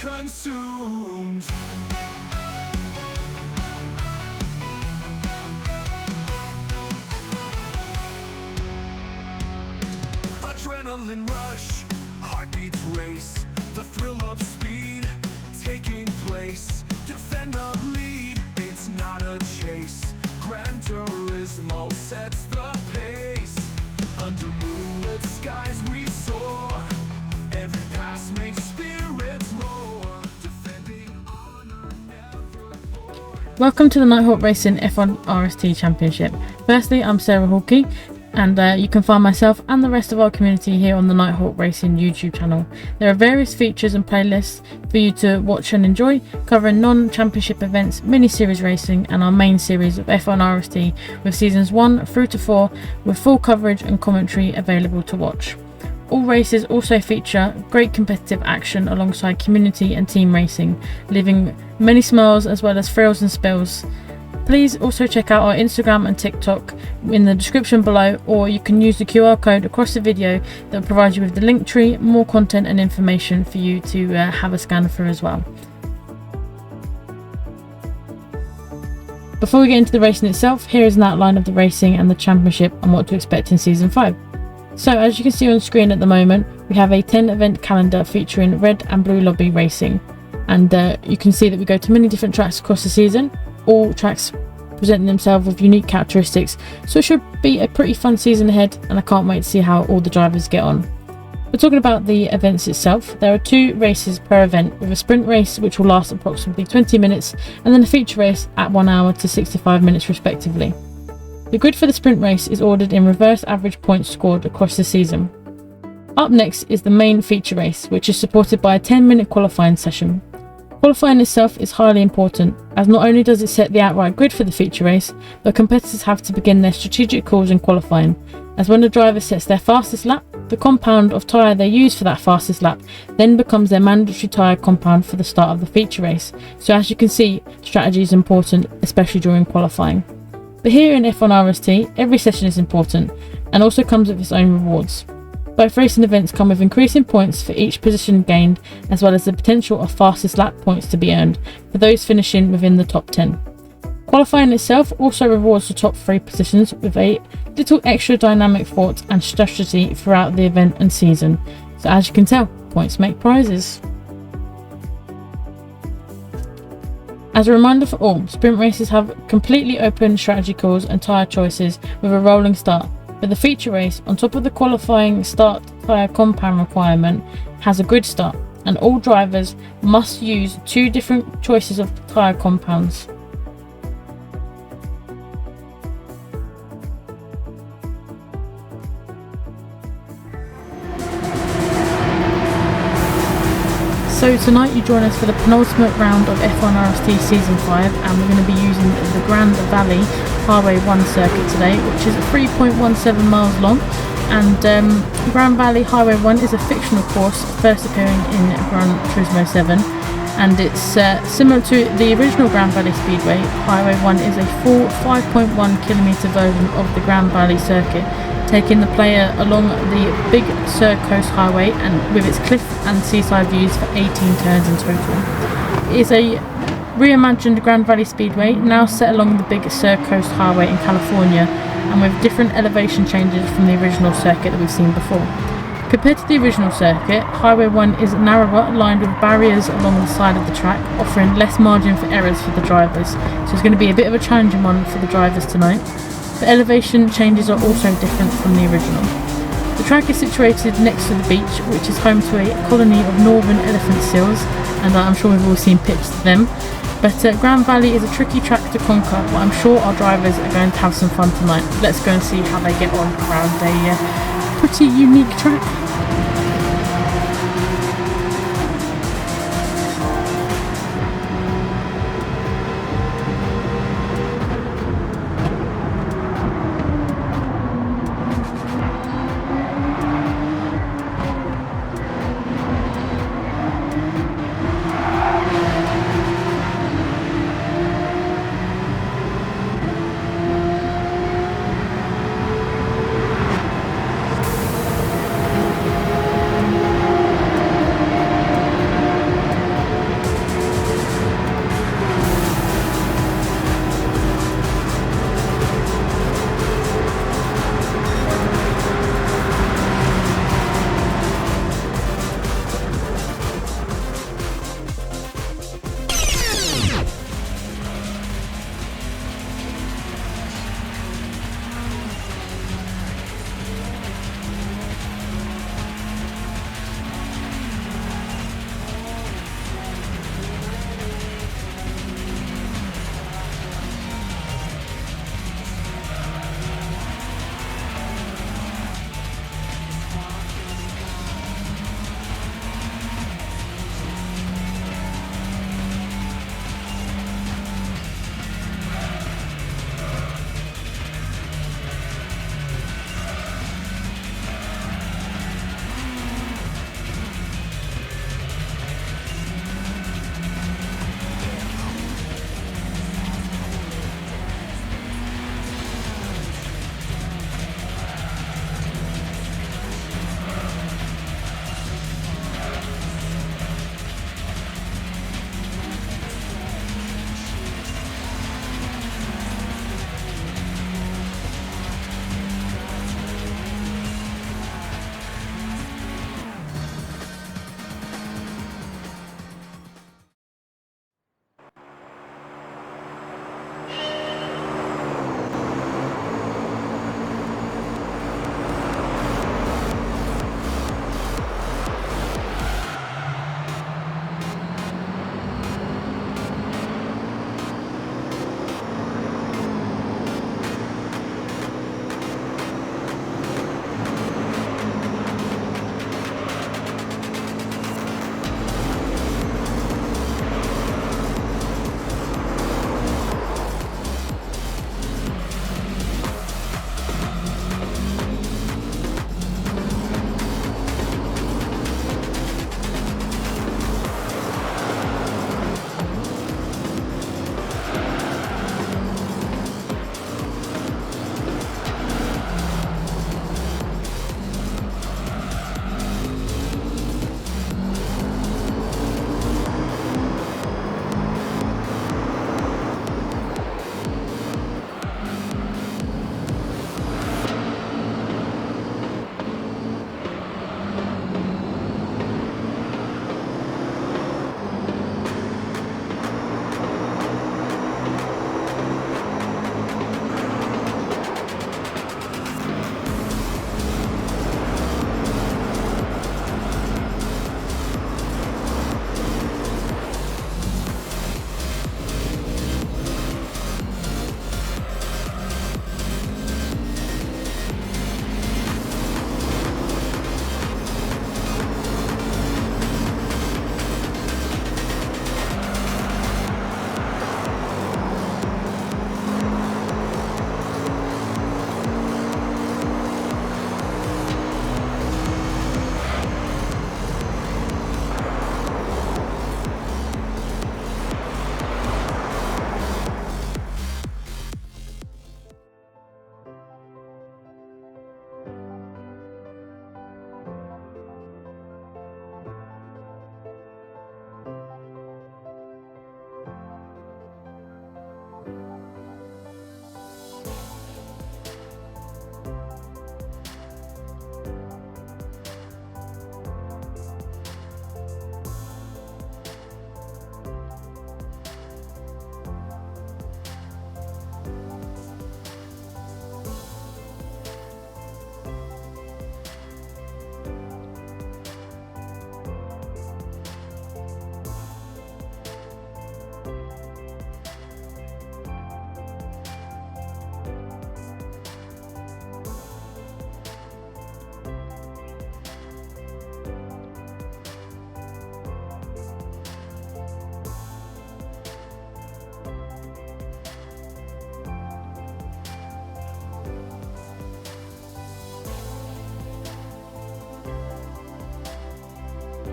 consumed. Adrenaline rush, heartbeats race, the thrill of speed taking place. Defend the lead, it's not a chase. Gran Turismo sets the pace. Under moonlit skies we soar. Every pass makes spirits roar. Defending honor never bore. Welcome to the Nighthawk Racing F1 RST Championship. Firstly, I'm Sarah Hawkey, and you can find myself and the rest of our community here on the Nighthawk Racing YouTube channel. There are various features and playlists for you to watch and enjoy, covering non-championship events, mini-series racing, and our main series of F1 RST with seasons 1 through to 4 with full coverage and commentary available to watch. All races also feature great competitive action alongside community and team racing, leaving many smiles as well as thrills and spills. Please also check out our Instagram and TikTok in the description below, or you can use the QR code across the video that will provide you with the link tree, more content and information for you to have a scan through as well. Before we get into the racing itself, here is an outline of the racing and the championship and what to expect in Season 5. So as you can see on screen at the moment, we have a 10 event calendar featuring red and blue lobby racing, and you can see that we go to many different tracks across the season, all tracks presenting themselves with unique characteristics, so it should be a pretty fun season ahead, and I can't wait to see how all the drivers get on. We're talking about the events itself. There are 2 races per event, with a sprint race which will last approximately 20 minutes and then a feature race at 1 hour to 65 minutes respectively. The grid for the sprint race is ordered in reverse average points scored across the season. Up next is the main feature race, which is supported by a 10-minute qualifying session. Qualifying itself is highly important, as not only does it set the outright grid for the feature race, but competitors have to begin their strategic calls in qualifying, as when the driver sets their fastest lap, the compound of tyre they use for that fastest lap then becomes their mandatory tyre compound for the start of the feature race. So as you can see, strategy is important, especially during qualifying. But here in F1 RST, every session is important and also comes with its own rewards. Both racing events come with increasing points for each position gained, as well as the potential of fastest lap points to be earned for those finishing within the top 10. Qualifying itself also rewards the top 3 positions with a little extra dynamic thought and strategy throughout the event and season. So as you can tell, points make prizes. As a reminder for all, sprint races have completely open strategy calls and tyre choices with a rolling start. But the feature race, on top of the qualifying start tyre compound requirement, has a grid start, and all drivers must use 2 different choices of tyre compounds. So tonight you join us for the penultimate round of F1 RST Season 5, and we're going to be using the Gran Valley Highway 1 circuit today, which is 3.17 miles long, and Gran Valley Highway 1 is a fictional course first appearing in Gran Turismo 7, and it's similar to the original Gran Valley Speedway. Highway 1 is a full 5.1km version of the Gran Valley circuit, taking the player along the big Sur Coast Highway and with its cliff and seaside views for 18 turns in total. It is a reimagined Gran Valley Speedway, now set along the big Sur Coast Highway in California, and with different elevation changes from the original circuit that we've seen before. Compared to the original circuit, Highway 1 is narrower, lined with barriers along the side of the track, offering less margin for errors for the drivers, so it's going to be a bit of a challenging one for the drivers tonight. The elevation changes are also different from the original. The track is situated next to the beach, which is home to a colony of northern elephant seals, and I'm sure we've all seen pictures of them. But Gran Valley is a tricky track to conquer, but I'm sure our drivers are going to have some fun tonight. Let's go and see how they get on around a pretty unique track.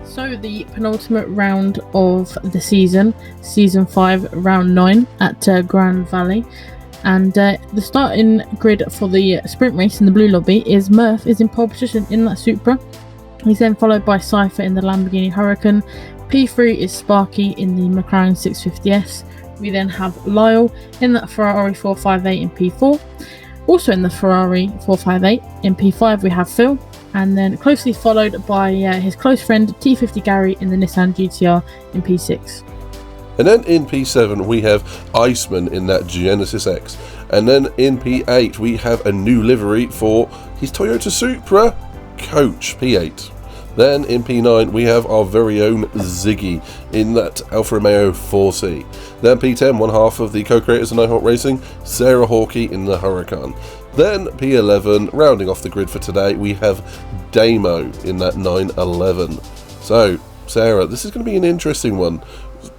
So the penultimate round of the season, Season 5, Round 9 at Gran Valley. And the starting grid for the sprint race in the blue lobby is Murph is in pole position in that Supra. He's then followed by Cypher in the Lamborghini Huracan. P3 is Sparky in the McLaren 650S. We then have Lyle in that Ferrari 458 in P4. Also in the Ferrari 458 in P5 we have Phil. And then closely followed by his close friend T50 Gary in the Nissan GTR in P6. And then in P7 we have Iceman in that Genesis X. And then in P8 we have a new livery for his Toyota Supra, Coach P8. Then in P9 we have our very own Ziggy in that Alfa Romeo 4C. Then P10, one half of the co-creators of Nighthawk Racing, Sarah Hawkey in the Huracan. Then P11, rounding off the grid for today, we have Damo in that 911. So, Sarah, this is going to be an interesting one,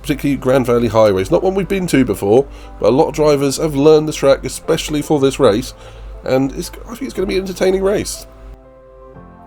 particularly Grand Valley Highway. It's not one we've been to before, but a lot of drivers have learned the track, especially for this race, and I think it's going to be an entertaining race.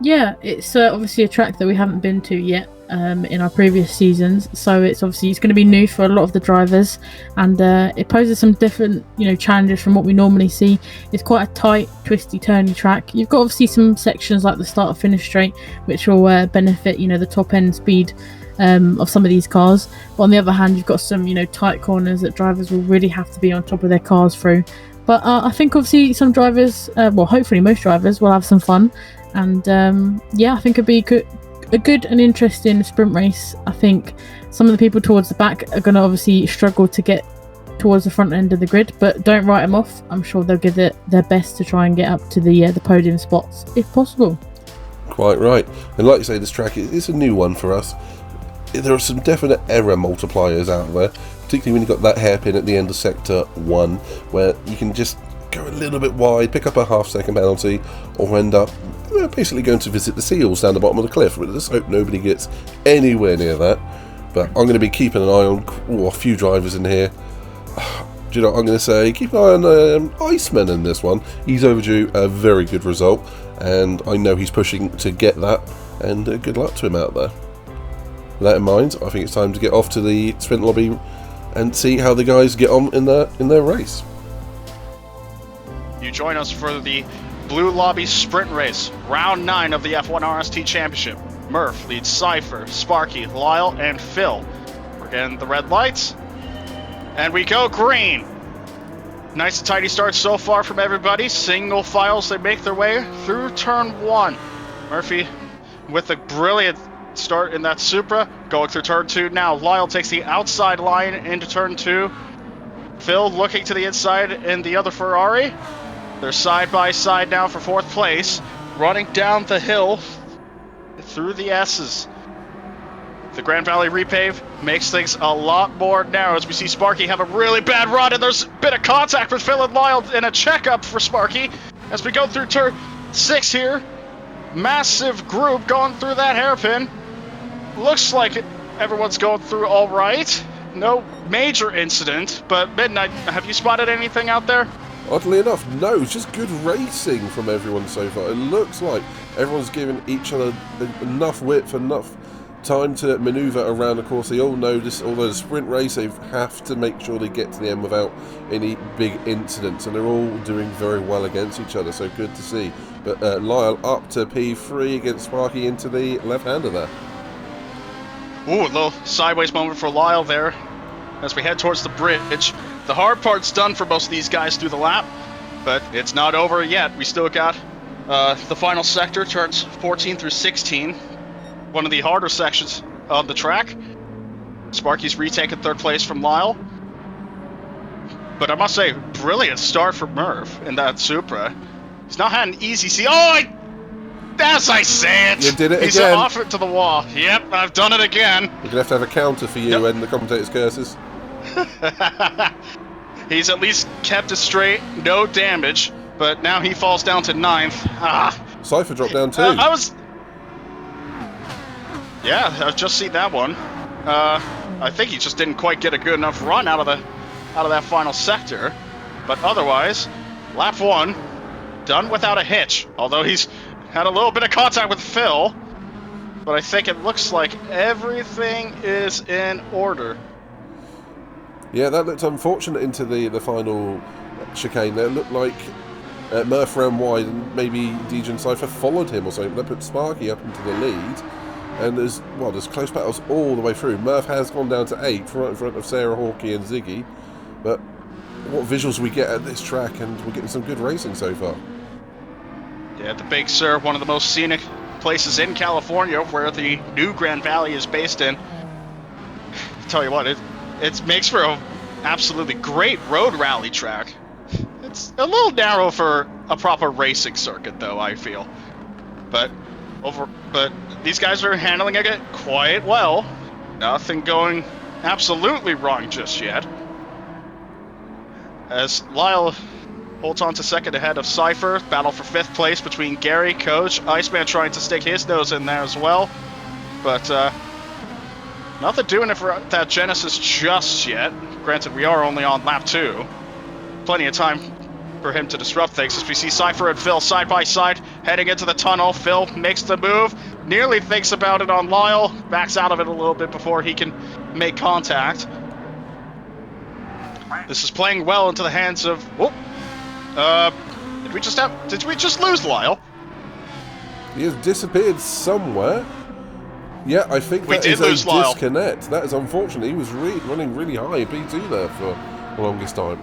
Yeah, it's obviously a track that we haven't been to yet in our previous seasons, so it's going to be new for a lot of the drivers, and it poses some different challenges from what we normally see. It's quite a tight, twisty, turny track. You've got obviously some sections like the start of finish straight which will benefit the top end speed of some of these cars, but on the other hand you've got some tight corners that drivers will really have to be on top of their cars through. But I think obviously some drivers, well hopefully most drivers, will have some fun. And yeah, I think it'd be a good and interesting sprint race. I think some of the people towards the back are going to obviously struggle to get towards the front end of the grid, but don't write them off. I'm sure they'll give it their best to try and get up to the podium spots if possible. Quite right. And like you say, this track is a new one for us. There are some definite error multipliers out there, particularly when you've got that hairpin at the end of Sector 1, where you can just go a little bit wide, pick up a half-second penalty, or end up basically going to visit the seals down the bottom of the cliff. Let's hope nobody gets anywhere near that. But I'm going to be keeping an eye on a few drivers in here. Do you know what I'm going to say? Keep an eye on Iceman in this one. He's overdue a very good result, and I know he's pushing to get that, and good luck to him out there. With that in mind, I think it's time to get off to the sprint lobby and see how the guys get on in their race. You join us for the Blue Lobby Sprint Race, Round 9 of the F1 RST Championship. Murph leads Cypher, Sparky, Lyle, and Phil. We're getting the red lights. And we go green. Nice and tidy start so far from everybody. Single files, they make their way through turn 1. Murphy with a brilliant start in that Supra. Going through turn 2 now. Lyle takes the outside line into turn 2. Phil looking to the inside in the other Ferrari. They're side by side now for 4th place, running down the hill through the S's. The Grand Valley repave makes things a lot more narrow as we see Sparky have a really bad run, and there's a bit of contact with Phil and Lyle in a checkup for Sparky as we go through turn 6 here. Massive group going through that hairpin. Looks like everyone's going through all right. No major incident, but Midnight, have you spotted anything out there? Oddly enough, no, it's just good racing from everyone so far. It looks like everyone's giving each other enough width, enough time to manoeuvre around the course. They all know this, although the sprint race, they have to make sure they get to the end without any big incidents, and they're all doing very well against each other, so good to see. But Lyle up to P3 against Sparky into the left-hander there. Ooh, a little sideways moment for Lyle there as we head towards the bridge. The hard part's done for most of these guys through the lap, but it's not over yet. We still got the final sector, turns 14 through 16, one of the harder sections of the track. Sparky's retaken 3rd place from Lyle. But I must say, brilliant start for Murph in that Supra. He's not had an easy seat. As I say it! You did it He's again. off it to the wall. Yep, I've done it again. You're going to have a counter for you and the commentator's curses. He's at least kept it straight, no damage, but now he falls down to 9th. Cypher dropped down too. Yeah, I've just seen that one. I think he just didn't quite get a good enough run out of that final sector, but otherwise, lap 1 done without a hitch. Although he's had a little bit of contact with Phil, but I think it looks like everything is in order. Yeah, that looked unfortunate into the final chicane there. It looked like Murph ran wide and maybe DJ and Cypher followed him or something. That put Sparky up into the lead. And there's close battles all the way through. Murph has gone down to 8th, right in front of Sarah, Hawkeye and Ziggy. But what visuals we get at this track, and we're getting some good racing so far. Yeah, the Big Sur, one of the most scenic places in California, where the new Grand Valley is based in. Tell you what, it makes for an absolutely great road rally track. It's a little narrow for a proper racing circuit, though, I feel. But these guys are handling it quite well. Nothing going absolutely wrong just yet. As Lyle holds on to second ahead of Cypher, battle for 5th place between Gary, Coach, Iceman trying to stick his nose in there as well. But nothing doing it for that Genesis just yet. Granted, we are only on lap 2. Plenty of time for him to disrupt things as we see Cypher and Phil side by side heading into the tunnel. Phil makes the move, nearly thinks about it on Lyle, backs out of it a little bit before he can make contact. This is playing well into the hands of... Whoop. Did we just lose Lyle? He has disappeared somewhere. Yeah, I think that is a disconnect. That is unfortunate. He was running really high P2 there for the longest time.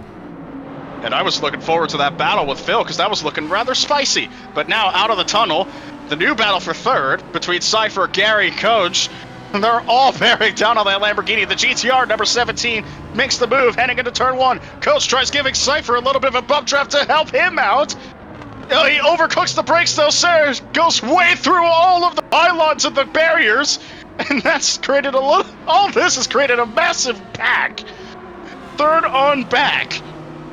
And I was looking forward to that battle with Phil, because that was looking rather spicy. But now, out of the tunnel, the new battle for 3rd between Cypher, Gary, Coach. And they're all bearing down on that Lamborghini. The GTR, number 17, makes the move, heading into turn 1. Coach tries giving Cypher a little bit of a bump draft to help him out. He overcooks the brakes, though. Sarah goes way through all of the pylons and the barriers. And that's created all this has created a massive pack. 3rd on back.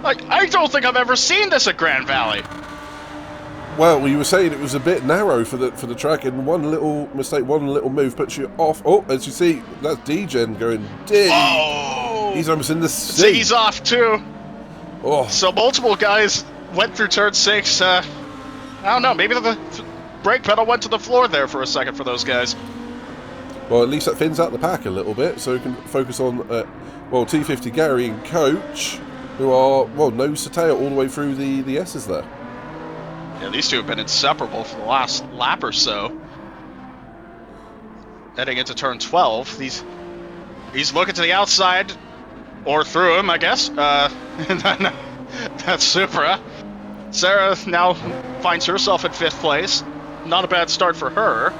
Like, I don't think I've ever seen this at Grand Valley. Well, you were saying it was a bit narrow for the track, and one little mistake, one little move puts you off. Oh, as you see, that's D-Gen going deep. Oh! He's almost in the sea. Ziggy's off too. Oh. So multiple guys went through turn 6. I don't know, maybe the brake pedal went to the floor there for a second for those guys. Well, at least that thins out the pack a little bit, so we can focus on, T50 Gary and Coach, who are, nose to tail all the way through the S's there. Yeah, these two have been inseparable for the last lap or so. Heading into turn 12, he's looking to the outside, or through him, I guess. That's Supra. Sarah now finds herself in 5th place. Not a bad start for her.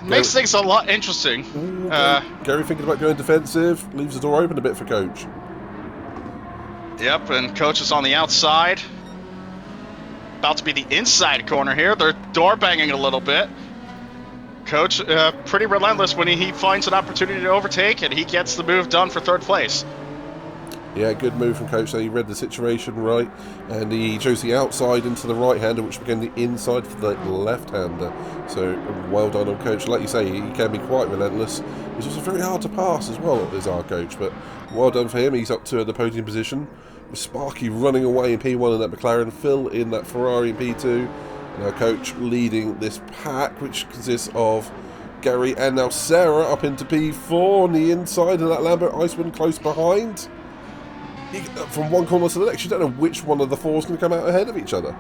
Makes things a lot interesting. Gary thinking about going defensive, leaves the door open a bit for Coach. Yep, and Coach is on the outside. About to be the inside corner here. They're door banging a little bit. Coach, pretty relentless when he finds an opportunity to overtake, and he gets the move done for 3rd place. Yeah, good move from Coach. So he read the situation right, and he chose the outside into the right-hander, which became the inside for the left-hander. So well done on Coach. Like you say, he can be quite relentless. It's also very hard to pass as well, is our Coach, but well done for him. He's up to the podium position. With Sparky running away in P1 in that McLaren, Phil in that Ferrari in P2. Now Coach leading this pack, which consists of Gary and now Sarah up into P4 on the inside, and that Lambert Iceman close behind. From one corner to the next, you don't know which one of the four is going to come out ahead of each other.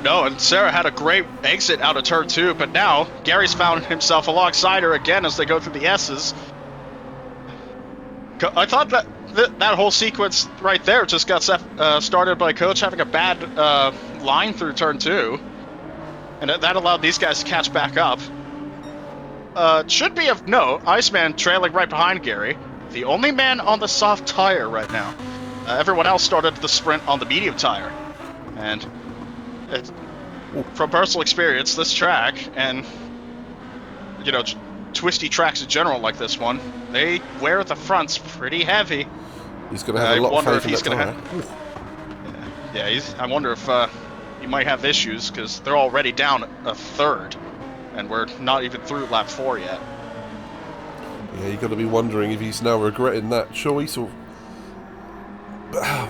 No, and Sarah had a great exit out of turn 2, but now Gary's found himself alongside her again as they go through the S's. I thought that whole sequence right there just got started by Coach having a bad line through turn 2, and that allowed these guys to catch back up. Should be of note, Iceman trailing right behind Gary, the only man on the soft tire right now. Everyone else started the sprint on the medium tire, and from personal experience, this track and twisty tracks in general like this one, they wear the fronts pretty heavy. He's going to have a lot of faith in that tire. I wonder if he might have issues, because they're already down a 3rd, and we're not even through lap 4 yet. Yeah, you've got to be wondering if he's now regretting that choice, or...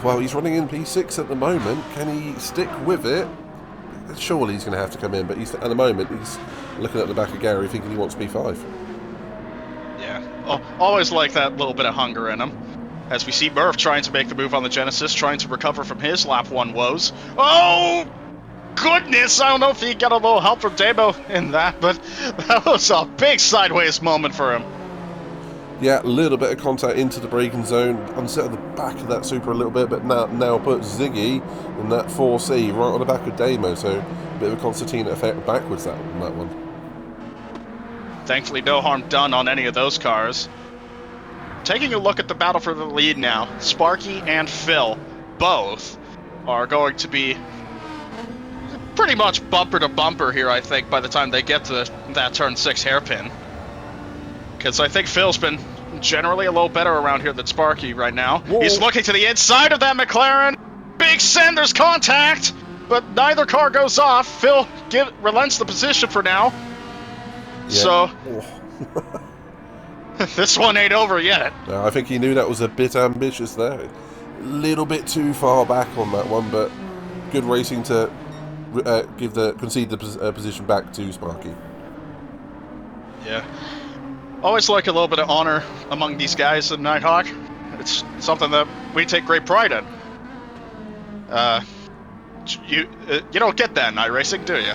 Well, he's running in P6 at the moment. Can he stick with it? surely he's going to have to come in. But at the moment, he's looking at the back of Gary, thinking he wants P5. Yeah, always like that little bit of hunger in him. As we see Murph trying to make the move on the Genesis, trying to recover from his lap 1 woes. Oh, goodness! I don't know if he got a little help from Demo in that, but that was a big sideways moment for him. Yeah, a little bit of contact into the braking zone, unsettled the back of that Super a little bit, but now put Ziggy in that 4C right on the back of Demo, so a bit of a concertina effect backwards on that one. Thankfully, no harm done on any of those cars. Taking a look at the battle for the lead now, Sparky and Phil both are going to be pretty much bumper to bumper here, I think, by the time they get to that turn 6 hairpin. Because I think Phil's been generally a little better around here than Sparky right now. Whoa. He's looking to the inside of that McLaren. Big send, there's contact, but neither car goes off. Phil relents the position for now. Yeah. So, this one ain't over yet. I think he knew that was a bit ambitious there. A little bit too far back on that one, but good racing to concede the position back to Sparky. Yeah. Always like a little bit of honor among these guys in Nighthawk. It's something that we take great pride in. You don't get that in iRacing, do you?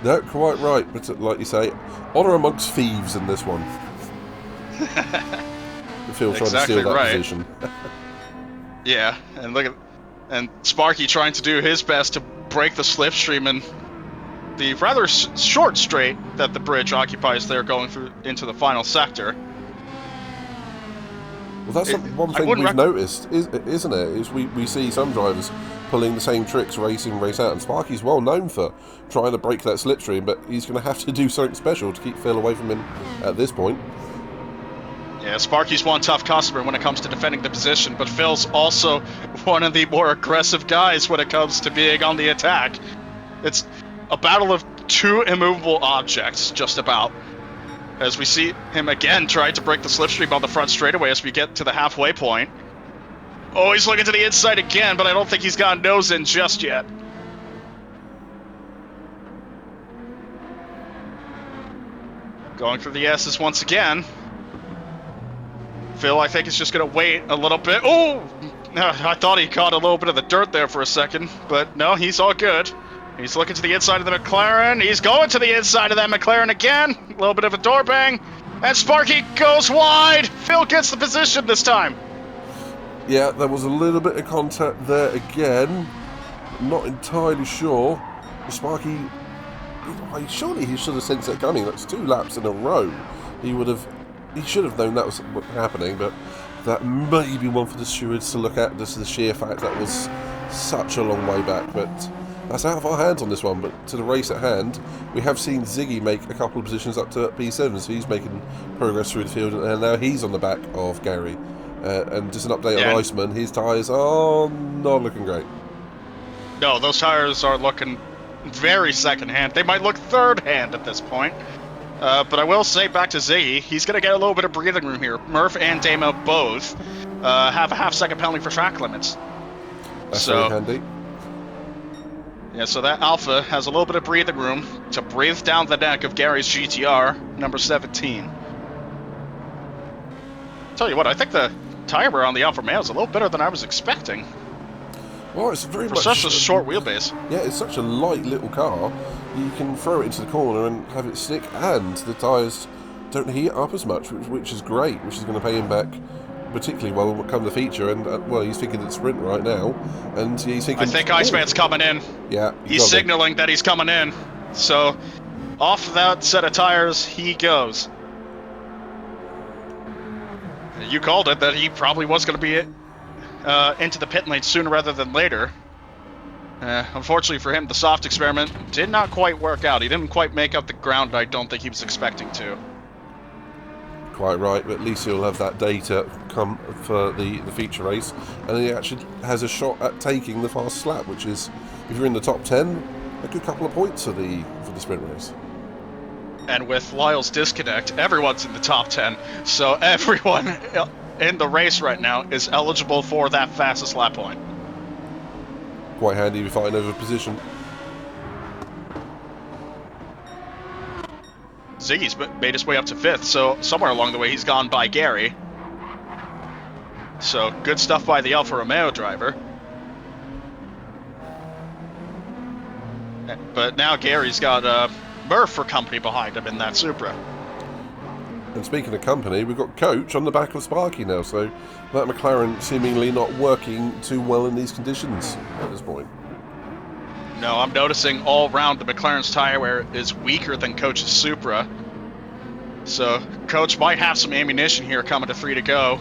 No, quite right, but like you say, honour amongst thieves in this one. Phil trying to steal that position. Yeah, and look at Sparky trying to do his best to break the slipstream and the rather short straight that the bridge occupies there, going through into the final sector. Well, that's one thing we've noticed, isn't it? Is we see some drivers pulling the same tricks, race in, race out, and Sparky's well known for trying to break that slipstream, but he's going to have to do something special to keep Phil away from him at this point. Yeah, Sparky's one tough customer when it comes to defending the position, but Phil's also one of the more aggressive guys when it comes to being on the attack. It's a battle of two immovable objects, just about. As we see him again try to break the slipstream on the front straightaway as we get to the halfway point. Oh, he's looking to the inside again, but I don't think he's got nose in just yet. Going through the S's once again. Phil, I think, is just going to wait a little bit. Oh! I thought he caught a little bit of the dirt there for a second, but no, he's all good. He's looking to the inside of the McLaren. He's going to the inside of that McLaren again. A little bit of a door bang. And Sparky goes wide. Phil gets the position this time. Yeah, there was a little bit of contact there again. Not entirely sure. Sparky, surely he should have sensed that coming. That's 2 laps in a row. He should have known that was happening, but that may be one for the stewards to look at. This is the sheer fact that was such a long way back, but that's out of our hands on this one. But to the race at hand, we have seen Ziggy make a couple of positions up to P7, so he's making progress through the field, and now he's on the back of Gary. And just an update on Iceman, his tyres are not looking great. No, those tyres are looking very second-hand. They might look third-hand at this point. But I will say, back to Ziggy, he's going to get a little bit of breathing room here. Murph and Damo both have a half-second penalty for track limits. That's very handy. Yeah, so that Alpha has a little bit of breathing room to breathe down the neck of Gary's GTR, number 17. Tell you what, I think the tire wear on the Alfa Romeo is a little better than I was expecting. Well, it's very for much such a short wheelbase. Yeah, it's such a light little car. You can throw it into the corner and have it stick, and the tyres don't heat up as much, which is great, which is going to pay him back particularly well when come the feature. And well, he's thinking it's sprint right now, and he's thinking, I think Iceman's coming in. Yeah, he's signaling that he's coming in. So off that set of tires he goes. You called it, that he probably was going to be into the pit lane sooner rather than later. Unfortunately for him, the soft experiment did not quite work out. He didn't quite make up the ground I don't think he was expecting to. Quite right, but at least he'll have that data come for the feature race, and he actually has a shot at taking the fast lap, which is, if you're in the top 10, a good couple of points for the sprint race. And with Lyle's disconnect, everyone's in the top 10, so everyone in the race right now is eligible for that fastest lap point. quite handy if you're fighting over position. Ziggy's made his way up to 5th, so somewhere along the way he's gone by Gary. So good stuff by the Alfa Romeo driver. But now Gary's got Murph for company behind him in that Supra. And speaking of company, we've got Coach on the back of Sparky now, so that McLaren seemingly not working too well in these conditions at this point. No, I'm noticing all round the McLaren's tire wear is weaker than Coach's Supra. So Coach might have some ammunition here coming to 3 to go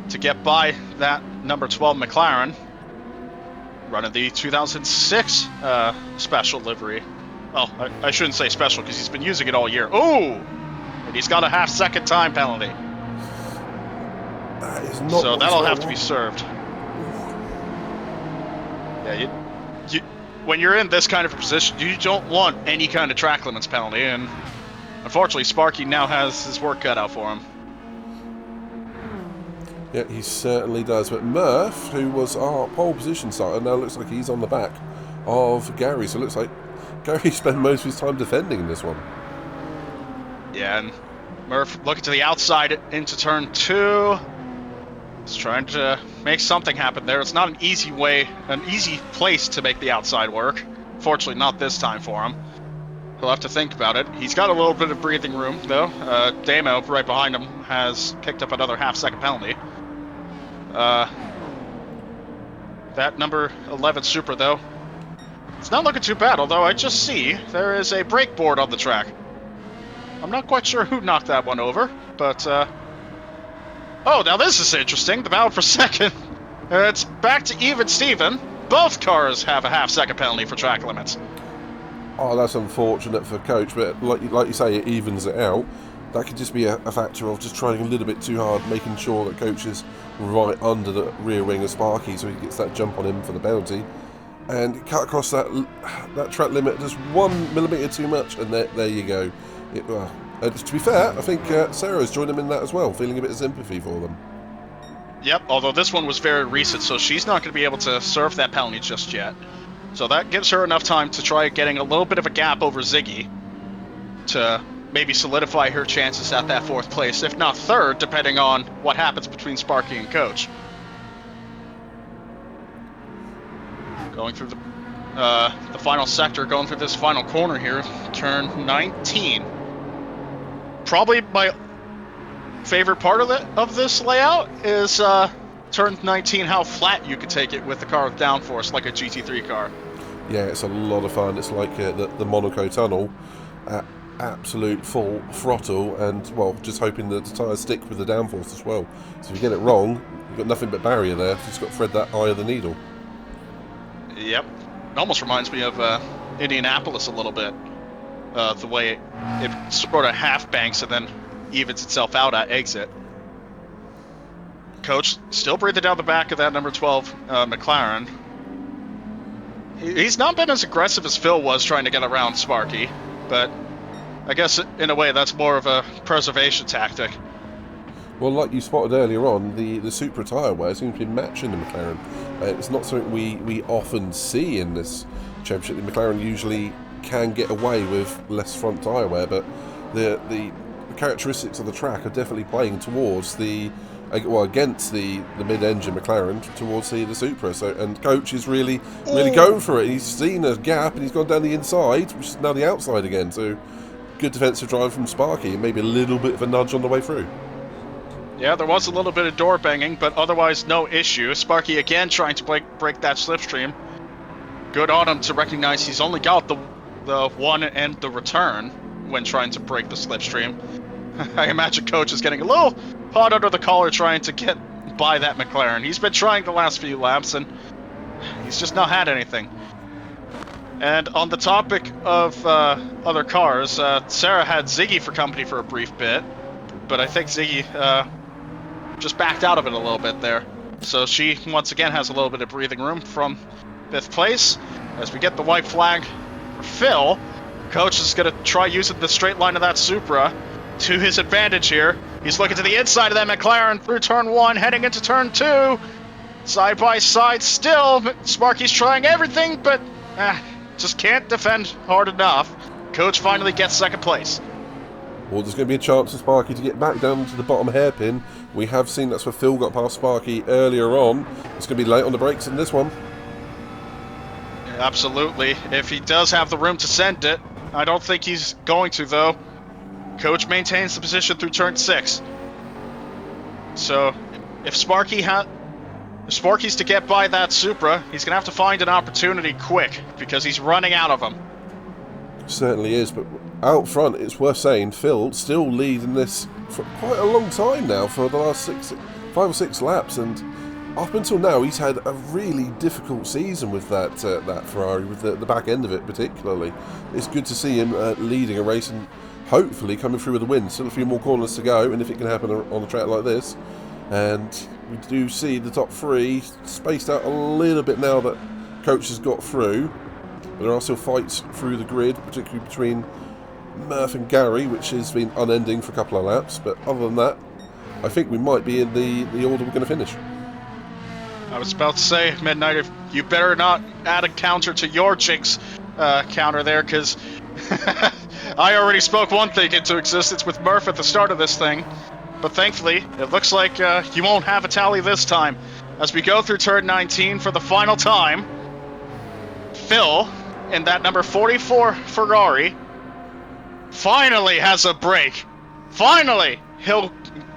to get by that number 12 McLaren. Running the 2006 special livery. Well, I shouldn't say special because he's been using it all year. Oh! And he's got a half-second time penalty. That is not so that'll have to be served. Yeah, when you're in this kind of position, you don't want any kind of track limits penalty, and unfortunately Sparky now has his work cut out for him. Yeah, he certainly does. But Murph, who was our pole position starter, now looks like he's on the back of Gary. So it looks like Gary spent most of his time defending this one. Yeah, and Murph looking to the outside into turn 2. He's trying to make something happen there. It's not an easy place to make the outside work. Fortunately, not this time for him. He'll have to think about it. He's got a little bit of breathing room, though. Damo, right behind him, has picked up another half-second penalty. That number 11 Supra, though, it's not looking too bad, although I just see there is a brake board on the track. I'm not quite sure who knocked that one over, but, oh, now this is interesting. The battle for second. It's back to even Steven. Both cars have a half-second penalty for track limits. Oh, that's unfortunate for Coach, but like you say, it evens it out. That could just be a factor of just trying a little bit too hard, making sure that Coach is right under the rear wing of Sparky so he gets that jump on him for the penalty. And cut across that track limit just 1 millimetre too much, and there you go. To be fair, I think Sarah's joined him in that as well, feeling a bit of sympathy for them. Yep, although this one was very recent, so she's not going to be able to serve that penalty just yet. So that gives her enough time to try getting a little bit of a gap over Ziggy to maybe solidify her chances at that 4th place, if not 3rd, depending on what happens between Sparky and Coach. Going through the final sector, going through this final corner here, turn 19. Probably my favorite part of this layout is turn 19, how flat you could take it with the car with downforce, like a GT3 car. Yeah, it's a lot of fun. It's like the Monaco tunnel at absolute full throttle, and well, just hoping that the tyres stick with the downforce as well. So if you get it wrong, you've got nothing but barrier there. You've just got to thread that eye of the needle. Yep. It almost reminds me of Indianapolis a little bit. The way it sort of half banks and then evens itself out at exit. Coach still breathing down the back of that number 12 McLaren. He's not been as aggressive as Phil was trying to get around Sparky, but I guess in a way that's more of a preservation tactic. Well, like you spotted earlier on, the Supra tyre wear seems to be matching the McLaren. It's not something we often see in this championship. The McLaren usually can get away with less front tyre wear, but the characteristics of the track are definitely playing towards against the mid-engine McLaren towards the Supra. So, and Coach is really going for it. He's seen a gap and he's gone down the inside, which is now the outside again. So good defensive drive from Sparky, and maybe a little bit of a nudge on the way through. Yeah, there was a little bit of door banging, but otherwise no issue. Sparky again trying to break that slipstream. Good on him to recognize he's only got the one and the return when trying to break the slipstream. I imagine Coach is getting a little hot under the collar trying to get by that McLaren. He's been trying the last few laps and he's just not had anything. And on the topic of other cars, Sarah had Ziggy for company for a brief bit, but I think Ziggy just backed out of it a little bit there. So she once again has a little bit of breathing room from 5th place. As we get the white flag for Phil, Coach is going to try using the straight line of that Supra to his advantage here. He's looking to the inside of that McLaren through turn 1, heading into turn 2. Side by side still. Sparky's trying everything, but just can't defend hard enough. Coach finally gets second place. Well, there's going to be a chance for Sparky to get back down to the bottom hairpin. We have seen that's where Phil got past Sparky earlier on. It's going to be late on the brakes in this one. Absolutely. If he does have the room to send it, I don't think he's going to, though. Coach maintains the position through turn 6. So, if Sparky's to get by that Supra, he's going to have to find an opportunity quick, because he's running out of them. Certainly is, but out front, it's worth saying, Phil still leading this for quite a long time now, for the last 5 or 6 laps, and up until now, he's had a really difficult season with that Ferrari, with the back end of it particularly. It's good to see him leading a race and hopefully coming through with a win. Still a few more corners to go, and if it can happen on a track like this, and we do see the top 3 spaced out a little bit now that Coach has got through. But there are still fights through the grid, particularly between Murph and Gary, which has been unending for a couple of laps. But other than that, I think we might be in the order we're going to finish. I was about to say, Midnight, if you better not add a counter to your Jinx counter there, because I already spoke one thing into existence with Murph at the start of this thing. But thankfully, it looks like you won't have a tally this time. As we go through turn 19 for the final time, Phil, in that number 44 Ferrari, finally has a break. Finally, he'll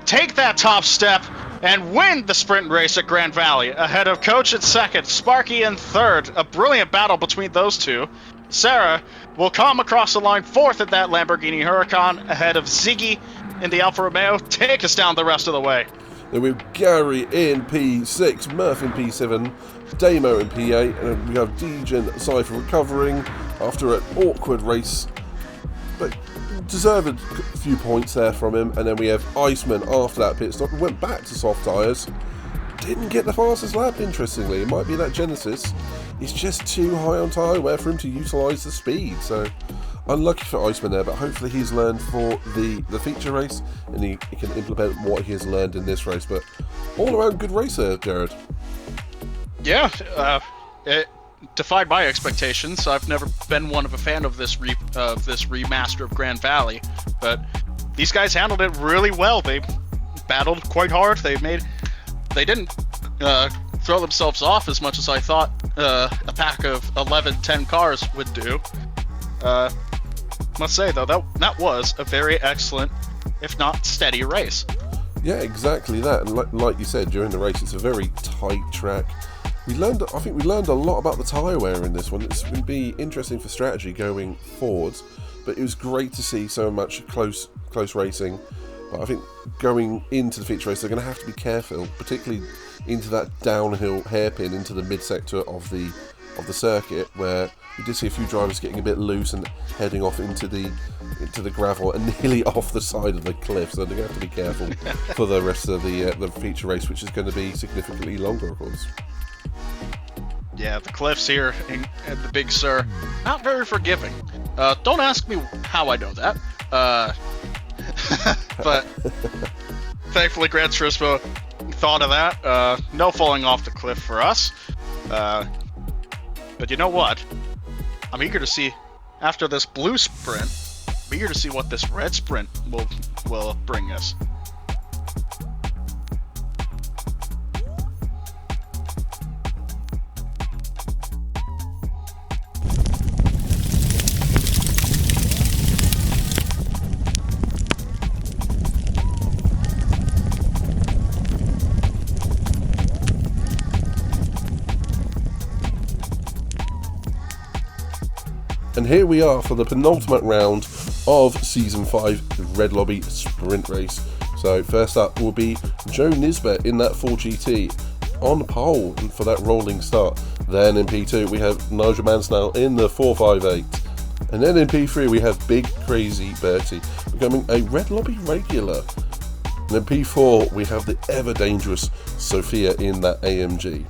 take that top step and win the sprint race at Grand Valley, ahead of Coach at second, Sparky in third. A brilliant battle between those two. Sarah will come across the line fourth at that Lamborghini Huracan, ahead of Ziggy in the Alfa Romeo. Take us down the rest of the way. Then we have Gary in P6, Murph in P7, Damo in P8, and we have Degen Cypher recovering after an awkward race, but deserved a few points there from him. And then we have Iceman after that pit stop, went back to soft tyres, didn't get the fastest lap, interestingly. It might be that Genesis is just too high on tyre wear for him to utilise the speed, so unlucky for Iceman there, but hopefully he's learned for the feature race and he can implement what he has learned in this race. But all around good race there, Jared. Yeah, it defied my expectations. I've never been one of a fan of this remaster of Grand Valley, but these guys handled it really well. They battled quite hard. They didn't throw themselves off as much as I thought a pack of 11-10 cars would do. Must say though, that was a very excellent, if not steady, race. Yeah, exactly that. And like you said, during the race, it's a very tight track. I think we learned a lot about the tyre wear in this one. It's going to be interesting for strategy going forwards, but it was great to see so much close racing. But I think going into the feature race, they're going to have to be careful, particularly into that downhill hairpin into the mid-sector of the circuit, where we did see a few drivers getting a bit loose and heading off into the gravel and nearly off the side of the cliff. So they're going to have to be careful for the rest of the feature race, which is going to be significantly longer, of course. Yeah, the cliffs here in the Big Sur, not very forgiving. Don't ask me how I know that. But thankfully Gran Turismo thought of that. No falling off the cliff for us. But you know what? I'm eager to see, after this blue sprint, I'm eager to see what this red sprint will bring us. And here we are for the penultimate round of Season 5, the Red Lobby Sprint Race. So first up will be Joe Nisbet in that 4GT on pole for that rolling start. Then in P2 we have Nigel Mansell in the 458. And then in P3 we have Big Crazy Bertie becoming a Red Lobby regular. And then P4 we have the ever dangerous Sophia in that AMG.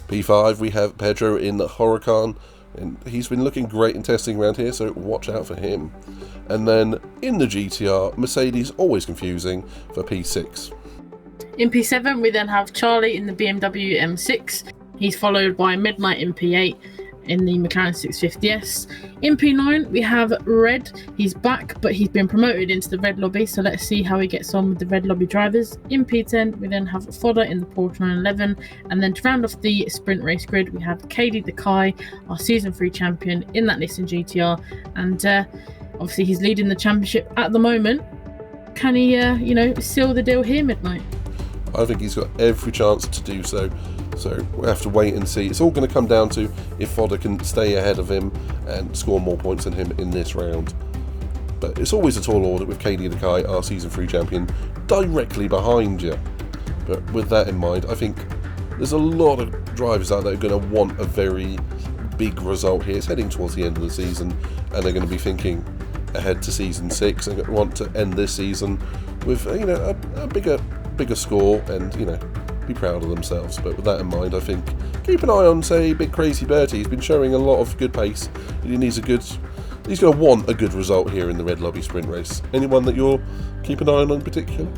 P5 we have Pedro in the Huracan. And he's been looking great in testing around here, so watch out for him. And then in the GTR, Mercedes, always confusing, for P6. In P7, we then have Charlie in the BMW M6. He's followed by Midnight in P8 in the McLaren 650S. In P9, we have Red. He's back, but he's been promoted into the Red Lobby, so let's see how he gets on with the Red Lobby drivers. In P10, we then have Fodder in the Porsche 911, and then to round off the sprint race grid, we have Katie the Kai, our Season 3 champion in that Nissan GTR, and obviously he's leading the championship at the moment. Can he, seal the deal here, Midnight? I think he's got every chance to do so. So we'll have to wait and see. It's all going to come down to if Fodder can stay ahead of him and score more points than him in this round. But it's always a tall order with KD the Kai, our Season 3 champion, directly behind you. But with that in mind, I think there's a lot of drivers out there who are going to want a very big result here. It's heading towards the end of the season, and they're going to be thinking ahead to Season 6 and want to end this season with a bigger score and be proud of themselves. But with that in mind, I think keep an eye on, say, Big Crazy Bertie. He's been showing a lot of good pace. He's going to want a good result here in the Red Lobby sprint race. Anyone that you're keeping an eye on in particular?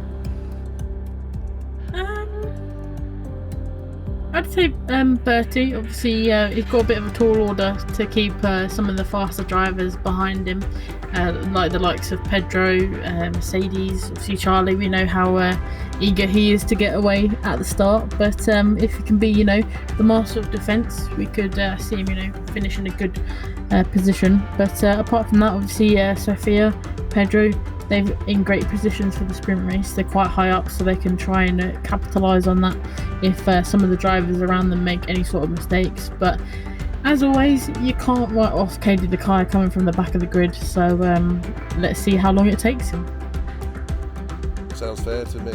I'd say Bertie. Obviously, he's got a bit of a tall order to keep some of the faster drivers behind him, like the likes of Pedro, Mercedes, obviously Charlie. We know how eager he is to get away at the start, but if he can be, the master of defence, we could see him, finish in a good position. But apart from that, obviously, Sophia, Pedro, they're in great positions for the sprint race. They're quite high up, so they can try and capitalise on that if some of the drivers around them make any sort of mistakes. But as always, you can't write off Katie the Kai coming from the back of the grid, so let's see how long it takes him. Sounds fair to me.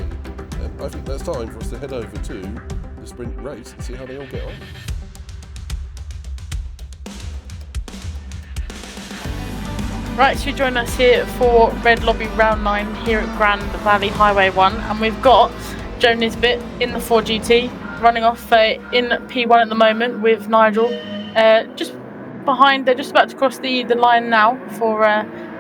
I think that's time for us to head over to the sprint race and see how they all get on. Right, so you join us here for Red Lobby Round 9 here at Gran Valley Highway 1, and we've got Joe Nisbet in the 4GT running off in P1 at the moment with Nigel just behind. They're just about to cross the line now for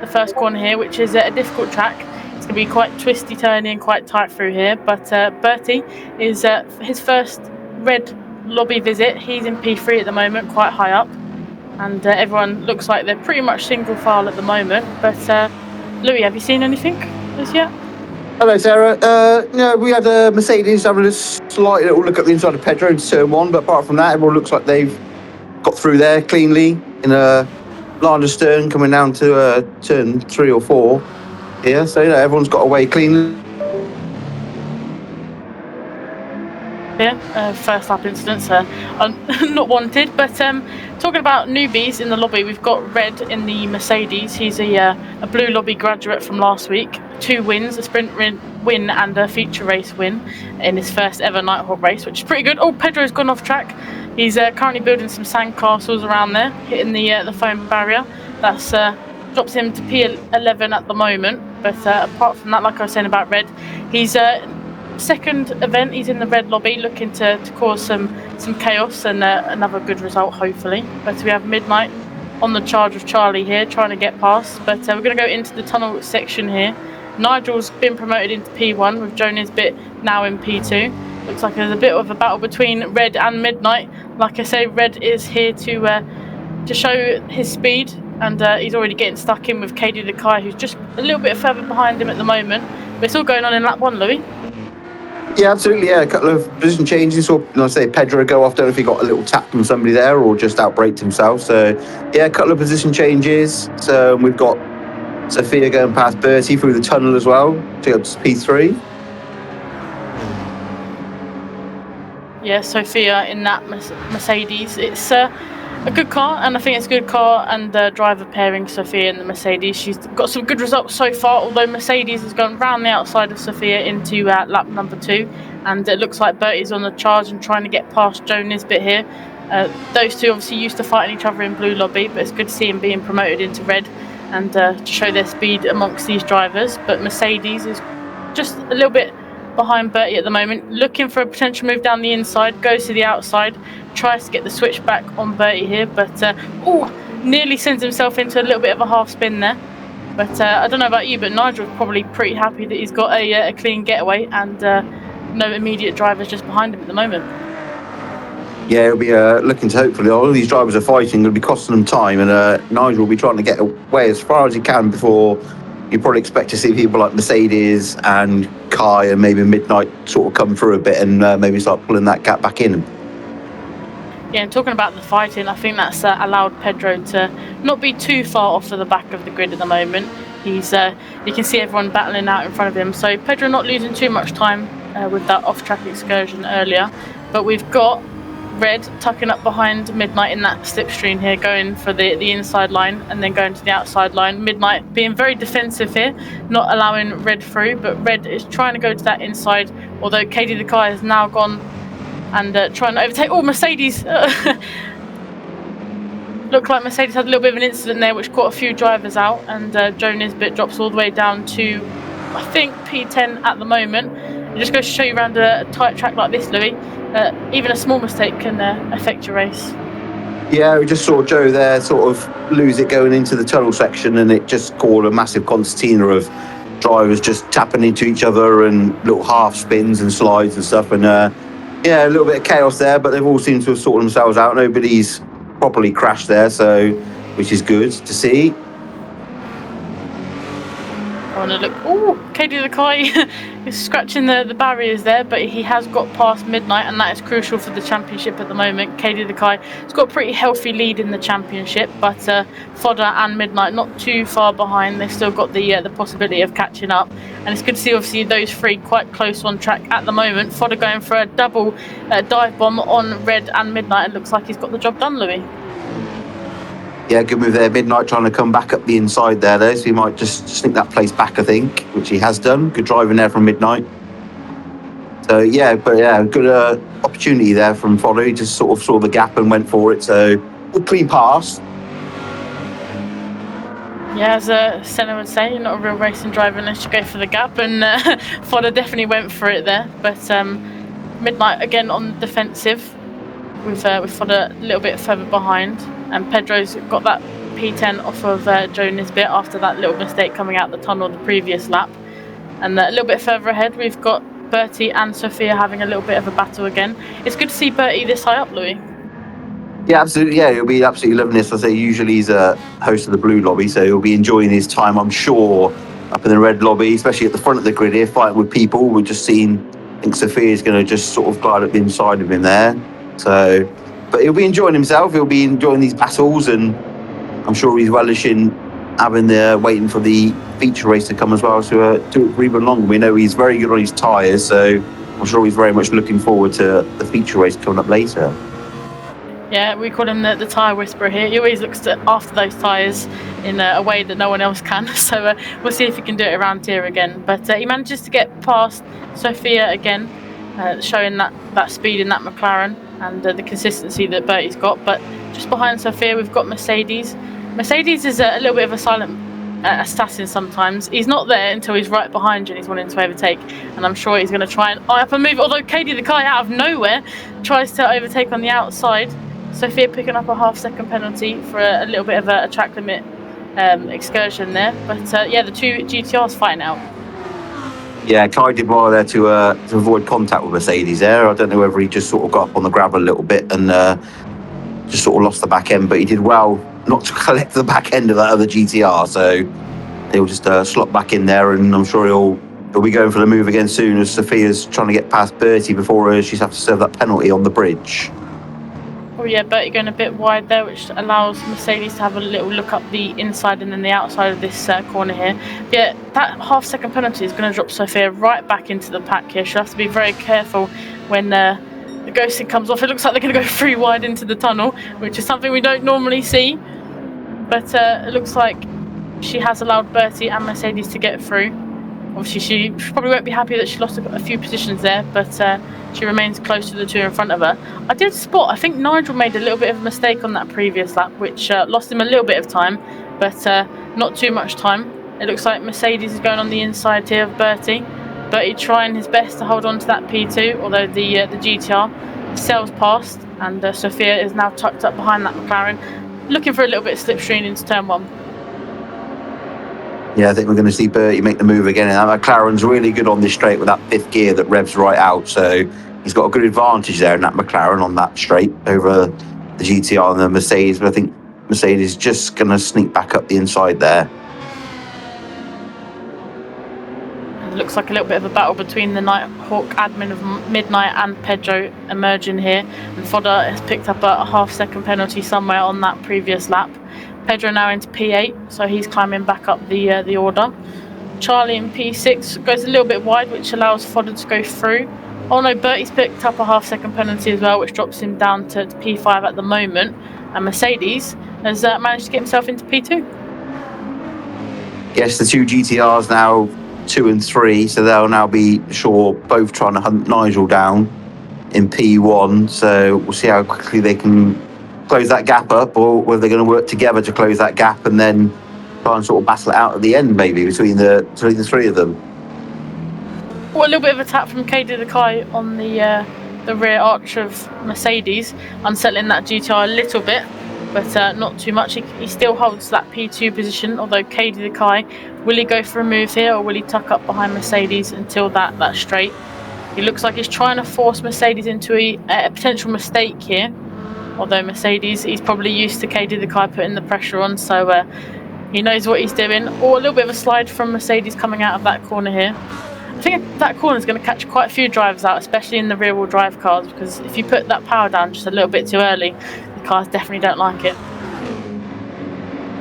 the first corner here, which is a difficult track. It's going to be quite twisty, turny and quite tight through here, but Bertie is his first Red Lobby visit. He's in P3 at the moment, quite high up. And everyone looks like they're pretty much single file at the moment. But Louis, have you seen anything as yet? Hello, Sarah. We had Mercedes having a slight little look at the inside of Pedro in turn 1, but apart from that, everyone looks like they've got through there cleanly in a line of stern coming down to turn 3 or 4 here. So everyone's got away cleanly. First lap incidents are not wanted, but talking about newbies in the lobby, we've got Red in the Mercedes. He's a Blue Lobby graduate from last week. 2 wins, a sprint win and a feature race win in his first ever Nighthawk race, which is pretty good. Oh, Pedro's gone off track. He's currently building some sandcastles around there, hitting the foam barrier. That's drops him to P11 at the moment, but apart from that, like I was saying about Red, he's second event. He's in the Red Lobby, looking to cause some chaos and another good result, hopefully. But we have Midnight on the charge of Charlie here, trying to get past. But we're going to go into the tunnel section here. Nigel's been promoted into P1 with Joe Nisbet now in P2. Looks like there's a bit of a battle between Red and Midnight. Like I say, Red is here to show his speed, and he's already getting stuck in with Katie the Kai, who's just a little bit further behind him at the moment. But it's all going on in lap 1, Louis. Yeah, absolutely. Yeah, a couple of position changes. Or I say Pedro go off. Don't know if he got a little tap from somebody there or just outbraked himself. So yeah, a couple of position changes. So we've got Sophia going past Bertie through the tunnel as well to go to P3. Yeah, Sophia in that Mercedes. It's a good car, and I think it's a good car and driver pairing, Sophia and the Mercedes. She's got some good results so far, although Mercedes has gone round the outside of Sophia into lap number 2, and it looks like Bertie's on the charge and trying to get past Joe Nisbet here. Those two obviously used to fighting each other in Blue Lobby, but it's good to see him being promoted into Red and to show their speed amongst these drivers. But Mercedes is just a little bit behind Bertie at the moment, looking for a potential move down the inside, goes to the outside, tries to get the switch back on Bertie here, but nearly sends himself into a little bit of a half spin there. But I don't know about you, but Nigel's probably pretty happy that he's got a clean getaway, and no immediate drivers just behind him at the moment. Yeah, he'll be looking to hopefully all these drivers are fighting. It'll be costing them time, and Nigel will be trying to get away as far as he can before you probably expect to see people like Mercedes and Kai and maybe Midnight sort of come through a bit and maybe start pulling that gap back in. Yeah, and talking about the fighting, I think that's allowed Pedro to not be too far off of the back of the grid at the moment. He's you can see everyone battling out in front of him, so Pedro not losing too much time with that off-track excursion earlier. But we've got Red tucking up behind Midnight in that slipstream here, going for the inside line and then going to the outside line. Midnight being very defensive here, not allowing Red through, but Red is trying to go to that inside, although Katie the Kai has now gone and trying to overtake. Oh, Mercedes! Looked like Mercedes had a little bit of an incident there which caught a few drivers out, and Joe Nisbet drops all the way down to, I think, P10 at the moment. It just goes to show you around a tight track like this, Louis, even a small mistake can affect your race. Yeah, we just saw Joe there sort of lose it going into the tunnel section, and it just caused a massive concertina of drivers just tapping into each other and little half spins and slides and stuff, and yeah, a little bit of chaos there, but they've all seemed to have sorted themselves out. Nobody's properly crashed there, so which is good to see. I want to look. Oh, Katie the Kai is scratching the barriers there, but he has got past Midnight, and that is crucial for the championship at the moment. Katie the Kai has got a pretty healthy lead in the championship, but Fodder and Midnight not too far behind. They've still got the possibility of catching up, and it's good to see obviously those three quite close on track at the moment. Fodder going for a double dive bomb on Red and Midnight, and looks like he's got the job done, Louis. Yeah, good move there. Midnight trying to come back up the inside there, though, so he might just sneak that place back, I think, which he has done. Good driving there from Midnight. So, yeah, but yeah, good opportunity there from Fodder. He just sort of saw the gap and went for it, so good clean pass. Yeah, as Senna would say, you're not a real racing driver unless you go for the gap, and Fodder definitely went for it there. But Midnight again on the defensive with Fodder a little bit further behind, and Pedro's got that P10 off of Joe Nisbet after that little mistake coming out the tunnel the previous lap. And a little bit further ahead we've got Bertie and Sophia having a little bit of a battle again. It's good to see Bertie this high up, Louis. Yeah, absolutely. Yeah, he'll be absolutely loving this. I say usually he's a host of the blue lobby, so he'll be enjoying his time, I'm sure, up in the red lobby, especially at the front of the grid here, fighting with people. We're just seeing, I think Sophia's going to just sort of glide up the inside of him there. So, but he'll be enjoying himself. He'll be enjoying these battles, and I'm sure he's relishing having waiting for the feature race to come as well, so do it for even longer. We know he's very good on his tyres, so I'm sure he's very much looking forward to the feature race coming up later. Yeah, we call him the tyre whisperer here. He always looks after those tyres in a way that no one else can. So we'll see if he can do it around here again. But he manages to get past Sophia again, showing that speed in that McLaren and the consistency that Bertie's got. But just behind Sophia, we've got Mercedes. Mercedes is a little bit of a silent assassin sometimes. He's not there until he's right behind you and he's wanting to overtake, and I'm sure he's going to try and eye up and move, although Katie the Kai out of nowhere tries to overtake on the outside. Sophia picking up a half-second penalty for a little bit of a track limit excursion there. But yeah, the two GTRs fighting out. Yeah, Kai did well there to avoid contact with Mercedes there. I don't know whether he just sort of got up on the gravel a little bit and just sort of lost the back end, but he did well not to collect the back end of that other GTR, so he'll just slot back in there, and I'm sure he'll be going for the move again soon as Sophia's trying to get past Bertie before she's have to serve that penalty on the bridge. Oh yeah, Bertie going a bit wide there, which allows Mercedes to have a little look up the inside and then the outside of this corner here. But yeah, that half-second penalty is going to drop Sophia right back into the pack here. She'll have to be very careful when the ghosting comes off. It looks like they're going to go 3 wide into the tunnel, which is something we don't normally see. But it looks like she has allowed Bertie and Mercedes to get through. Obviously, she probably won't be happy that she lost a few positions there, but she remains close to the two in front of her. I did spot, I think Nigel made a little bit of a mistake on that previous lap, which lost him a little bit of time, but not too much time. It looks like Mercedes is going on the inside here of Bertie. Bertie trying his best to hold on to that P2, although the GTR sails past, and Sophia is now tucked up behind that McLaren, looking for a little bit of slipstream into turn 1. Yeah, I think we're going to see Bertie make the move again. And McLaren's really good on this straight with that fifth gear that revs right out. So he's got a good advantage there in that McLaren on that straight over the GTR and the Mercedes. But I think Mercedes is just going to sneak back up the inside there. It looks like a little bit of a battle between the Nighthawk admin of Midnight and Pedro emerging here. And Fodder has picked up a half-second penalty somewhere on that previous lap. Pedro now into P8, so he's climbing back up the order. Charlie in P6 goes a little bit wide, which allows Fodder to go through. Oh no, Bertie's picked up a half-second penalty as well, which drops him down to P5 at the moment. And Mercedes has managed to get himself into P2. Yes, the two GTRs now 2 and 3, so they'll now be sure both trying to hunt Nigel down in P1. So we'll see how quickly they can close that gap up, or whether they're going to work together to close that gap and then try and sort of battle it out at the end, maybe between the three of them. Well, a little bit of a tap from KD the Kai on the rear arch of Mercedes, unsettling that GTR a little bit, but not too much. He still holds that P2 position, although KD the Kai, will he go for a move here, or will he tuck up behind Mercedes until that straight? He looks like he's trying to force Mercedes into a potential mistake here. Although Mercedes, he's probably used to KD the Kai putting the pressure on, so he knows what he's doing. Or a little bit of a slide from Mercedes coming out of that corner here. I think that corner is going to catch quite a few drivers out, especially in the rear-wheel drive cars, because if you put that power down just a little bit too early, the cars definitely don't like it.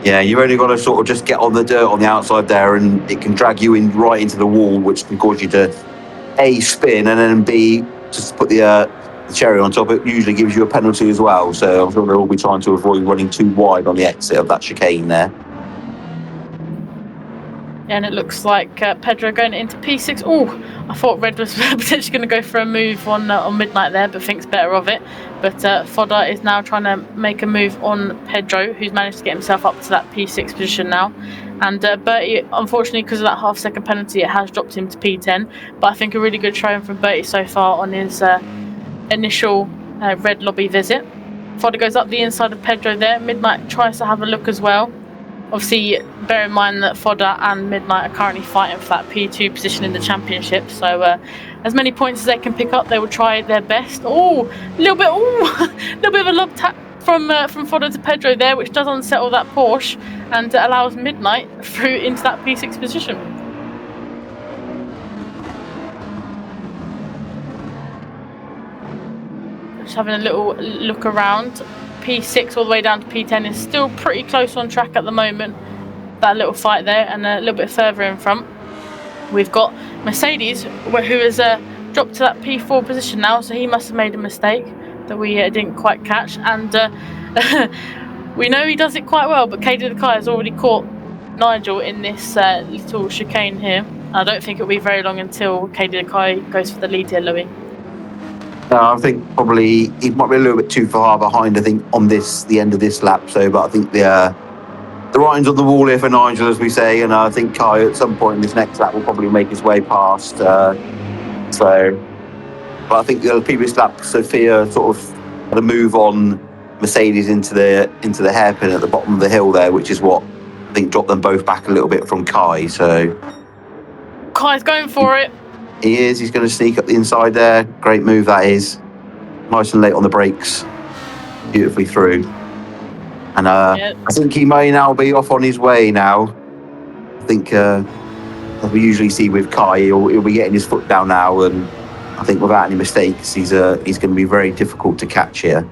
Yeah, you've only got to sort of just get on the dirt on the outside there, and it can drag you in right into the wall, which can cause you to A, spin, and then B, just put the cherry on top. It usually gives you a penalty as well, so I'm sure they'll all be trying to avoid running too wide on the exit of that chicane there. And it looks like Pedro going into P6. Oh, I thought Red was potentially going to go for a move on Midnight there, but thinks better of it. But Fodder is now trying to make a move on Pedro, who's managed to get himself up to that P6 position now. And Bertie, unfortunately, because of that half-second penalty, it has dropped him to P10. But I think a really good showing from Bertie so far on his initial red lobby visit. Fodder goes up the inside of Pedro there. Midnight tries to have a look as well. Obviously, bear in mind that Fodder and Midnight are currently fighting for that P2 position in the championship. So as many points as they can pick up, they will try their best. Oh, a little bit of a lob tap from Fodder to Pedro there, which does unsettle that Porsche and allows Midnight through into that P6 position. Just having a little look around. P6 all the way down to P10 is still pretty close on track at the moment. That little fight there, and a little bit further in front, we've got Mercedes, who has dropped to that P4 position now, so he must have made a mistake that we didn't quite catch. And we know he does it quite well, but KD the Kai has already caught Nigel in this little chicane here. I don't think it'll be very long until KD the Kai goes for the lead here, Louis. I think probably he might be a little bit too far behind, I think, on the end of this lap. So, but I think the writing's on the wall here for Nigel, as we say, and I think Kai at some point in this next lap will probably make his way past. But I think the previous lap, Sophia sort of had a move on Mercedes into the hairpin at the bottom of the hill there, which is what I think dropped them both back a little bit from Kai. So Kai's going for it. He is. He's going to sneak up the inside there. Great move that is. Nice and late on the brakes. Beautifully through. And I think he may now be off on his way now. I think, as we usually see with Kai, he'll be getting his foot down now. And I think without any mistakes, he's going to be very difficult to catch here.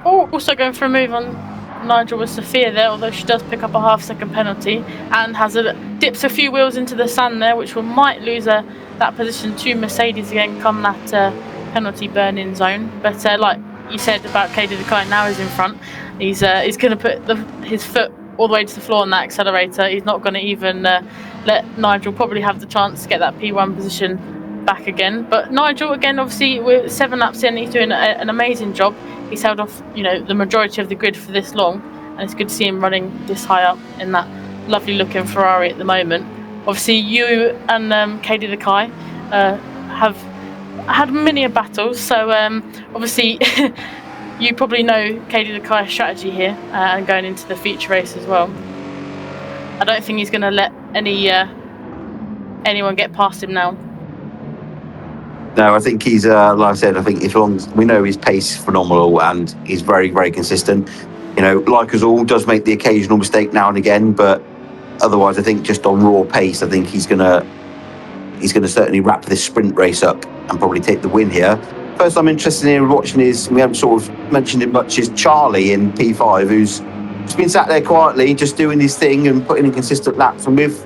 Oh, also going for a move on Nigel with Sophia there, although she does pick up a half-second penalty and dips a few wheels into the sand there, which might lose that position to Mercedes again come that penalty burn-in zone. But like you said about KD the Kai, now he's in front. He's going to put his foot all the way to the floor on that accelerator. He's not going to even let Nigel probably have the chance to get that P1 position back again. But Nigel, again, obviously, we're 7 laps in. He's doing an amazing job. He's held off, the majority of the grid for this long, and it's good to see him running this high up in that lovely-looking Ferrari at the moment. Obviously, you and KD the Kai have had many a battles, so obviously you probably know KD the Kai's strategy here and going into the feature race as well. I don't think he's going to let anyone get past him now. No, I think he's, like I said, I think as long as we know his pace is phenomenal and he's very, very consistent. You know, like us all, does make the occasional mistake now and again, but otherwise, I think just on raw pace, I think he's gonna certainly wrap this sprint race up and probably take the win here. First, I'm interested in watching is, we haven't sort of mentioned it much, is Charlie in P5, who's just been sat there quietly, just doing his thing and putting in consistent laps. And with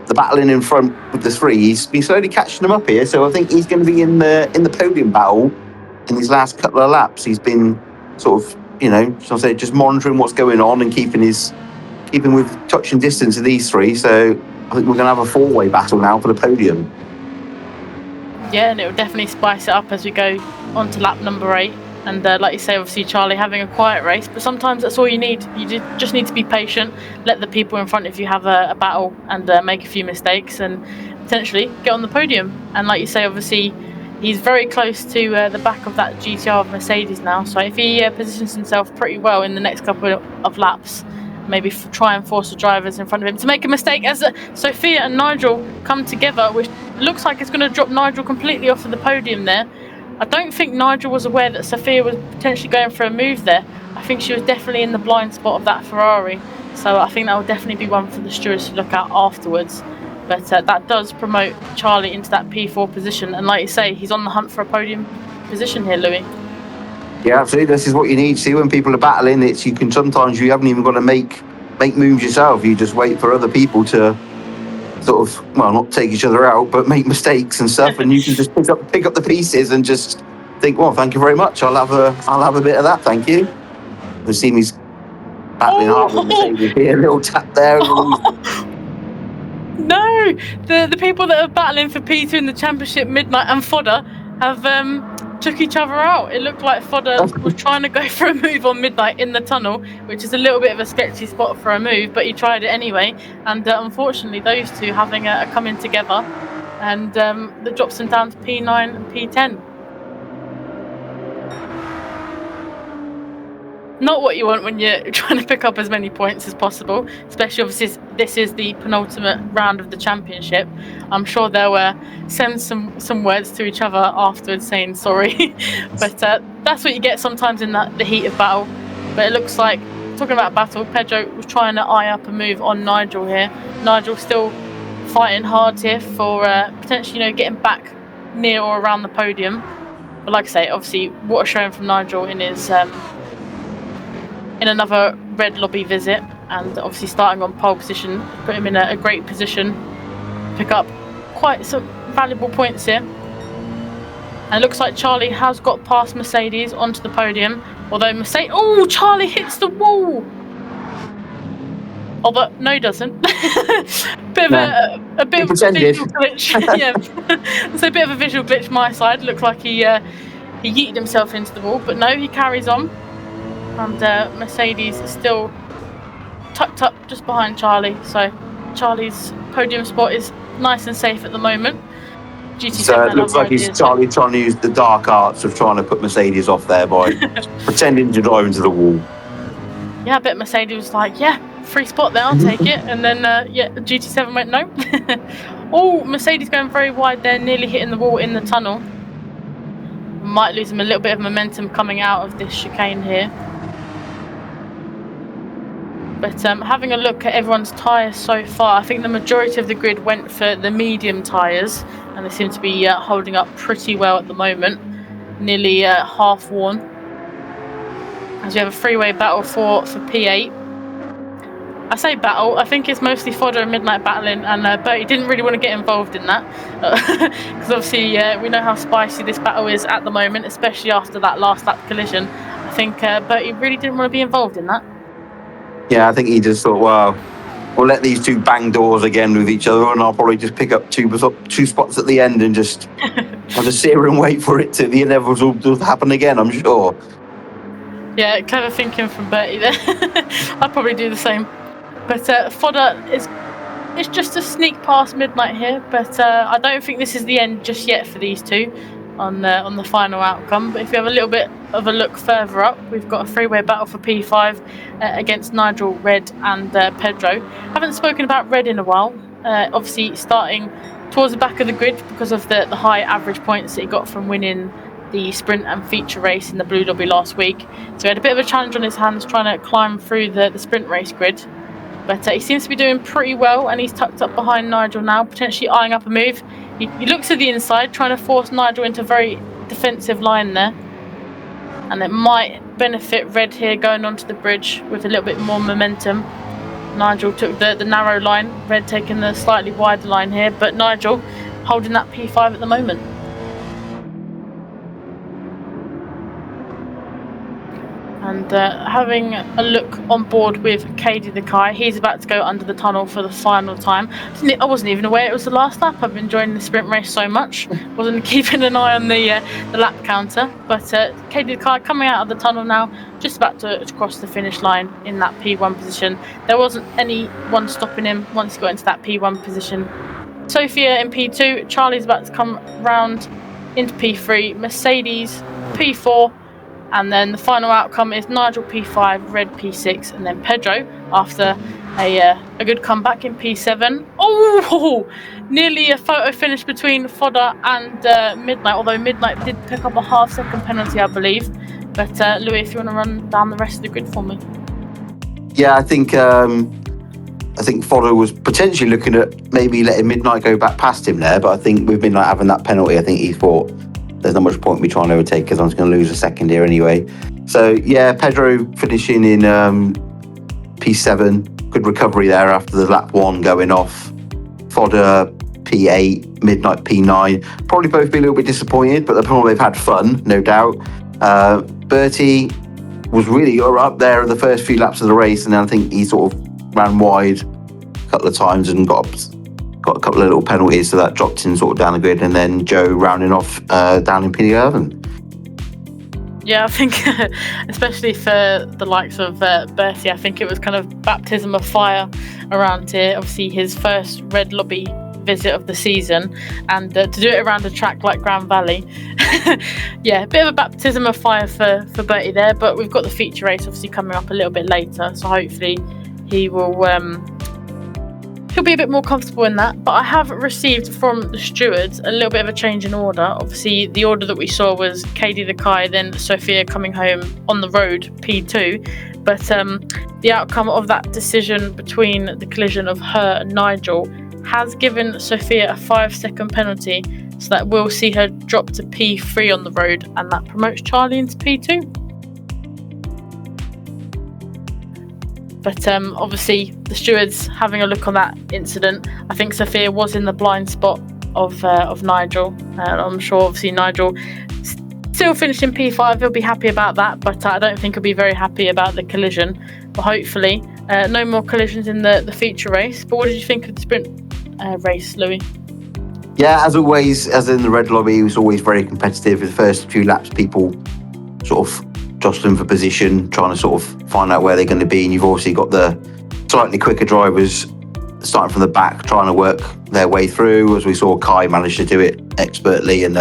the battling in front with the three, he's been slowly catching them up here. So I think he's going to be in the podium battle in his last couple of laps. He's been sort of, you know, so I say, just monitoring what's going on and keeping with touch and distance of these three. So I think we're going to have a four-way battle now for the podium. Yeah, and it will definitely spice it up as we go on to lap number 8. And like you say, obviously Charlie having a quiet race, but sometimes that's all you need. You just need to be patient, let the people in front of you have a battle and make a few mistakes and potentially get on the podium. And like you say, obviously he's very close to the back of that GTR of Mercedes now. So if he positions himself pretty well in the next couple of laps, maybe try and force the drivers in front of him to make a mistake, as Sophia and Nigel come together, which looks like it's going to drop Nigel completely off of the podium there. I don't think Nigel was aware that Sophia was potentially going for a move there. I think she was definitely in the blind spot of that Ferrari. So I think that will definitely be one for the stewards to look at afterwards. But that does promote Charlie into that P4 position. And like you say, he's on the hunt for a podium position here, Louis. Yeah, absolutely. This is what you need. See, when people are battling, you haven't even got to make moves yourself. You just wait for other people to sort of, well, not take each other out, but make mistakes and stuff, and you can just pick up the pieces and just think, well, thank you very much. I'll have a bit of that, thank you. You see me battling hard with Mercedes here, a little tap there. No, the people that are battling for P2 in the championship, Midnight and Fodder, have took each other out. It looked like Fodder was trying to go for a move on Midnight in the tunnel, which is a little bit of a sketchy spot for a move, but he tried it anyway. And unfortunately, those two having a coming together, and that drops them down to P9 and P10. Not what you want when you're trying to pick up as many points as possible, especially obviously this is the penultimate round of the championship. I'm sure they'll send some words to each other afterwards saying sorry, but that's what you get sometimes in the heat of battle. But it looks like, talking about battle, Pedro was trying to eye up a move on Nigel here. Nigel still fighting hard here for potentially, you know, getting back near or around the podium. But like I say, obviously what a showing from Nigel in his in another red lobby visit, and obviously starting on pole position put him in a great position, pick up quite some valuable points here. And it looks like Charlie has got past Mercedes onto the podium, although Charlie hits the wall. Although no, he doesn't. bit of a visual glitch. Yeah, so a bit of a visual glitch my side. Looks like he yeeted himself into the wall, but no, he carries on. And Mercedes is still tucked up just behind Charlie, so Charlie's podium spot is nice and safe at the moment. So it looks like he's Charlie trying to use the dark arts of trying to put Mercedes off there by pretending to drive into the wall. Yeah, I bet Mercedes was like, yeah, free spot there, I'll take it. And then GT7 went no. Oh, Mercedes going very wide there, nearly hitting the wall in the tunnel. Might lose him a little bit of momentum coming out of this chicane here. But having a look at everyone's tyres so far, I think the majority of the grid went for the medium tyres, and they seem to be holding up pretty well at the moment. Nearly half worn. As we have a three-way battle for P8. I say battle, I think it's mostly Fodder and Midnight battling, and Bertie didn't really want to get involved in that. Because obviously we know how spicy this battle is at the moment, especially after that last lap collision. I think Bertie really didn't want to be involved in that. Yeah, I think he just thought, well, we'll let these two bang doors again with each other, and I'll probably just pick up two spots at the end and just I'll just sit here and wait for it to the inevitable to happen again, I'm sure. Yeah, clever thinking from Bertie there. I'd probably do the same. But Fodder is just a sneak past Midnight here, but I don't think this is the end just yet for these two on the final outcome. But if you have a little bit of a look further up, we've got a three-way battle for P5 against Nigel, Red and Pedro. Haven't spoken about Red in a while, obviously starting towards the back of the grid because of the high average points that he got from winning the sprint and feature race in the Blue Lobby last week. So he had a bit of a challenge on his hands trying to climb through the sprint race grid. But he seems to be doing pretty well, and he's tucked up behind Nigel now, potentially eyeing up a move. He looks to the inside, trying to force Nigel into a very defensive line there. And it might benefit Red here going onto the bridge with a little bit more momentum. Nigel took the narrow line, Red taking the slightly wider line here, but Nigel holding that P5 at the moment. And having a look on board with Cady the Kai, he's about to go under the tunnel for the final time. I wasn't even aware it was the last lap. I've been enjoying the sprint race so much. Wasn't keeping an eye on the lap counter. But Cady the Kai coming out of the tunnel now, just about to cross the finish line in that P1 position. There wasn't anyone stopping him once he got into that P1 position. Sophia in P2, Charlie's about to come round into P3, Mercedes P4, and then the final outcome is Nigel P5, Red P6, and then Pedro after a good comeback in P7. Oh, nearly a photo finish between Fodder and Midnight, although Midnight did pick up a half-second penalty, I believe. But Louis, if you want to run down the rest of the grid for me. Yeah, I think Fodder was potentially looking at maybe letting Midnight go back past him there, but I think with Midnight having that penalty, I think he thought there's not much point me trying to overtake because I'm just going to lose a second here anyway. So yeah, Pedro finishing in P7, good recovery there after the lap 1 going off. Fodder P8, Midnight P9. Probably both be a little bit disappointed, but they've had fun, no doubt. Bertie was really up there in the first few laps of the race, and then I think he sort of ran wide a couple of times and got a couple of little penalties, so that dropped him sort of down the grid, and then Joe rounding off down in P11. Yeah, I think especially for the likes of Bertie, I think it was kind of baptism of fire around here. Obviously his first Red Lobby visit of the season, and to do it around a track like Grand Valley. Yeah, a bit of a baptism of fire for Bertie there, but we've got the feature race obviously coming up a little bit later, so hopefully he will he'll be a bit more comfortable in that. But I have received from the stewards a little bit of a change in order. Obviously the order that we saw was Cady the Kai, then Sophia coming home on the road P2, but the outcome of that decision between the collision of her and Nigel has given Sophia a 5-second penalty, so that will see her drop to P3 on the road, and that promotes Charlie into P2. But obviously the stewards having a look on that incident, I think Sophia was in the blind spot of Nigel, and I'm sure obviously Nigel still finished in P5, he'll be happy about that, but I don't think he'll be very happy about the collision. But hopefully no more collisions in the feature race. But what did you think of the sprint race, Louis? Yeah, as always, as in the Red Lobby, it was always very competitive. The first few laps, people sort of jostling for position, trying to sort of find out where they're going to be, and you've obviously got the slightly quicker drivers starting from the back, trying to work their way through, as we saw Kai manage to do it expertly and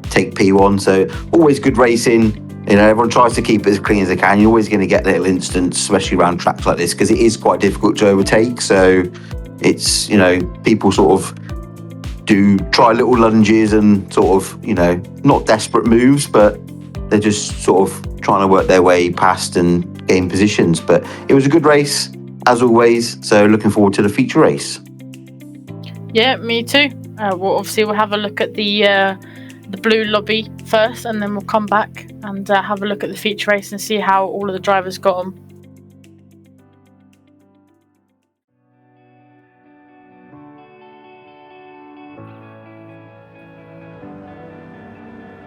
take P1. So always good racing. You know, everyone tries to keep it as clean as they can. You're always going to get little incidents, especially around tracks like this, because it is quite difficult to overtake. So it's, you know, people sort of do try little lunges and sort of, you know, not desperate moves, but they're just sort of trying to work their way past and gain positions. But it was a good race, as always. So looking forward to the feature race. Yeah, me too. We'll have a look at the Blue Lobby first, and then we'll come back and have a look at the feature race and see how all of the drivers got on.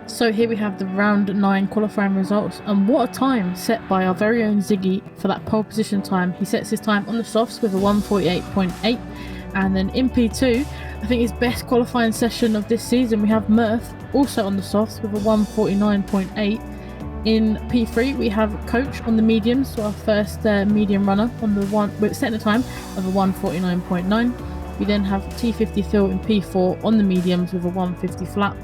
So here we have the round 9 qualifying results, and what a time set by our very own Ziggy for that pole position time. He sets his time on the softs with a 1:48.8, and then in P2, I think his best qualifying session of this season, we have Murph also on the softs with a 1:49.8. In P3 we have Coach on the mediums, so our first medium runner on the one with setting a time of a 1:49.9. We then have T50 Phil in P4 on the mediums with a 1:50 flat.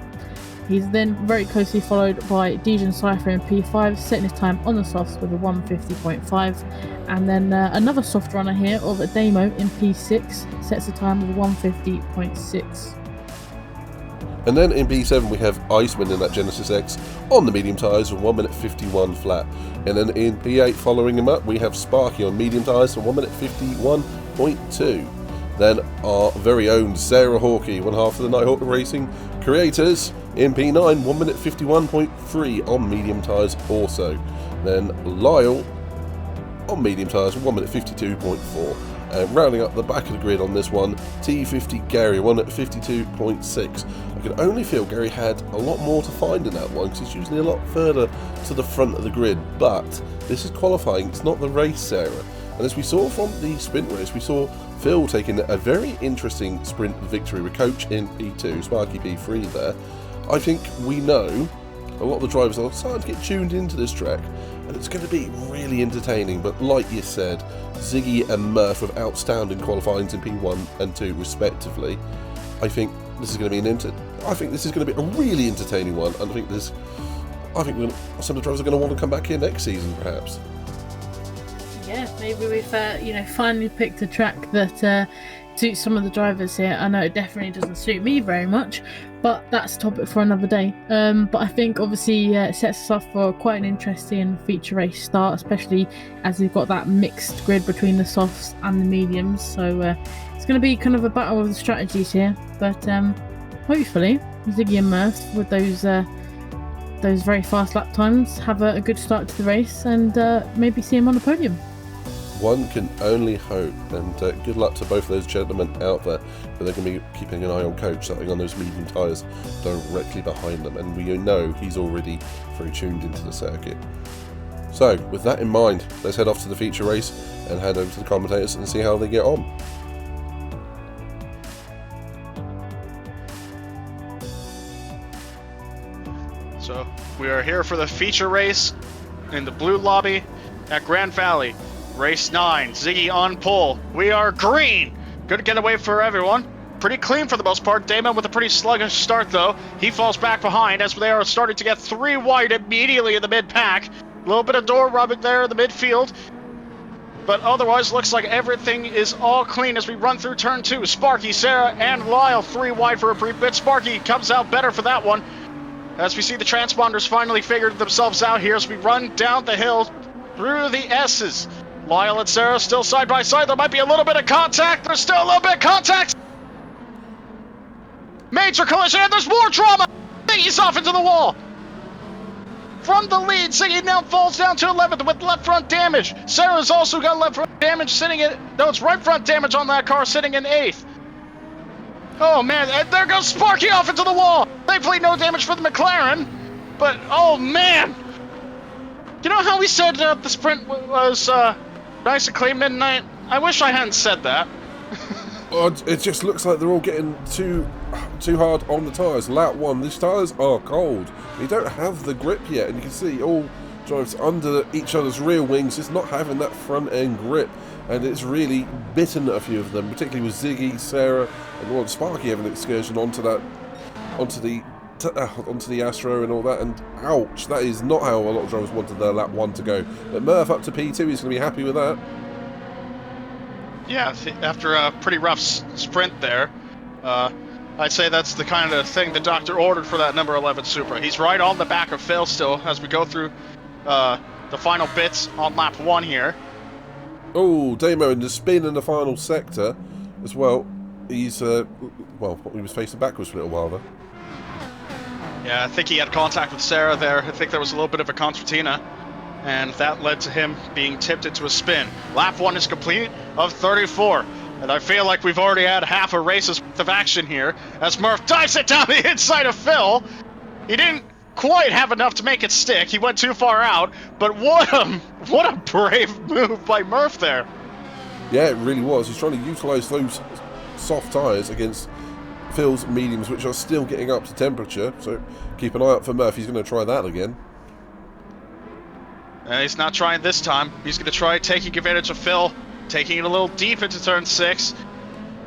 He's then very closely followed by Dejan Cypher in P5, setting his time on the softs with a 150.5. And then another soft runner here of a Damo in P6 sets the time with 150.6. And then in P7 we have Iceman in that Genesis X on the medium tyres with 1 minute 51 flat. And then in P8 following him up we have Sparky on medium tyres for 1 minute 51.2. Then our very own Sarah Hawkey, one half of the Nighthawk Racing creators, in P9 1 minute 51.3 on medium tyres also. Then Lyle on medium tyres 1 minute 52.4. And rounding up the back of the grid on this one, T50 Gary 1 at 52.6. I could only feel Gary had a lot more to find in that one because he's usually a lot further to the front of the grid, but this is qualifying, it's not the race, Sarah. And as we saw from the sprint race, we saw Phil taking a very interesting sprint victory with Coach in P2, Sparky P3 there. I think we know a lot of the drivers are starting to get tuned into this track, and it's going to be really entertaining. But like you said, Ziggy and Murph with outstanding qualifyings in P1 and 2 respectively. I think this is going to be a really entertaining one, and I think some of the drivers are going to want to come back here next season, perhaps. Yeah, maybe we've finally picked a track that suits some of the drivers here. I know it definitely doesn't suit me very much, but that's a topic for another day. But I think obviously it sets us up for quite an interesting feature race start, especially as we've got that mixed grid between the softs and the mediums. So it's going to be kind of a battle of the strategies here. But hopefully Ziggy and Murph with those very fast lap times have a good start to the race and maybe see him on the podium. One can only hope, and good luck to both of those gentlemen out there, but they're going to be keeping an eye on Coach, starting on those medium tyres directly behind them, and we know he's already very tuned into the circuit. So, with that in mind, let's head off to the feature race and head over to the commentators and see how they get on. So, we are here for the feature race in the blue lobby at Grand Valley. Race 9, Ziggy on pole. We are green. Good getaway for everyone. Pretty clean for the most part. Damon with a pretty sluggish start though. He falls back behind as they are starting to get 3 wide immediately in the mid-pack. A little bit of door rubbing there in the midfield. But otherwise looks like everything is all clean as we run through turn 2. Sparky, Sarah, and Lyle 3 wide for a brief bit. Sparky comes out better for that one. As we see the transponders finally figured themselves out here as we run down the hill through the S's. Lyle and Sarah still side by side. There might be a little bit of contact. There's still a little bit of contact. Major collision, and there's more drama. Ziggy's off into the wall. From the lead, Ziggy now falls down to 11th with left front damage. Sarah's also got left front damage sitting in... No, it's right front damage on that car sitting in 8th. Oh, man. And there goes Sparky off into the wall. Thankfully, no damage for the McLaren. But, oh, man. You know how we said the sprint was... nice and clean midnight? I wish I hadn't said that. It just looks like they're all getting too hard on the tyres. Lap 1, these tyres are cold. They don't have the grip yet, and you can see all drivers under each other's rear wings just not having that front end grip, and it's really bitten a few of them, particularly with Ziggy, Sarah, and Sparky having an excursion onto the Astro and all that, and ouch, that is not how a lot of drivers wanted their lap 1 to go. But Murph up to P2, he's going to be happy with that. Yeah, after a pretty rough sprint there, I'd say that's the kind of thing the doctor ordered for that number 11 Supra. He's right on the back of Phil still as we go through the final bits on lap 1 here. Oh, Damo in the spin in the final sector as well. He's, he was facing backwards for a little while there. Yeah, I think he had contact with Sarah there. I think there was a little bit of a concertina, and that led to him being tipped into a spin. Lap 1 is complete of 34, and I feel like we've already had half a race's worth of action here as Murph dives it down the inside of Phil. He didn't quite have enough to make it stick. He went too far out, but what a brave move by Murph there. Yeah, it really was. He's trying to utilise those soft tyres against Phil's mediums, which are still getting up to temperature, so keep an eye out for Murph. He's going to try that again. He's not trying this time. He's going to try taking advantage of Phil, taking it a little deep into turn 6.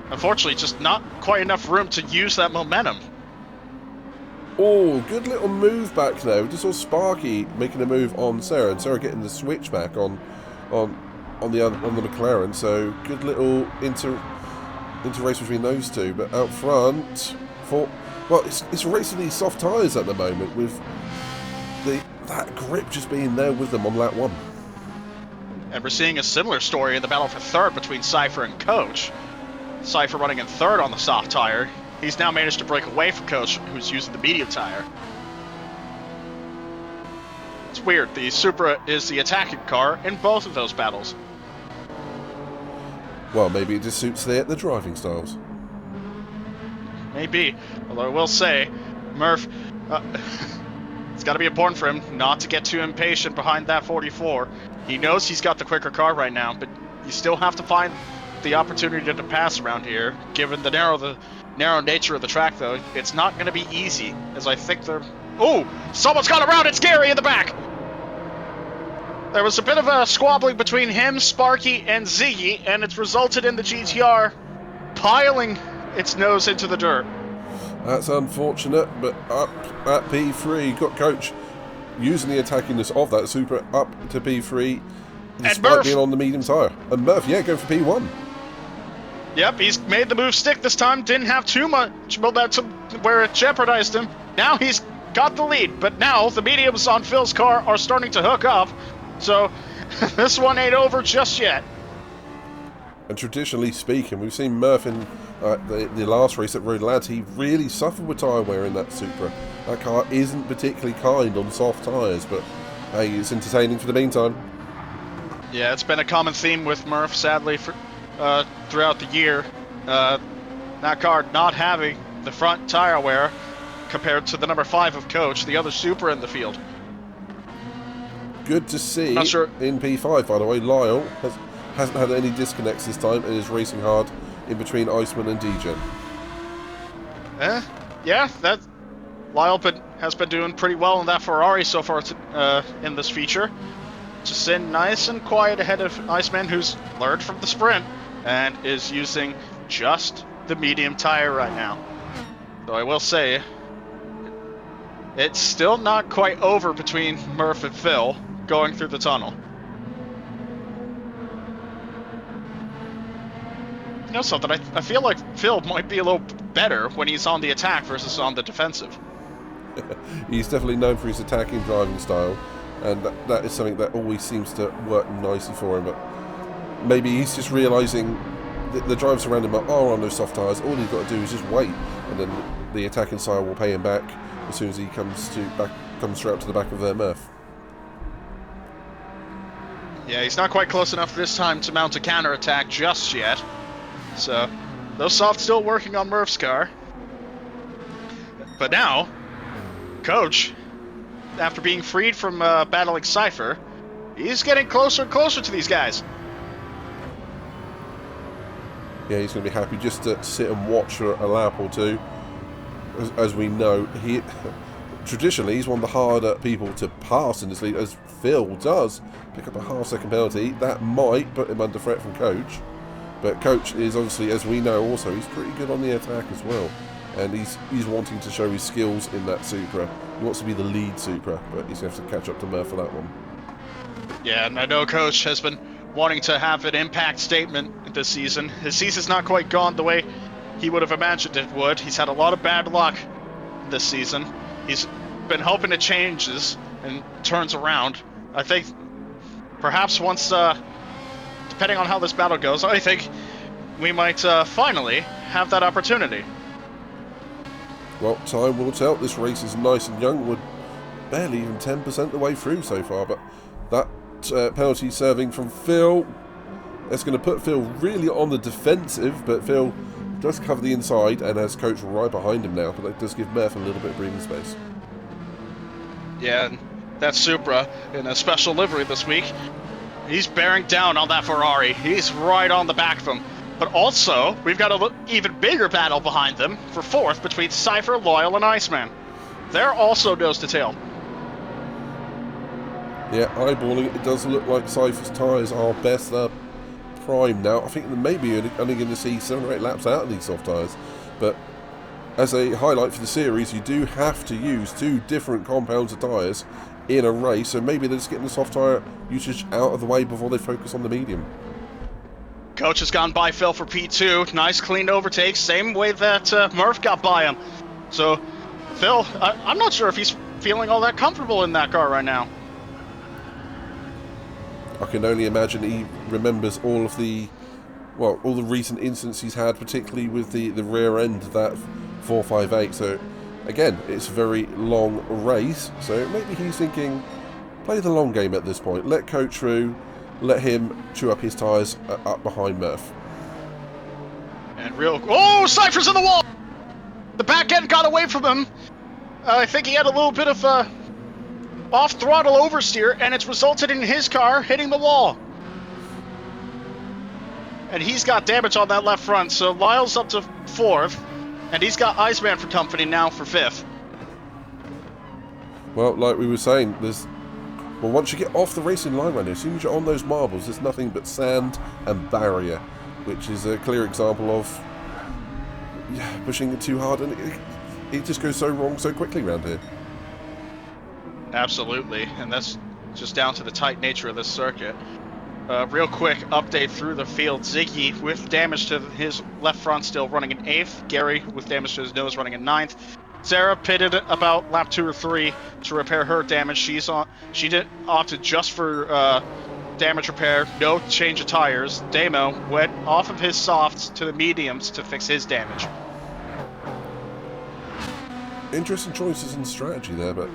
Unfortunately, just not quite enough room to use that momentum. Oh, good little move back there. We just saw Sparky making a move on Sarah, and Sarah getting the switch back on the McLaren. So good little inter race between those two. But out front, it's a race with these soft tyres at the moment, with that grip just being there with them on lap 1. And we're seeing a similar story in the battle for third between Cypher and Coach. Cypher running in third on the soft tire. He's now managed to break away from Coach, who's using the medium tire. It's weird. The Supra is the attacking car in both of those battles. Well, maybe it just suits the driving styles. Maybe. Although I will say, Murph, it's got to be important for him not to get too impatient behind that 44. He knows he's got the quicker car right now, but you still have to find the opportunity to pass around here. Given the narrow nature of the track, though, it's not going to be easy, as I think they're... Oh! Someone's got around! It's Gary in the back! There was a bit of a squabbling between him, Sparky, and Ziggy, and it's resulted in the GTR piling its nose into the dirt. That's unfortunate, but up at P3, got Coach using the attackiness of that Supra up to P3, despite being on the medium tyre. And Murph, yeah, going for P1. Yep, he's made the move stick this time. Didn't have too much momentum where it jeopardized him. Now he's got the lead, but now the mediums on Phil's car are starting to hook up. So this one ain't over just yet. And traditionally speaking, we've seen Murph in the last race at Road Lads. He really suffered with tyre wear in that Supra. That car isn't particularly kind on soft tyres, but hey, it's entertaining for the meantime. Yeah, it's been a common theme with Murph, sadly, for throughout the year. That car not having the front tyre wear compared to the number 5 of Coach, the other Supra in the field. Good to see. Not sure. In P5, by the way, Lyle hasn't had any disconnects this time and is racing hard in between Iceman and DJ. Yeah, that Lyle has been doing pretty well in that Ferrari so far in this feature. Just sitting nice and quiet ahead of Iceman, who's learned from the sprint and is using just the medium tire right now. Though I will say, it's still not quite over between Murph and Phil going through the tunnel. You know something, I feel like Phil might be a little better when he's on the attack versus on the defensive. He's definitely known for his attacking driving style, and that is something that always seems to work nicely for him. But maybe he's just realising that the drivers around him are on those soft tyres. All he's got to do is just wait, and then the attacking style will pay him back as soon as he comes straight up to the back of their Murph. Yeah, he's not quite close enough this time to mount a counter-attack just yet. So, those softs still working on Murph's car. But now, Coach, after being freed from battling Cypher, he's getting closer and closer to these guys. Yeah, he's going to be happy just to sit and watch for a lap or two. As we know, traditionally he's one of the harder people to pass in this league, as Phil does pick up a half-second penalty. That might put him under threat from Coach. But Coach is obviously, as we know also, he's pretty good on the attack as well. And he's wanting to show his skills in that Supra. He wants to be the lead Supra, but he's going to have to catch up to Murph for that one. Yeah, and I know Coach has been wanting to have an impact statement this season. His season's not quite gone the way he would have imagined it would. He's had a lot of bad luck this season. He's been hoping it changes and turns around. I think perhaps once, depending on how this battle goes, I think we might finally have that opportunity. Well, time will tell. This race is nice and young. We're barely even 10% the way through so far, but that penalty serving from Phil, that's going to put Phil really on the defensive, but Phil does cover the inside and has Coach right behind him now, but that does give Murph a little bit of breathing space. Yeah, and that Supra in a special livery this week, he's bearing down on that Ferrari. He's right on the back of him. But also, we've got an even bigger battle behind them for fourth between Cypher, Loyal, and Iceman. They're also nose to tail. Yeah, eyeballing, it does look like Cypher's tyres are best prime now. I think they may be only going to see 7 or 8 laps out of these soft tyres. But as a highlight for the series, you do have to use 2 different compounds of tyres in a race, so maybe they're just getting the soft tyre usage out of the way before they focus on the medium. Coach has gone by Phil for P2. Nice clean overtake, same way that Murph got by him. So, Phil, I'm not sure if he's feeling all that comfortable in that car right now. I can only imagine he remembers all the recent incidents he's had, particularly with the rear end of that 458. So, again, it's a very long race, so maybe he's thinking, play the long game at this point. Let Coach through. Let him chew up his tyres up behind Murph. And oh, Cypher's in the wall! The back end got away from him. I think he had a little bit of off-throttle oversteer, and it's resulted in his car hitting the wall. And he's got damage on that left front, so Lyle's up to 4th, and he's got Iceman for company now for 5th. Well, like we were saying, once you get off the racing line right now, as soon as you're on those marbles, there's nothing but sand and barrier, which is a clear example of pushing it too hard, and it just goes so wrong so quickly around here. Absolutely, and that's just down to the tight nature of this circuit. Real quick update through the field. Ziggy with damage to his left front still running in 8th. Gary with damage to his nose running in 9th. Sarah pitted about lap 2 or 3 to repair her damage. She opted just for damage repair, no change of tires. Damo went off of his softs to the mediums to fix his damage. Interesting choices in strategy there, but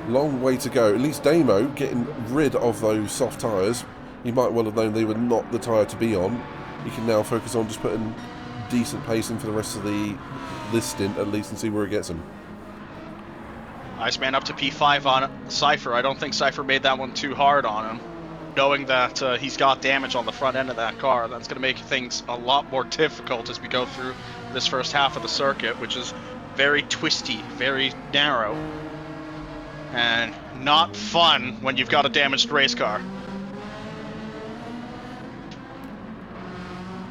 long way to go. At least Damo getting rid of those soft tyres. He might well have known they were not the tyre to be on. He can now focus on just putting decent pace in for the rest of this stint at least, and see where it gets him. Iceman up to P5 on Cypher. I don't think Cypher made that one too hard on him. Knowing that he's got damage on the front end of that car, that's going to make things a lot more difficult as we go through this first half of the circuit, which is very twisty, very narrow, and not fun when you've got a damaged race car.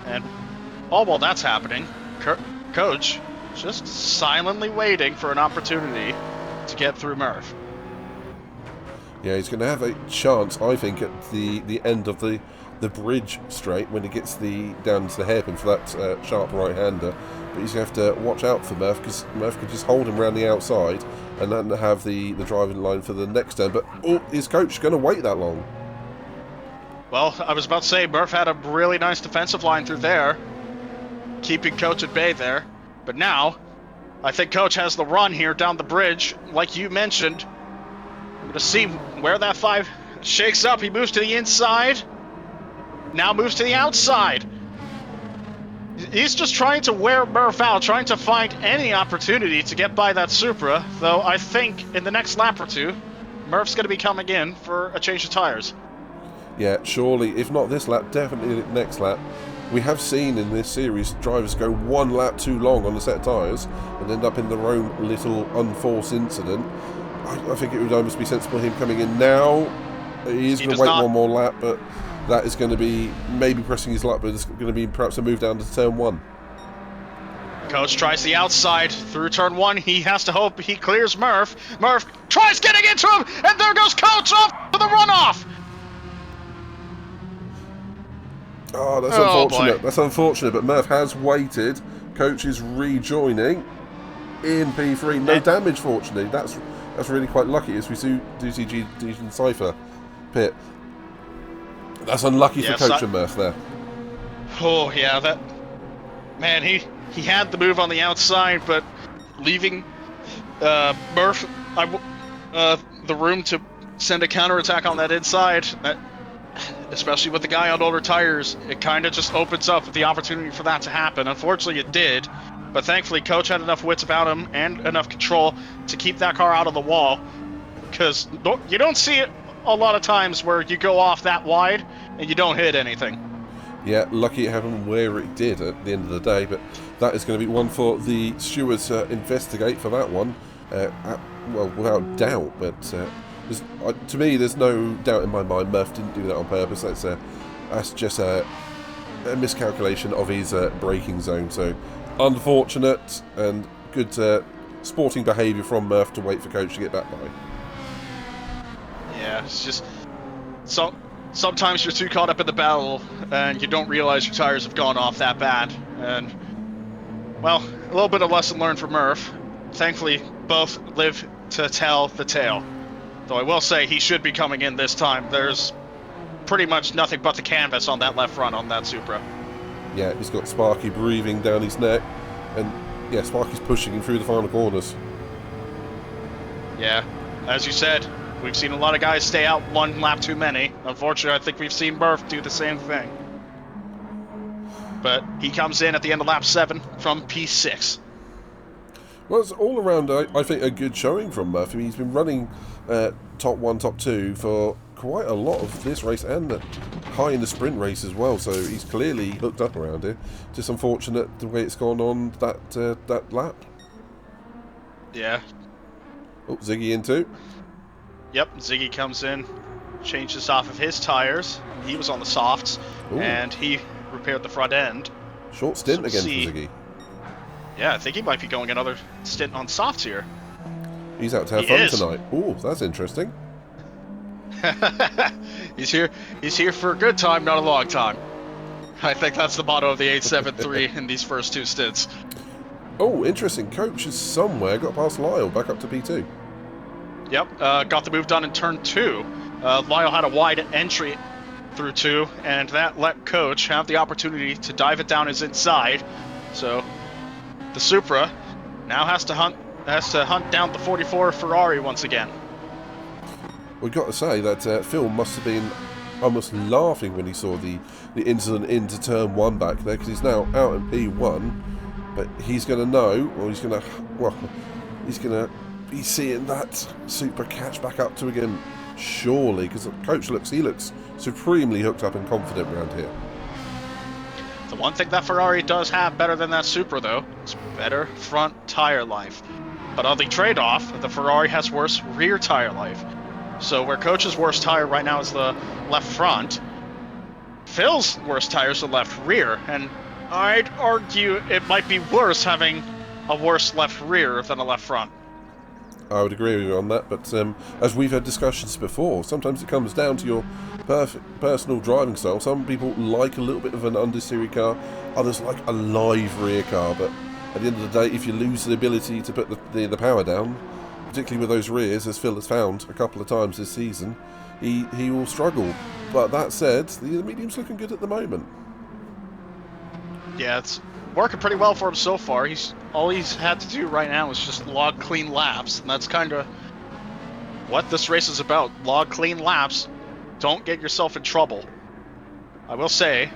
And all while that's happening, Coach just silently waiting for an opportunity to get through Murph. Yeah, he's going to have a chance, I think, at the end of the bridge straight when he gets down to the hairpin for that sharp right-hander. But he's going to have to watch out for Murph, because Murph could just hold him around the outside and then have the driving line for the next turn. But is Coach going to wait that long? Well, I was about to say, Murph had a really nice defensive line through there, keeping Coach at bay there. But now, I think Coach has the run here down the bridge, like you mentioned. I'm going to see where that 5 shakes up. He moves to the inside, now moves to the outside. He's just trying to wear Murph out, trying to find any opportunity to get by that Supra, though I think in the next lap or two, Murph's going to be coming in for a change of tires. Yeah, surely, if not this lap, definitely next lap. We have seen in this series drivers go 1 lap too long on a set of tyres and end up in their own little unforced incident. I think it would almost be sensible him coming in now. He is going to wait one more lap, but that is going to be maybe pressing his luck, but it's going to be perhaps a move down to turn 1. Coach tries the outside through turn 1. He has to hope he clears Murph. Murph tries getting into him, and there goes Coach off for the runoff. Oh, that's unfortunate. Boy. That's unfortunate, but Murph has waited. Coach is rejoining in P3. No damage, fortunately. That's really quite lucky, as we do see G and Cypher pit. That's unlucky for Coach and Murph there. Oh, yeah, that... Man, he had the move on the outside, but leaving Murph the room to send a counterattack on that inside, especially with the guy on older tires, it kind of just opens up the opportunity for that to happen. Unfortunately, it did, but thankfully, Coach had enough wits about him and enough control to keep that car out of the wall, because you don't see it a lot of times where you go off that wide and you don't hit anything. Yeah, lucky it happened where it did at the end of the day, but that is going to be one for the stewards to investigate for that one, well, without doubt, but... to me, there's no doubt in my mind Murph didn't do that on purpose. That's just a miscalculation of his braking zone. So, unfortunate, and good sporting behaviour from Murph to wait for Coach to get back by. Yeah, it's just sometimes you're too caught up in the battle and you don't realize your tires have gone off that bad. And well, a little bit of lesson learned from Murph. Thankfully, both live to tell the tale. Though I will say he should be coming in this time. There's pretty much nothing but the canvas on that left front on that Supra. Yeah, he's got Sparky breathing down his neck, and yeah, Sparky's pushing him through the final corners. Yeah, as you said, we've seen a lot of guys stay out one lap too many. Unfortunately, I think we've seen Murph do the same thing. But he comes in at the end of lap 7 from P6. Well, it's all around, I think, a good showing from Murph. I mean, he's been running top 1, top 2 for quite a lot of this race and high in the sprint race as well, so he's clearly hooked up around here. Just unfortunate the way it's gone on that lap. Yeah. Oh, Ziggy in too. Yep, Ziggy comes in, changes off of his tires. He was on the softs, Ooh. and he repaired the front end. Short stint So again see. for Ziggy. Yeah, I think he might be going another stint on softs here. He's out to have He fun is. tonight. Oh, that's interesting. He's here for a good time, not a long time. I think that's the motto of the 873 in these first 2 stints. Oh, interesting. Coach is somewhere got past Lyle, back up to P2. Yep, got the move done in turn 2. Lyle had a wide entry through 2, and that let Coach have the opportunity to dive it down his inside. So the Supra now has to hunt down the 44 Ferrari once again. We've got to say that Phil must have been almost laughing when he saw the incident into turn 1 back there, because he's now out in P1, but he's going to know, or he's going to be seeing that Supra catch back up to again, surely, because Coach looks supremely hooked up and confident around here. The one thing that Ferrari does have better than that Supra, though, is better front tire life. But on the trade-off, the Ferrari has worse rear tire life. So where Coach's worst tire right now is the left front, Phil's worst tire is the left rear, and I'd argue it might be worse having a worse left rear than a left front. I would agree with you on that, but as we've had discussions before, sometimes it comes down to your personal driving style. Some people like a little bit of an understeer car, others like a live rear car, but at the end of the day, if you lose the ability to put the power down, particularly with those rears, as Phil has found a couple of times this season, he will struggle. But that said, the medium's looking good at the moment. Yeah, it's working pretty well for him so far. All he's had to do right now is just log clean laps, and that's kind of what this race is about. Log clean laps. Don't get yourself in trouble. I will say,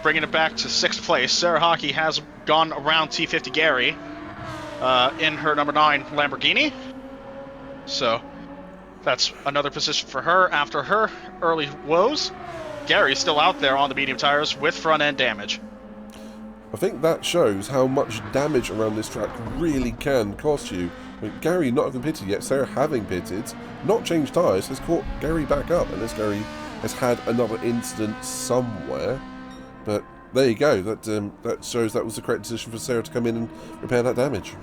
bringing it back to 6th place, Sarah Hockey has gone around T50 Gary in her number 9 Lamborghini. So that's another position for her after her early woes. Gary's still out there on the medium tires with front end damage. I think that shows how much damage around this track really can cost you. I mean, Gary not having pitted yet, Sarah having pitted, not changed tyres, has caught Gary back up, unless Gary has had another incident somewhere. But there you go, that shows that was the correct decision for Sarah to come in and repair that damage.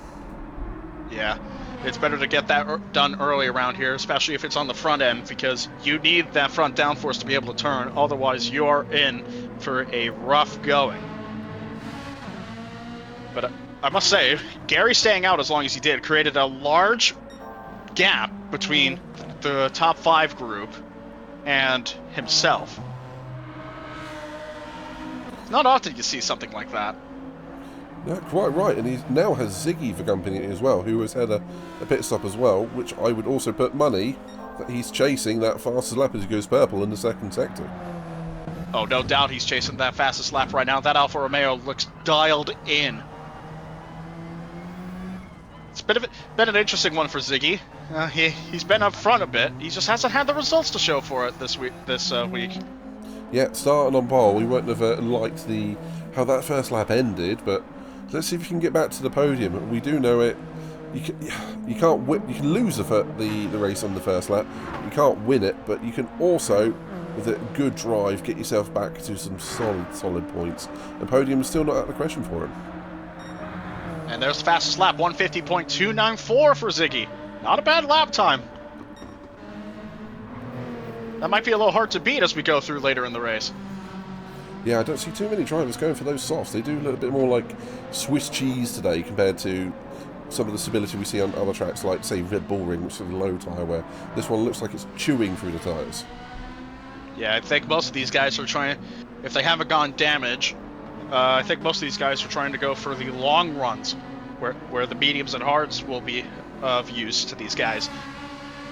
Yeah, it's better to get that done early around here, especially if it's on the front end, because you need that front downforce to be able to turn, otherwise you're in for a rough going. But I must say, Gary staying out as long as he did created a large gap between the top 5 group and himself. Not often you see something like that. Yeah, quite right, and he now has Ziggy for company as well, who has had a pit stop as well, which I would also put money that he's chasing that fastest lap as he goes purple in the 2nd sector. Oh, no doubt he's chasing that fastest lap right now. That Alfa Romeo looks dialed in. It's been an interesting one for Ziggy. He's been up front a bit. He just hasn't had the results to show for it this week. Yeah, starting on pole, we wouldn't have liked how that first lap ended, but let's see if you can get back to the podium. We do know it. You can't win. You can lose the race on the first lap. You can't win it, but you can also, with a good drive, get yourself back to some solid points. And podium is still not out of the question for him. And there's the fastest lap, 150.294 for Ziggy. Not a bad lap time. That might be a little hard to beat as we go through later in the race. Yeah, I don't see too many drivers going for those softs. They do a little bit more like Swiss cheese today compared to some of the stability we see on other tracks like, say, Red Bull Ring, which is low tyre wear. This one looks like it's chewing through the tyres. Yeah, I think most of these guys are trying, if they haven't gone damage, I think most of these guys are trying to go for the long runs, where the mediums and hards will be of use to these guys.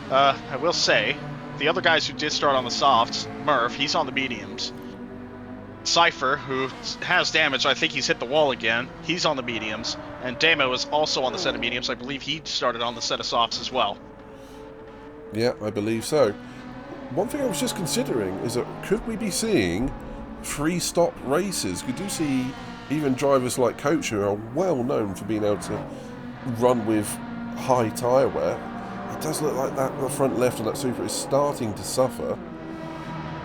I will say, the other guys who did start on the softs, Murph, he's on the mediums. Cypher, who has damage, I think he's hit the wall again, he's on the mediums. And Damo is also on the set of mediums. I believe he started on the set of softs as well. Yeah, I believe so. One thing I was just considering is that could we be seeing free stop races? Could you see even drivers like Coach, who are well known for being able to run with high tyre wear? It does look like that the front left on that Supra is starting to suffer.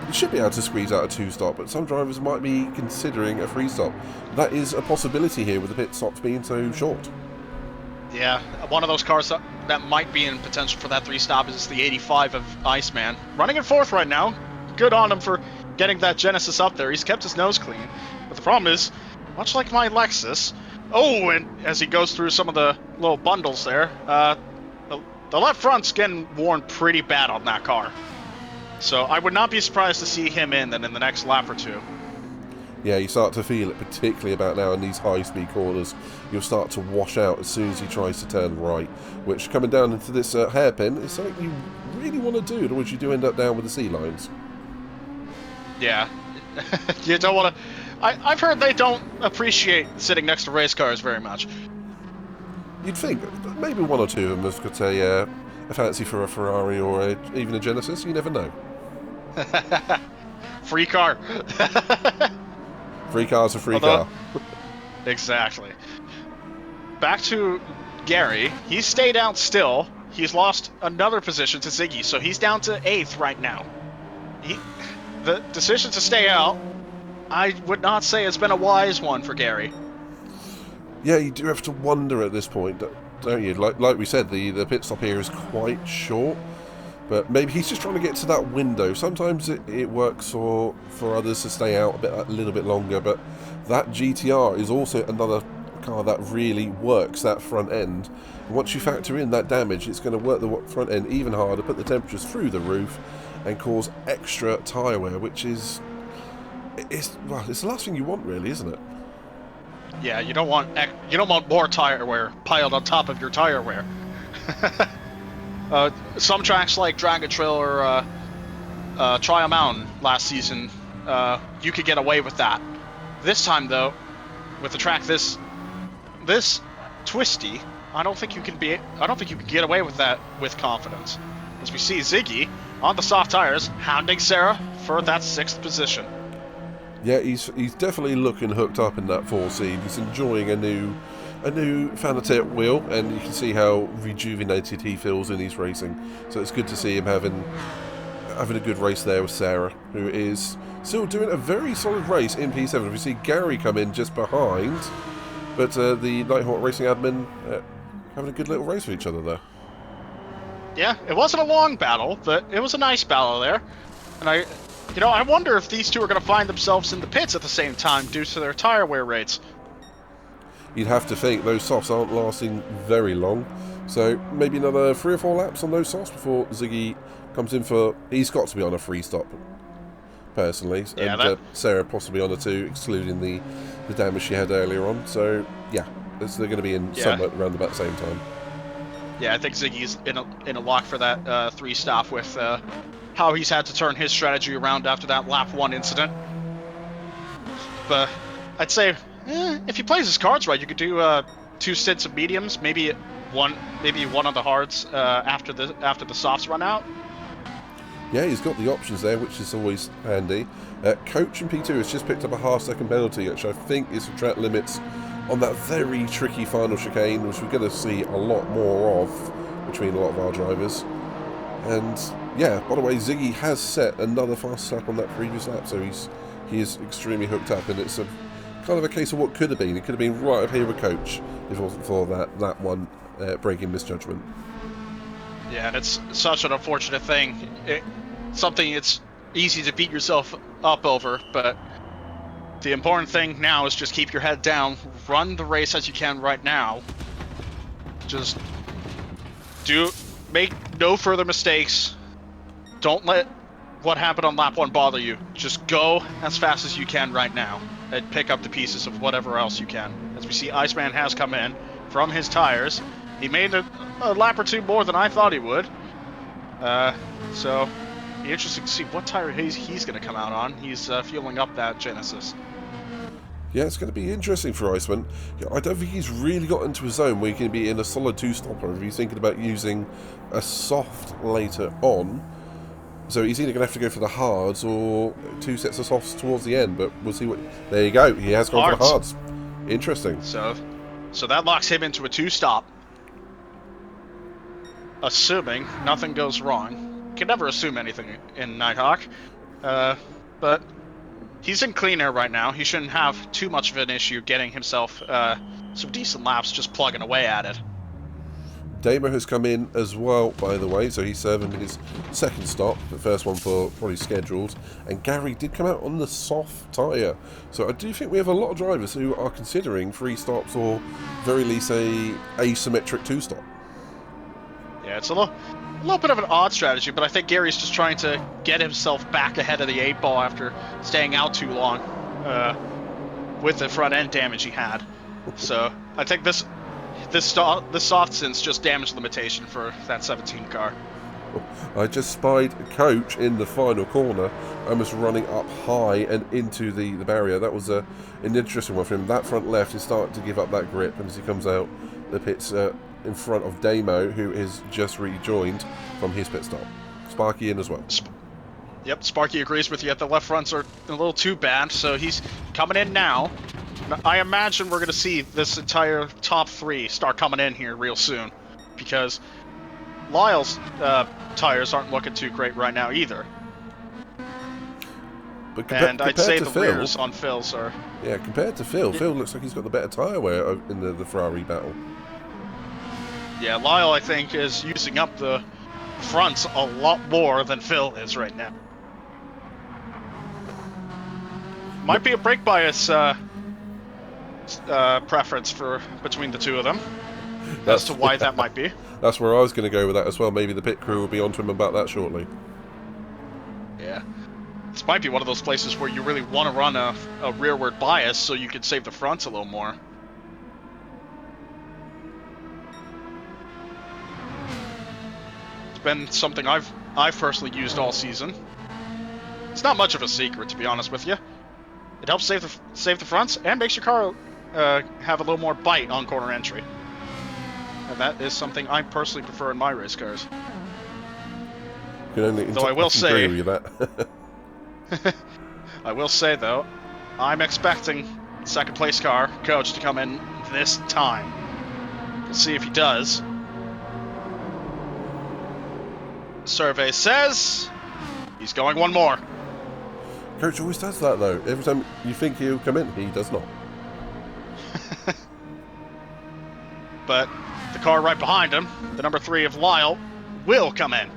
You should be able to squeeze out a two-stop, but some drivers might be considering a free-stop. That is a possibility here with the pit stops being so short. Yeah, one of those cars that might be in potential for that three-stop is the 85 of Iceman. Running in fourth right now. Good on him for getting that Genesis up there. He's kept his nose clean. But the problem is, much like my Lexus, and as he goes through some of the little bundles there, the left front's getting worn pretty bad on that car. So I would not be surprised to see him in the next lap or two. Yeah, you start to feel it, particularly about now in these high-speed corners. You'll start to wash out as soon as he tries to turn right, which, coming down into this hairpin, is something you really want to do, otherwise you do end up down with the C-lines. Yeah. You don't want to... I've heard they don't appreciate sitting next to race cars very much. You'd think, maybe one or two of them have got a fancy for a Ferrari or even a Genesis, you never know. Free car. Free car's a free car. Exactly. Back to Gary. He's stayed out still. He's lost another position to Ziggy, so he's down to 8th right now. The decision to stay out, I would not say it's been a wise one for Gary. Yeah, you do have to wonder at this point, don't you? Like we said, the pit stop here is quite short, but maybe he's just trying to get to that window. Sometimes it works for others to stay out a little bit longer, but that GTR is also another car that really works that front end. Once you factor in that damage, it's going to work the front end even harder, put the temperatures through the roof, and cause extra tyre wear, which is it's the last thing you want, really, isn't it? Yeah, you don't want more tire wear piled on top of your tire wear. Some tracks like Dragon Trail or Trial Mountain last season, you could get away with that. This time, though, with a track this twisty, I don't think you can get away with that with confidence. As we see Ziggy on the soft tires, hounding Sarah for that 6th position. Yeah, he's definitely looking hooked up in that 4 seed. He's enjoying a new Fanatec wheel, and you can see how rejuvenated he feels in his racing. So it's good to see him having a good race there with Sarah, who is still doing a very solid race in P7. We see Gary come in just behind, but the Nighthawk Racing admin having a good little race with each other there. Yeah, it wasn't a long battle, but it was a nice battle there. And I wonder if these two are going to find themselves in the pits at the same time due to their tire wear rates. You'd have to think those softs aren't lasting very long, so maybe another 3 or 4 laps on those softs before Ziggy comes in for... He's got to be on a free stop, personally, yeah, and Sarah possibly on a 2, excluding the damage she had earlier on. So yeah, they're going to be in somewhat around about the same time. Yeah, I think Ziggy's in a lock for that 3 stop with how he's had to turn his strategy around after that lap 1 incident. But I'd say if he plays his cards right, you could do 2 stints of mediums, maybe one of the hards after the softs run out. Yeah, he's got the options there, which is always handy. Coach in P2 has just picked up a half-second penalty, which I think is for track limits on that very tricky final chicane, which we're going to see a lot more of between a lot of our drivers. And yeah, by the way, Ziggy has set another fast lap on that previous lap, so he is extremely hooked up, and it's a kind of a case of what could have been. It could have been right up here with Coach, if it wasn't for that one breaking misjudgment. Yeah, and it's such an unfortunate thing. Something it's easy to beat yourself up over, but the important thing now is just keep your head down, run the race as you can right now. Just make no further mistakes. Don't let what happened on lap 1 bother you. Just go as fast as you can right now and pick up the pieces of whatever else you can. As we see, Iceman has come in from his tires. He made a lap or two more than I thought he would. So, be interesting to see what tire he's going to come out on. He's fueling up that Genesis. Yeah, it's going to be interesting for Iceman. Yeah, I don't think he's really got into a zone where he can be in a solid 2-stopper if he's thinking about using a soft later on. So he's either going to have to go for the hards or 2 sets of softs towards the end, but we'll see what... There you go, he has gone for the hards. Interesting. So that locks him into a 2-stop. Assuming nothing goes wrong. You can never assume anything in Nighthawk. But he's in clean air right now. He shouldn't have too much of an issue getting himself some decent laps just plugging away at it. Damo has come in as well, by the way, so he's serving his second stop, the first one for probably scheduled, and Gary did come out on the soft tyre. So I do think we have a lot of drivers who are considering 3 stops or very least a asymmetric 2-stop. Yeah, it's a little bit of an odd strategy, but I think Gary's just trying to get himself back ahead of the 8 ball after staying out too long with the front end damage he had. So I think this soft synth's just damage limitation for that 17 car. I just spied Coach in the final corner, almost running up high and into the barrier. That was an interesting one for him. That front left is starting to give up that grip, and as he comes out the pits in front of Damo, who is just rejoined from his pit stop. Sparky in as well. Yep, Sparky agrees with you. The left fronts are a little too bad, so he's coming in now. I imagine we're going to see this entire top 3 start coming in here real soon, because Lyle's tires aren't looking too great right now either. But and I'd say the Phil, rears on Phil's are... Yeah, compared to Phil, Phil looks like he's got the better tyre wear in the Ferrari battle. Yeah, Lyle, I think, is using up the fronts a lot more than Phil is right now. Might be a brake bias preference between the two of them as to why that might be. That's where I was going to go with that as well. Maybe the pit crew will be onto him about that shortly. Yeah. This might be one of those places where you really want to run a rearward bias so you can save the fronts a little more. It's been something I've personally used all season. It's not much of a secret, to be honest with you. It helps save the fronts and makes your car have a little more bite on corner entry. And that is something I personally prefer in my race cars. Though I will say, agree with that. I will say though, I'm expecting second place car Coach to come in this time. We'll see if he does. Survey says he's going one more. Coach always does that though. Every time you think he'll come in, he does not. But the car right behind him, the number 3 of Lyle, will come in.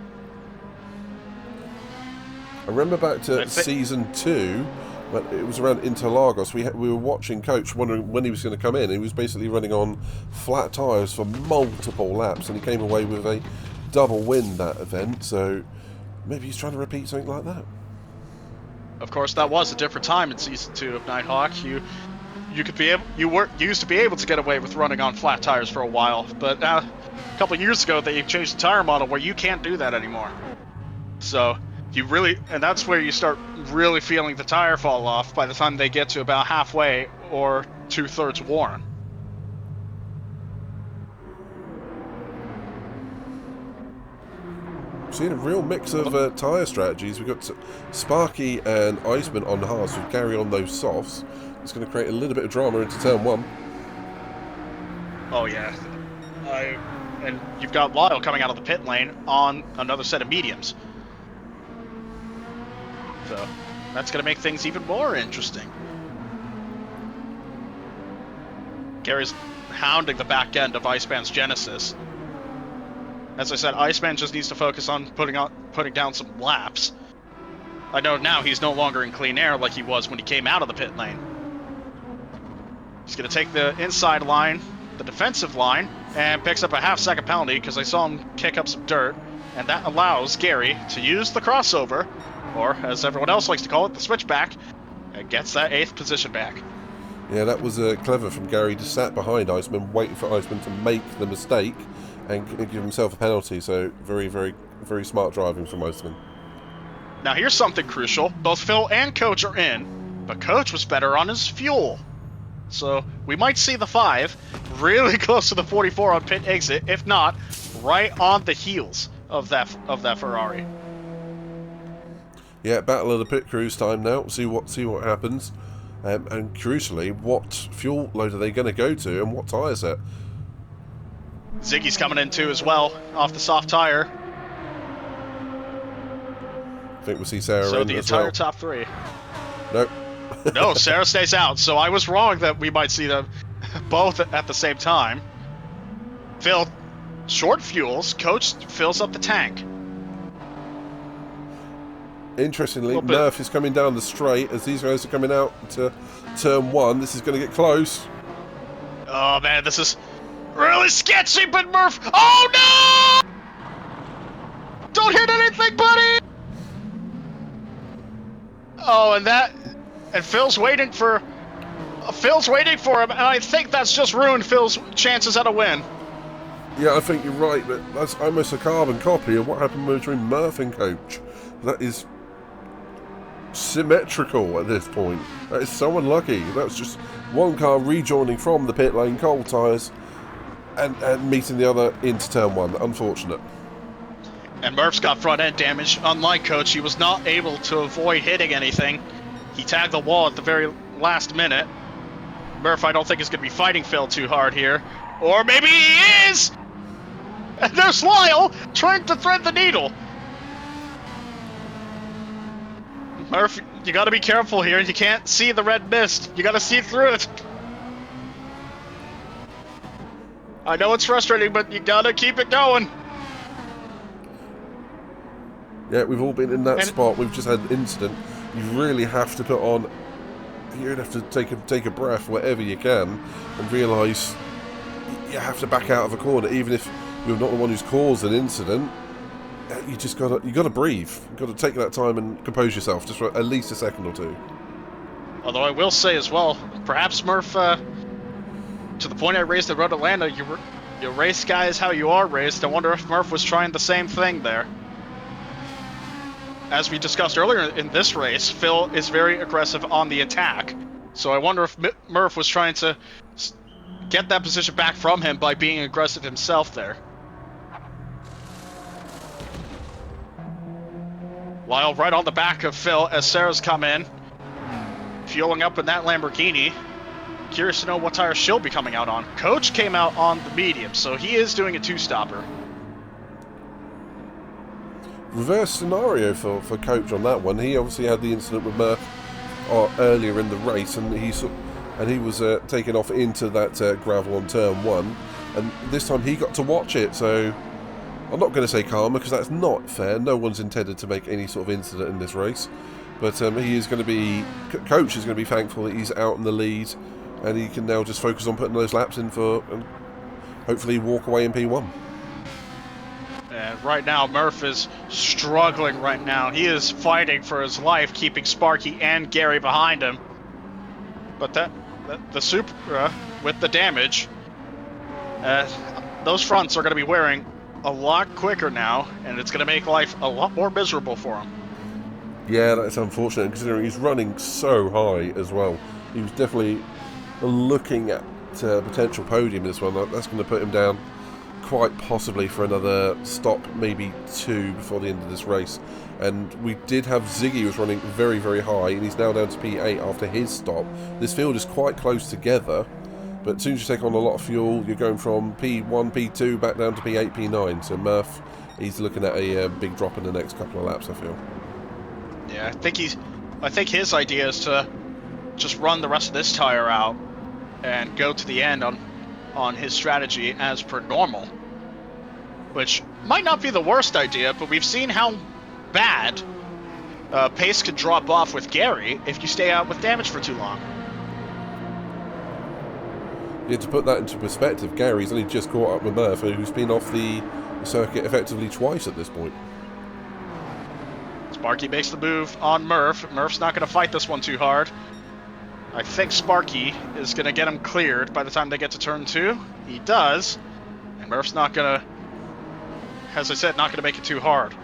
I remember back to season 2, when it was around Interlagos, we were watching Coach wondering when he was going to come in. He was basically running on flat tyres for multiple laps, and he came away with a double win that event, so maybe he's trying to repeat something like that. Of course, that was a different time in season 2 of Nighthawk. You used to be able to get away with running on flat tires for a while, but a couple of years ago they changed the tire model where you can't do that anymore. So and that's where you start really feeling the tire fall off by the time they get to about halfway or 2/3 worn. Seeing a real mix of tyre strategies. We've got Sparky and Iceman on hards who carry on those softs. It's going to create a little bit of drama into turn 1. Oh yeah, and you've got Lyle coming out of the pit lane on another set of mediums. So that's going to make things even more interesting. Gary's hounding the back end of Iceman's Genesis. As I said, Iceman just needs to focus on putting down some laps. I know now he's no longer in clean air like he was when he came out of the pit lane. He's going to take the inside line, the defensive line, and picks up a half-second penalty because I saw him kick up some dirt. And that allows Gary to use the crossover, or as everyone else likes to call it, the switchback, and gets that 8th position back. Yeah, that was clever from Gary. Just sat behind Iceman, waiting for Iceman to make the mistake and give himself a penalty. So very, very, very smart driving from Iceman. Now here's something crucial. Both Phil and Coach are in, but Coach was better on his fuel. So we might see the 5 really close to the 44 on pit exit, if not, right on the heels of that Ferrari. Yeah, battle of the pit crews time now. See what happens, and crucially, what fuel load are they going to go to, and what tyre set? Ziggy's coming in too as well, off the soft tire. I think we'll see Sarah so in the as entire well. top 3. Nope. No, Sarah stays out. So I was wrong that we might see them both at the same time. Phil short fuels. Coach fills up the tank. Interestingly, Murph is coming down the straight as these guys are coming out to turn 1. This is going to get close. Oh man, this is really sketchy, but Murph... Oh no! Don't hit anything, buddy! Oh, and Phil's waiting for him, and I think that's just ruined Phil's chances at a win. Yeah, I think you're right, but that's almost a carbon copy of what happened between Murph and Coach. That is symmetrical at this point. That is so unlucky. That's just one car rejoining from the pit lane, cold tyres, and meeting the other into turn 1. Unfortunate. And Murph's got front end damage. Unlike Coach, he was not able to avoid hitting anything. He tagged the wall at the very last minute. Murph, I don't think, is going to be fighting Phil too hard here. Or maybe he is! And there's Lyle trying to thread the needle. Murph, you got to be careful here. You can't see the red mist. You got to see through it. I know it's frustrating, but you got to keep it going. Yeah, we've all been in that spot. We've just had an incident. You really have to put on... You'd have to take a breath wherever you can and realise you have to back out of a corner, even if you're not the one who's caused an incident. You just gotta breathe. You've got to take that time and compose yourself, just for at least a second or two. Although I will say as well, perhaps Murph, to the point I raised at Road Atlanta, you race guys how you are raced. I wonder if Murph was trying the same thing there. As we discussed earlier in this race, Phil is very aggressive on the attack. So I wonder if Murph was trying to get that position back from him by being aggressive himself there. Lyle right on the back of Phil as Sarah's come in. Fueling up in that Lamborghini. Curious to know what tire she'll be coming out on. Coach came out on the medium, so he is doing a 2-stopper. Reverse scenario for Coach on that one. He obviously had the incident with Murph earlier in the race, and he was taken off into that gravel on turn 1, and this time he got to watch it. So I'm not going to say karma, because that's not fair. No one's intended to make any sort of incident in this race, but he is going to be... Coach is going to be thankful that he's out in the lead, and he can now just focus on putting those laps in for, and hopefully walk away in P1. And right now, Murph is struggling right now. He is fighting for his life, keeping Sparky and Gary behind him. But the Supra, with the damage, those fronts are going to be wearing a lot quicker now, and it's going to make life a lot more miserable for him. Yeah, that's unfortunate, considering he's running so high as well. He was definitely looking at potential podium in this one. That's going to put him down quite possibly for another stop, maybe 2 before the end of this race. And we did have Ziggy was running very, very high, and he's now down to P8 after his stop. This field is quite close together, but as soon as you take on a lot of fuel, you're going from P1, P2 back down to P8, P9. So Murph, he's looking at a big drop in the next couple of laps, I feel. Yeah, I think his idea is to just run the rest of this tire out and go to the end on on his strategy as per normal. Which might not be the worst idea, but we've seen how bad pace could drop off with Gary if you stay out with damage for too long. Yeah, to put that into perspective, Gary's only just caught up with Murph, who's been off the circuit effectively twice at this point. Sparky makes the move on Murph. Murph's not going to fight this one too hard. I think Sparky is going to get him cleared by the time they get to turn 2. He does. And Murph's not going to, as I said, not going to make it too hard.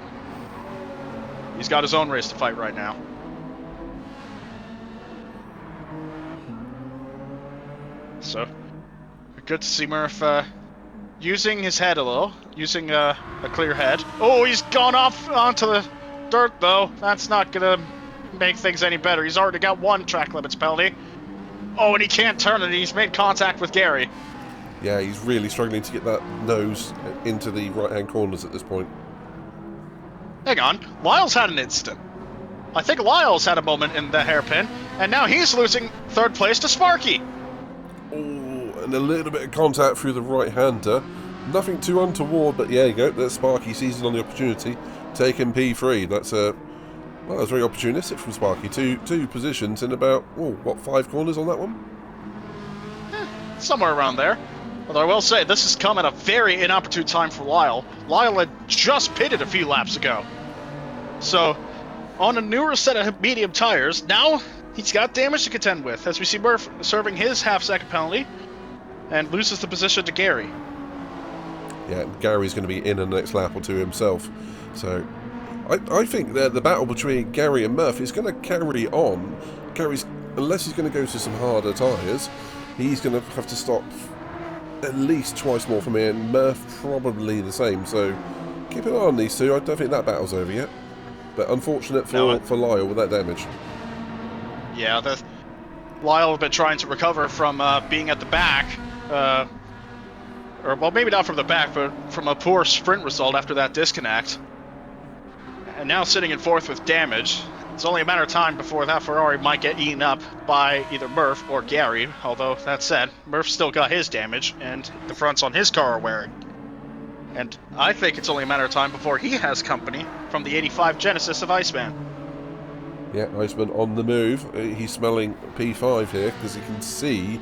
He's got his own race to fight right now. So, good to see Murph using his head a little, using a clear head. Oh, he's gone off onto the dirt, though. That's not going to make things any better. He's already got 1 track limits penalty. Oh, and he can't turn it. He's made contact with Gary. Yeah, he's really struggling to get that nose into the right-hand corners at this point. Hang on. Lyle's had an instant. I think Lyle's had a moment in the hairpin, and now he's losing 3rd place to Sparky. Oh, and a little bit of contact through the right-hander. Nothing too untoward, but yeah, you go. There's Sparky seizing on the opportunity, taking P3. That's well, that's very opportunistic from Sparky. Two positions in about, what, 5 corners on that one? Somewhere around there. Although I will say, this has come at a very inopportune time for Lyle. Lyle had just pitted a few laps ago. So, on a newer set of medium tires, now he's got damage to contend with, as we see Murph serving his half-second penalty, and loses the position to Gary. Yeah, Gary's going to be in the next lap or 2 himself. So, I think that the battle between Gary and Murph is going to carry on. Gary's, unless he's going to go to some harder tyres, he's going to have to stop at least twice more from here, and Murph probably the same. So, keep an eye on these two. I don't think that battle's over yet. But unfortunate for Lyle with that damage. Yeah, Lyle has been trying to recover from being at the back. Or, well, maybe not from the back, but from a poor sprint result after that disconnect. And now sitting in 4th with damage. It's only a matter of time before that Ferrari might get eaten up by either Murph or Gary. Although, that said, Murph's still got his damage, and the fronts on his car are wearing. And I think it's only a matter of time before he has company from the 85 Genesis of Iceman. Yeah, Iceman on the move. He's smelling P5 here because he can see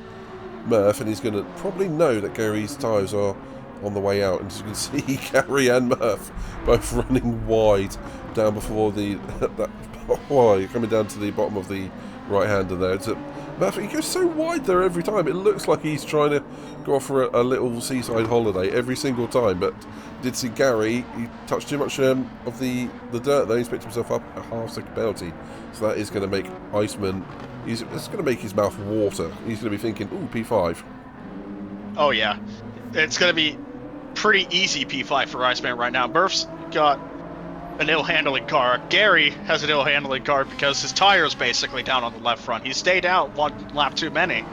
Murph, and he's going to probably know that Gary's tyres are on the way out. And as you can see, Gary and Murph both running wide down before the you're coming down to the bottom of the right-hander there. Murph, he goes so wide there every time. It looks like he's trying to go off for a little seaside holiday every single time. But did see Gary, he touched too much of the dirt there. He's picked himself up a half-second penalty. So that is going to make Iceman, it's going to make his mouth water. He's going to be thinking, ooh, P5. Oh, yeah. It's going to be pretty easy P5 for Iceman right now. Murph's got an ill-handling car. Gary has an ill-handling car because his tire's basically down on the left front. He stayed out 1 lap too many.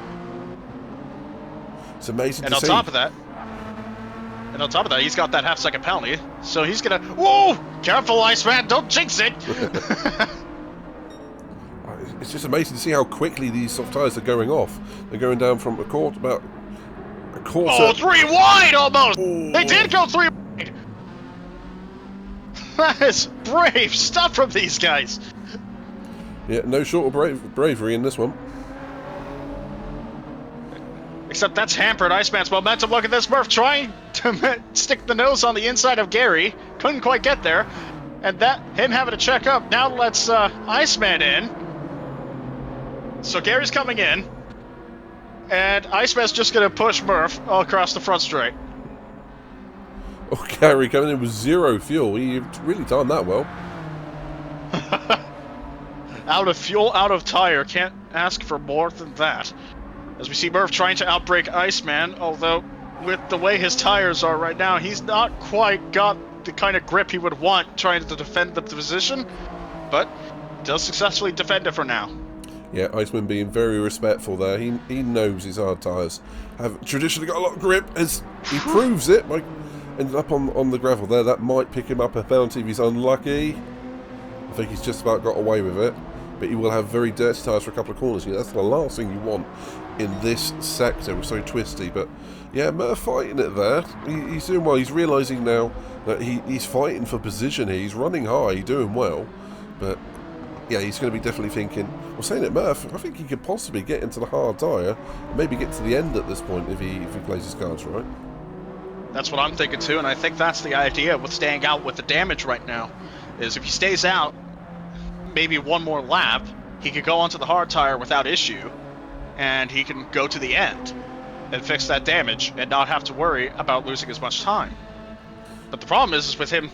It's amazing and to see. And on top of that, he's got that half-second penalty. So he's going to... Whoa! Careful, Iceman! Don't jinx it! It's just amazing to see how quickly these soft tyres are going off. They're going down from about a quarter... Oh, 3 wide almost! Oh. They did go 3 wide! That is brave stuff from these guys. Yeah, no short of bravery in this one. Except that's hampered Iceman's momentum. Look at this, Murph trying to stick the nose on the inside of Gary. Couldn't quite get there. And that him having to check up now lets Iceman in. So Gary's coming in. And Iceman's just going to push Murph all across the front straight. Oh, Gary coming in with 0 fuel. He really done that well. Out of fuel, out of tire. Can't ask for more than that. As we see Murph trying to outbrake Iceman, although with the way his tires are right now, he's not quite got the kind of grip he would want trying to defend the position, but does successfully defend it for now. Yeah, Iceman being very respectful there. He knows his hard tyres have traditionally got a lot of grip, as he proves it by ended up on the gravel there. That might pick him up a penalty if he's unlucky. I think he's just about got away with it. but you will have very dirty tyres for a couple of corners. That's the last thing you want in this sector. We're so twisty, but yeah, Murph fighting it there. He's doing well. He's realising now that he's fighting for position here. He's running high, doing well, but yeah, he's going to be definitely thinking, well, saying it, Murph, I think he could possibly get into the hard tyre, maybe get to the end at this point if he plays his cards right. That's what I'm thinking too, and I think that's the idea with staying out with the damage right now, is if he stays out maybe one more lap, he could go onto the hard tire without issue, and he can go to the end and fix that damage and not have to worry about losing as much time. But the problem is with him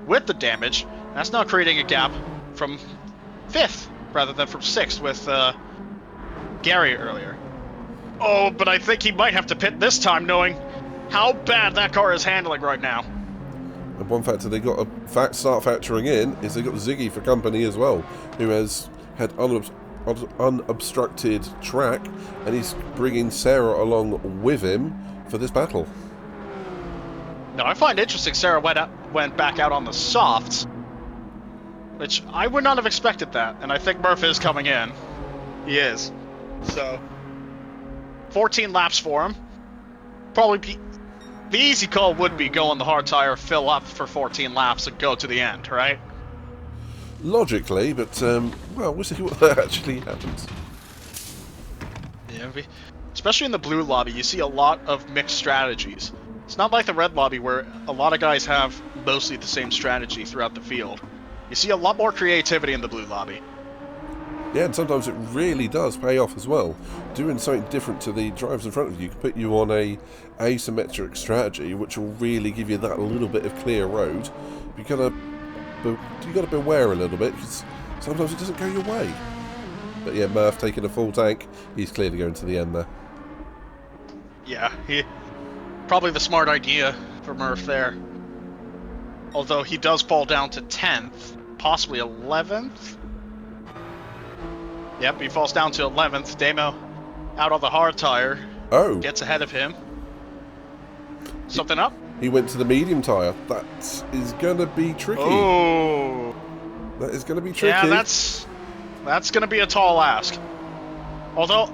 with the damage, that's now creating a gap from 5th rather than from 6th with Gary earlier. Oh, but I think he might have to pit this time, knowing how bad that car is handling right now. And one factor they got to start factoring in is they got Ziggy for company as well, who has had unobstructed track, and he's bringing Sarah along with him for this battle. Now, I find interesting Sarah went back out on the softs, which I would not have expected that, and I think Murph is coming in. He is. So, 14 laps for him. Probably the easy call would be go on the hard tire, fill up for 14 laps, and go to the end, right? Logically, but, well, we'll see what actually happens. Yeah, especially in the blue lobby, you see a lot of mixed strategies. It's not like the red lobby where a lot of guys have mostly the same strategy throughout the field. You see a lot more creativity in the blue lobby. Yeah, and sometimes it really does pay off as well. Doing something different to the drivers in front of you can put you on a asymmetric strategy, which will really give you that little bit of clear road. You gotta beware a little bit, because sometimes it doesn't go your way. But yeah, Murph taking a full tank, he's clearly going to the end there. Yeah, probably the smart idea for Murph there. Although he does fall down to 10th, possibly 11th. Yep, he falls down to 11th. Damo out on the hard tire. Oh. Gets ahead of him. Something up? He went to the medium tyre. That is going to be tricky. Oh. That is going to be tricky. Yeah, that's going to be a tall ask. Although,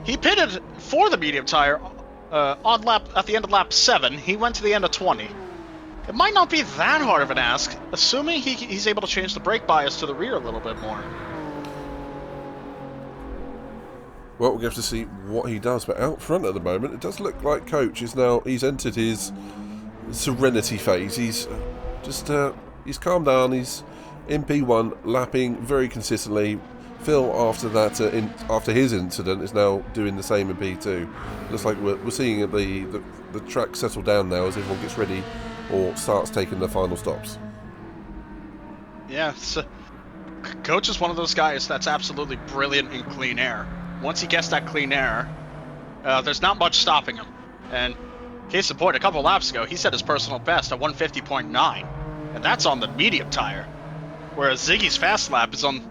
he pitted for the medium tire at the end of lap 7. He went to the end of 20. It might not be that hard of an ask, assuming he's able to change the brake bias to the rear a little bit more. Well, we'll have to see what he does, but out front at the moment, it does look like Coach is now, he's entered his serenity phase. He's just, he's calmed down, he's in P1, lapping very consistently. Phil, after that, after his incident, is now doing the same in P2. Looks like we're seeing the track settle down now as everyone gets ready or starts taking the final stops. Yeah, Coach is one of those guys that's absolutely brilliant in clean air. Once he gets that clean air, there's not much stopping him. And case in point, a couple laps ago, he set his personal best at 150.9, and that's on the medium tire. Whereas Ziggy's fast lap is on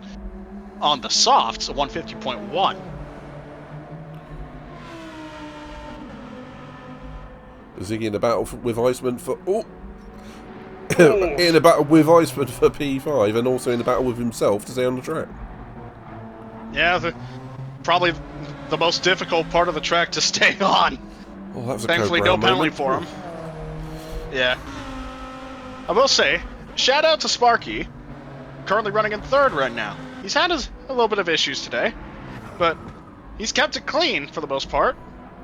the softs at 150.1. Ziggy in a battle with Iceman for in a battle with Iceman for P5, and also in a battle with himself to stay on the track. Yeah, probably the most difficult part of the track to stay on. Oh, that was thankfully no penalty for him. Yeah. I will say, shout out to Sparky, currently running in 3rd right now. He's had a little bit of issues today, but he's kept it clean for the most part,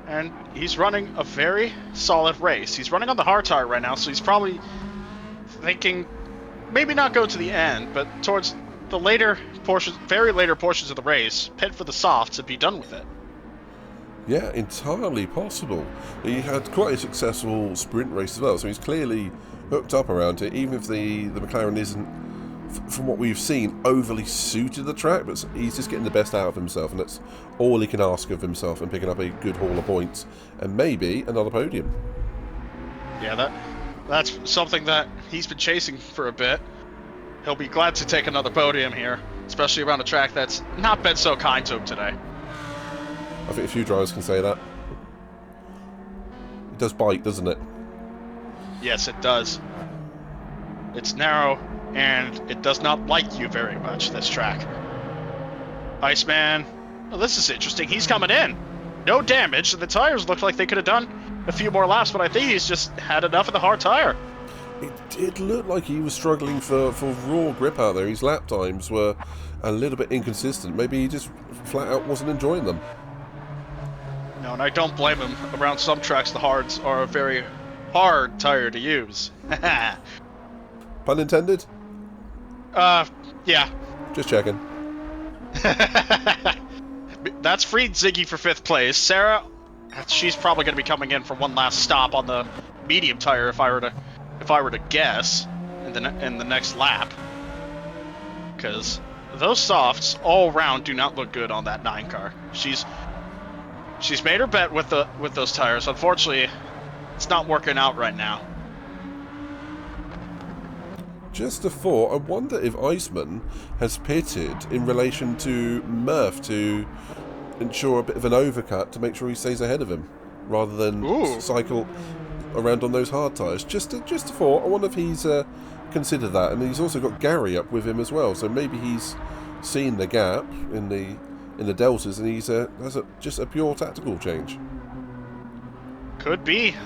and he's running a very solid race. He's running on the hard tire right now, so he's probably thinking maybe not go to the end, but towards the later portions, very later portions of the race, pit for the softs and be done with it. Yeah, entirely possible. He had quite a successful sprint race as well, so he's clearly hooked up around it, even if the McLaren isn't, from what we've seen, overly suited the track, but he's just getting the best out of himself, and that's all he can ask of himself, and picking up a good haul of points, and maybe another podium. Yeah, that's something that he's been chasing for a bit. He'll be glad to take another podium here, especially around a track that's not been so kind to him today. I think a few drivers can say that. It does bite, doesn't it? Yes, it does. It's narrow, and it does not like you very much, this track. Iceman, well, this is interesting. He's coming in. No damage. The tires looked like they could have done a few more laps, but I think he's just had enough of the hard tire. It did look like he was struggling for raw grip out there. His lap times were a little bit inconsistent. Maybe he just flat out wasn't enjoying them. No, and I don't blame him. Around some tracks, the hards are a very hard tire to use. Pun intended? Yeah. Just checking. That's freed Ziggy for 5th place. Sarah, she's probably going to be coming in for one last stop on the medium tire if I were to guess in the next lap. Because those softs all around do not look good on that 9 car. She's made her bet with those tires. Unfortunately, it's not working out right now. Just a thought, I wonder if Iceman has pitted in relation to Murph to ensure a bit of an overcut to make sure he stays ahead of him, rather than cycle around on those hard tyres. Just a thought, I wonder if he's considered that. And he's also got Gary up with him as well, so maybe he's seen the gap in the deltas and he's has just a pure tactical change. Could be.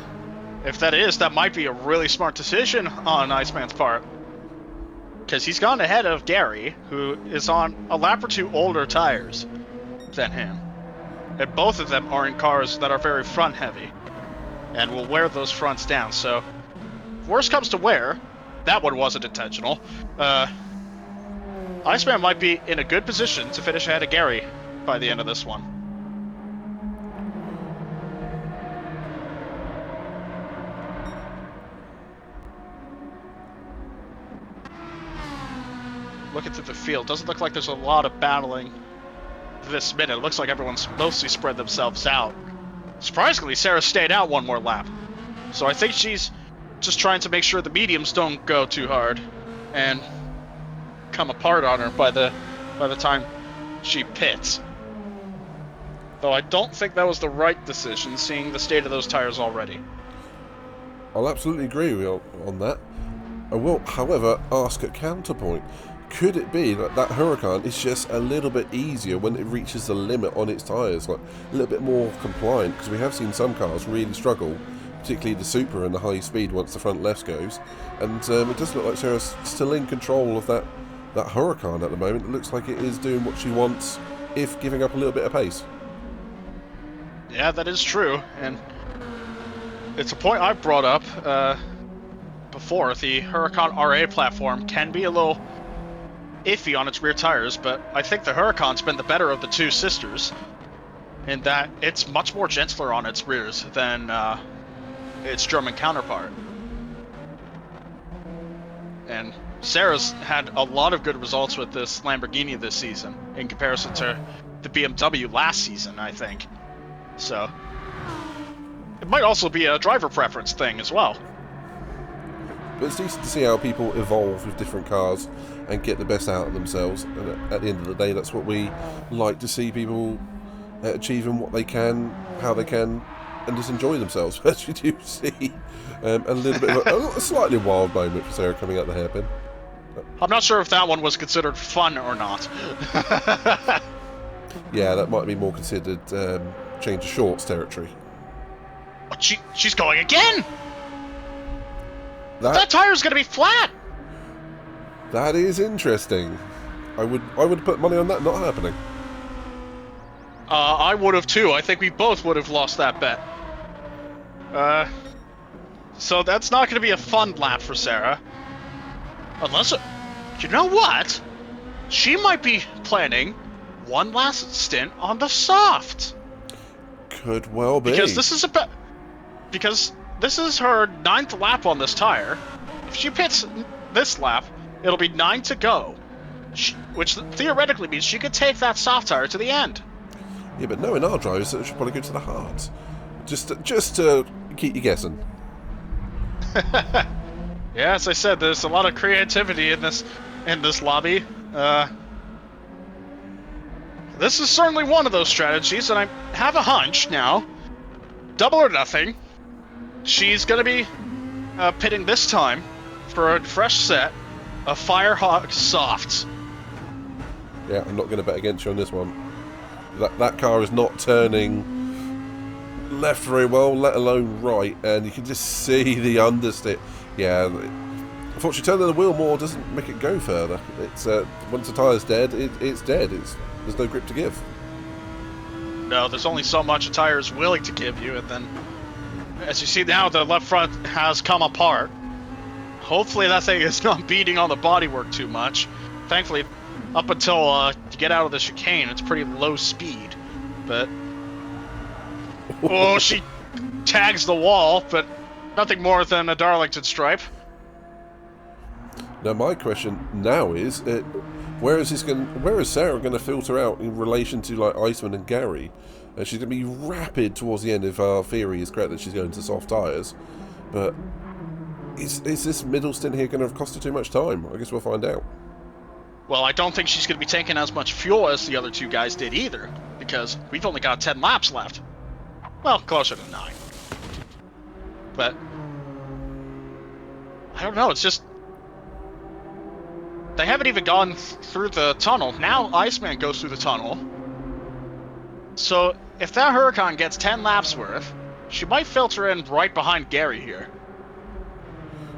If that is, that might be a really smart decision on Iceman's part. Because he's gone ahead of Gary, who is on a lap or two older tires than him. And both of them are in cars that are very front heavy and will wear those fronts down. So, if worst comes to wear, that one wasn't intentional. Iceman might be in a good position to finish ahead of Gary by the end of this one. Looking through the field, doesn't look like there's a lot of battling this minute. It looks like everyone's mostly spread themselves out. Surprisingly, Sarah stayed out one more lap. So I think she's just trying to make sure the mediums don't go too hard and come apart on her by the time she pits. Though I don't think that was the right decision, seeing the state of those tires already. I'll absolutely agree with you on that. I will, however, ask a counterpoint. Could it be that that Huracan is just a little bit easier when it reaches the limit on its tyres, like a little bit more compliant? Because we have seen some cars really struggle, particularly the Super and the high speed once the front left goes. And it does look like Sarah's still in control of that Huracan at the moment. It looks like it is doing what she wants, if giving up a little bit of pace. Yeah, that is true, and it's a point I've brought up before. The Huracan RA platform can be a little iffy on its rear tires, but I think the Huracan's been the better of the two sisters in that it's much more gentler on its rears than its German counterpart. And Sarah's had a lot of good results with this Lamborghini this season in comparison to the BMW last season, I think. So it might also be a driver preference thing as well. But it's decent to see how people evolve with different cars and get the best out of themselves. And at the end of the day, that's what we like to see, people achieving what they can, how they can, and just enjoy themselves. As you do see a little bit of a slightly wild moment for Sarah coming out the hairpin. I'm not sure if that one was considered fun or not. Yeah, that might be more considered change of shorts territory. Oh, she's going again! That tire's gonna be flat! That is interesting. I would put money on that not happening. I would have too. I think we both would have lost that bet. So that's not gonna be a fun lap for Sarah. Unless, you know what? She might be planning one last stint on the soft. Could well be. Because this is her 9th lap on this tire. If she pits this lap, it'll be 9 to go, which theoretically means she could take that soft tire to the end. Yeah, but knowing our drivers, it should probably go to the hards. Just to keep you guessing. Yeah, as I said, there's a lot of creativity in this lobby. This is certainly one of those strategies, and I have a hunch now. Double or nothing. She's going to be pitting this time for a fresh set of Firehawk Softs. Yeah, I'm not going to bet against you on this one. That car is not turning left very well, let alone right, and you can just see the understeer. Yeah, unfortunately, turning the wheel more doesn't make it go further. It's once the tyre's dead, it's dead. There's no grip to give. No, there's only so much a tire is willing to give you, and then, as you see now, the left front has come apart. Hopefully that thing is not beating on the bodywork too much. Thankfully, up until you get out of the chicane, it's pretty low speed. But, oh, she tags the wall, but nothing more than a Darlington stripe. Now my question now is, where is Sarah going to filter out in relation to like Iceman and Gary? She's going to be rapid towards the end if our theory is correct that she's going to soft tyres. But is this middle stint here going to have cost her too much time? I guess we'll find out. Well, I don't think she's going to be taking as much fuel as the other two guys did either, because we've only got 10 laps left. Well, closer to 9. But I don't know, it's just they haven't even gone through the tunnel. Now Iceman goes through the tunnel. So if that Huracan gets 10 laps worth, she might filter in right behind Gary here.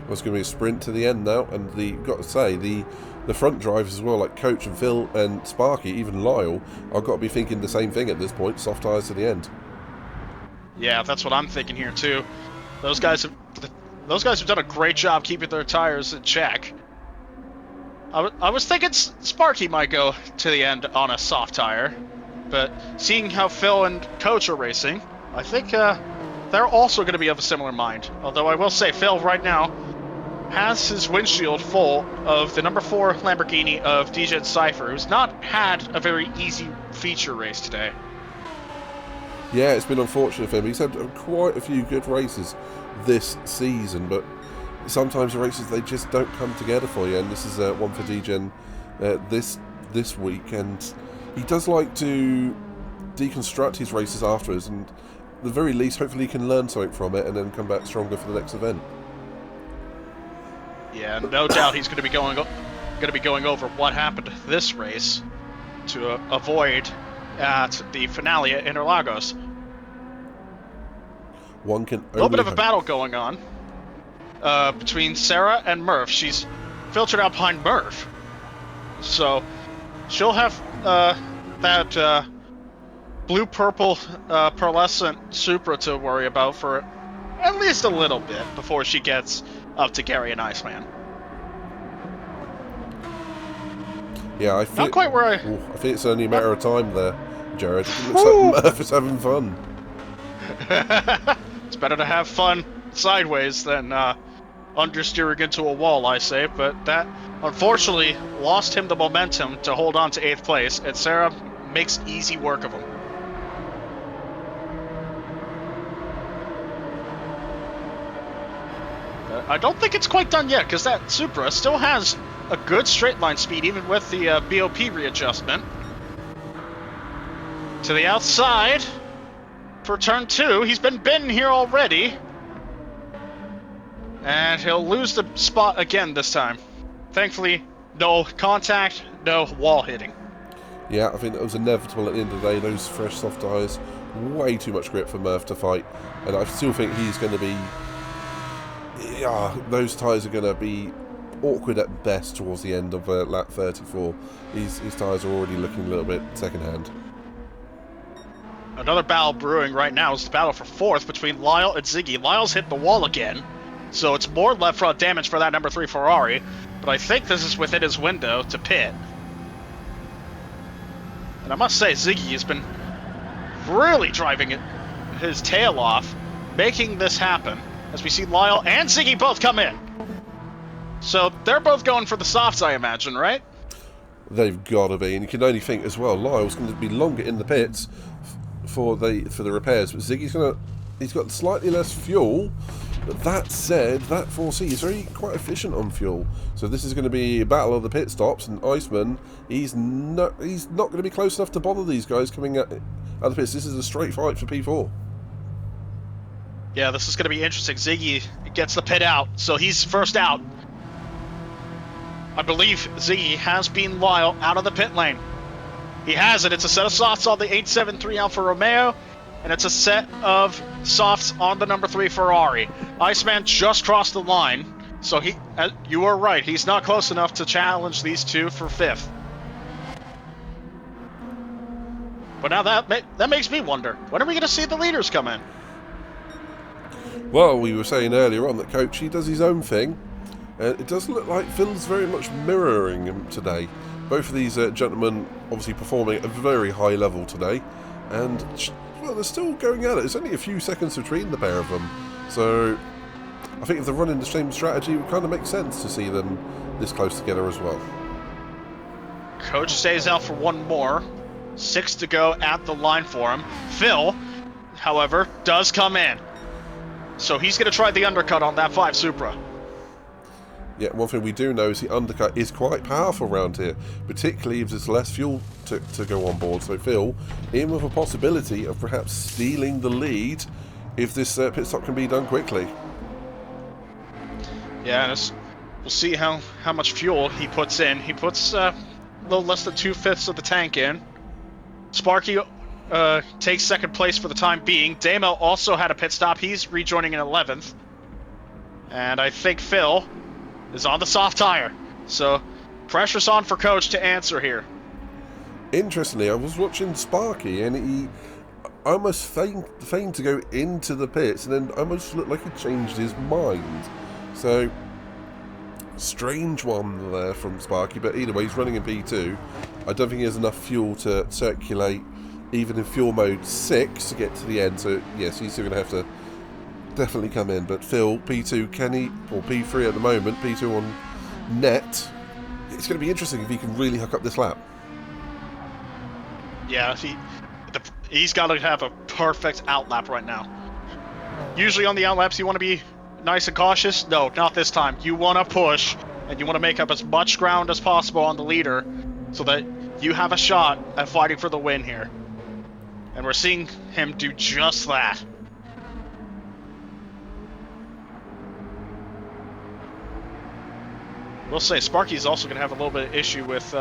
Well, it's going to be a sprint to the end now, and got to say, the front drivers as well, like Coach and Phil and Sparky, even Lyle, I've got to be thinking the same thing at this point, soft tyres to the end. Yeah, that's what I'm thinking here too. Those guys have done a great job keeping their tires in check. I was thinking Sparky might go to the end on a soft tire, but seeing how Phil and Coach are racing, I think they're also going to be of a similar mind. Although I will say Phil right now has his windshield full of the number 4 Lamborghini of DJ Cypher, who's not had a very easy feature race today. Yeah, it's been unfortunate for him. He's had quite a few good races this season, but sometimes the races, they just don't come together for you, and this is one for DJ this week, and he does like to deconstruct his races afterwards, and at the very least, hopefully he can learn something from it and then come back stronger for the next event. Yeah, no doubt he's going to be going over what happened this race to avoid at the finale at Interlagos. One can a little bit of a battle going on between Sarah and Murph. She's filtered out behind Murph, so she'll have that blue-purple pearlescent Supra to worry about for at least a little bit before she gets up to Gary and Iceman. Yeah, I think not quite where I think it's only a matter of time there, Jared. It looks like Murph is having fun. It's better to have fun sideways than understeering into a wall, I say, but that unfortunately lost him the momentum to hold on to 8th place, and Sarah makes easy work of him. I don't think it's quite done yet, because that Supra still has a good straight line speed, even with the BOP readjustment. To the outside for turn 2. He's been bitten here already. And he'll lose the spot again this time. Thankfully, no contact, no wall hitting. Yeah, I think it was inevitable at the end of the day. Those fresh soft tyres, way too much grip for Murph to fight. And I still think he's going to be... Yeah, those tyres are going to be awkward at best towards the end of lap 34. His tyres are already looking a little bit second-hand. Another battle brewing right now is the battle for 4th between Lyle and Ziggy. Lyle's hit the wall again, so it's more left front damage for that number 3 Ferrari, but I think this is within his window to pit. And I must say, Ziggy has been really driving his tail off, making this happen, as we see Lyle and Ziggy both come in. So they're both going for the softs, I imagine, right? They've got to be, and you can only think as well, Lyle's going to be longer in the pits for the repairs, but Ziggy's he's got slightly less fuel. But that said, that 4C is quite efficient on fuel. So this is going to be a battle of the pit stops, and Iceman, he's not going to be close enough to bother these guys coming out of the pits. This is a straight fight for P4. Yeah, this is going to be interesting. Ziggy gets the pit out, so he's first out. I believe Ziggy has beaten Lyle out of the pit lane. He has it. It's a set of softs on the 873 Alfa Romeo, and it's a set of softs on the number 3 Ferrari. Iceman just crossed the line, so you are right. He's not close enough to challenge these two for 5th. But now that makes me wonder, when are we going to see the leaders come in? Well, we were saying earlier on that Coach, he does his own thing. It does look like Phil's very much mirroring him today. Both of these gentlemen obviously performing at a very high level today. And, well, they're still going at it. It's only a few seconds between the pair of them. So, I think if they're running the same strategy, it would kind of make sense to see them this close together as well. Coach stays out for one more. 6 to go at the line for him. Phil, however, does come in. So he's going to try the undercut on that 5 Supra. Yeah, one thing we do know is the undercut is quite powerful around here, particularly if there's less fuel to go on board. So Phil, in with a possibility of perhaps stealing the lead if this pit stop can be done quickly. Yeah, we'll see how much fuel he puts in. He puts a little less than 2/5 of the tank in. Sparky takes 2nd place for the time being. Damo also had a pit stop. He's rejoining in 11th. And I think Phil is on the soft tire. So pressure's on for Coach to answer here. Interestingly, I was watching Sparky and he almost feigned to go into the pits and then almost looked like he changed his mind. So, strange one there from Sparky, but either way, he's running in P2. I don't think he has enough fuel to circulate even in fuel mode 6 to get to the end, so yes, he's still going to have to definitely come in. But Phil, P2, can he, or P3 at the moment, P2 on net, it's going to be interesting if he can really hook up this lap. Yeah, he's got to have a perfect outlap right now. Usually on the outlaps you want to be nice and cautious. No, not this time. You want to push, and you want to make up as much ground as possible on the leader so that you have a shot at fighting for the win here. And we're seeing him do just that. We'll say Sparky's also going to have a little bit of issue with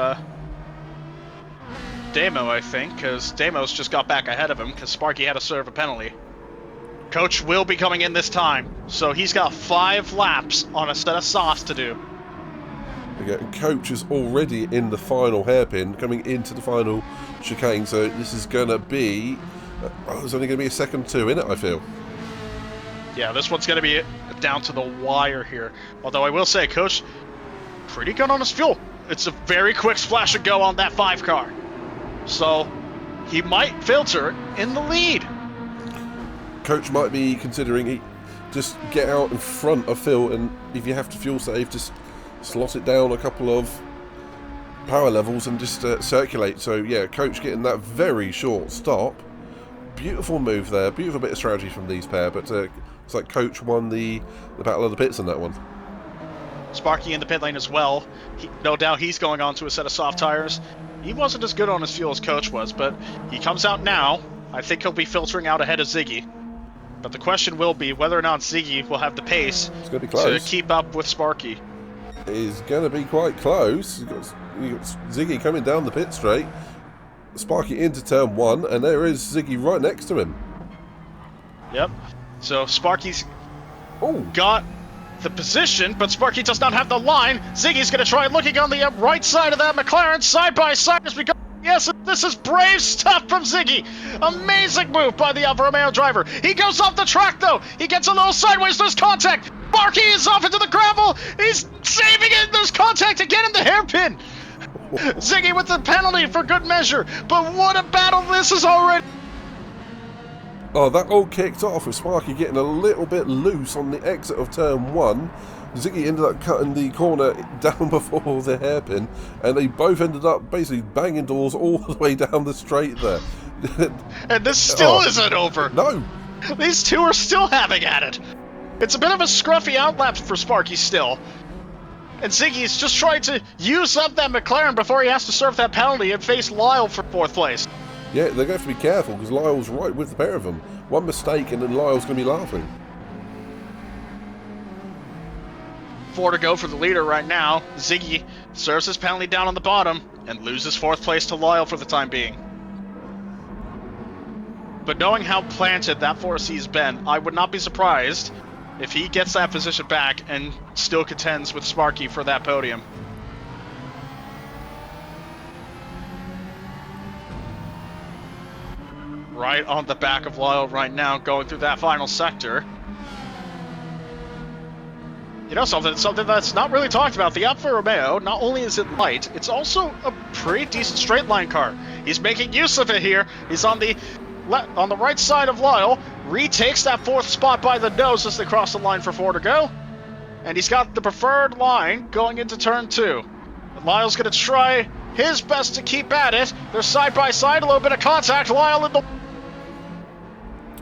Damo, I think, because Damo's just got back ahead of him because Sparky had to serve a penalty. Coach will be coming in this time, so he's got 5 laps on a set of softs to do. Again, Coach is already in the final hairpin, coming into the final chicane, so this is going to be... there's only going to be a second 2 in it, I feel. Yeah, this one's going to be down to the wire here. Although I will say, Coach, pretty good on his fuel. It's a very quick splash and go on that 5 car. So, he might filter in the lead. Coach might be considering just get out in front of Phil, and if you have to fuel save, just slot it down a couple of power levels and just circulate. So yeah, Coach getting that very short stop. Beautiful move there, beautiful bit of strategy from these pair, but it's like Coach won the battle of the pits on that one. Sparky in the pit lane as well. No doubt he's going on to a set of soft tires. He wasn't as good on his fuel as Coach was, but he comes out now. I think he'll be filtering out ahead of Ziggy. But the question will be whether or not Ziggy will have the pace to keep up with Sparky. It is going to be quite close. You've got Ziggy coming down the pit straight. Sparky into turn 1, and there is Ziggy right next to him. Yep. So Sparky's got the position, but Sparky does not have the line. Ziggy's going to try looking on the right side of that McLaren side by side as we go. Yes, this is brave stuff from Ziggy. Amazing move by the Alfa Romeo driver. He goes off the track, though. He gets a little sideways. There's contact. Sparky is off into the gravel. He's saving it. There's contact again in the hairpin. Ziggy with the penalty for good measure. But what a battle this is already. Oh, that all kicked off with Sparky getting a little bit loose on the exit of turn 1. Ziggy ended up cutting the corner down before the hairpin, and they both ended up basically banging doors all the way down the straight there. And this still isn't over. No. These two are still having at it. It's a bit of a scruffy outlap for Sparky still. And Ziggy's just trying to use up that McLaren before he has to serve that penalty and face Lyle for 4th place. Yeah, they're going to have to be careful because Lyle's right with the pair of them. One mistake and then Lyle's going to be laughing. 4 to go for the leader right now. Ziggy serves his penalty down on the bottom, and loses 4th place to Lyle for the time being. But knowing how planted that 4C's been, I would not be surprised if he gets that position back and still contends with Sparky for that podium. Right on the back of Lyle right now, going through that final sector. You know something that's not really talked about. The Alfa Romeo, not only is it light, it's also a pretty decent straight line car. He's making use of it here. He's on the right side of Lyle, retakes that 4th spot by the nose as they cross the line for 4 to go. And he's got the preferred line going into turn 2. And Lyle's going to try his best to keep at it. They're side by side, a little bit of contact. Lyle in the...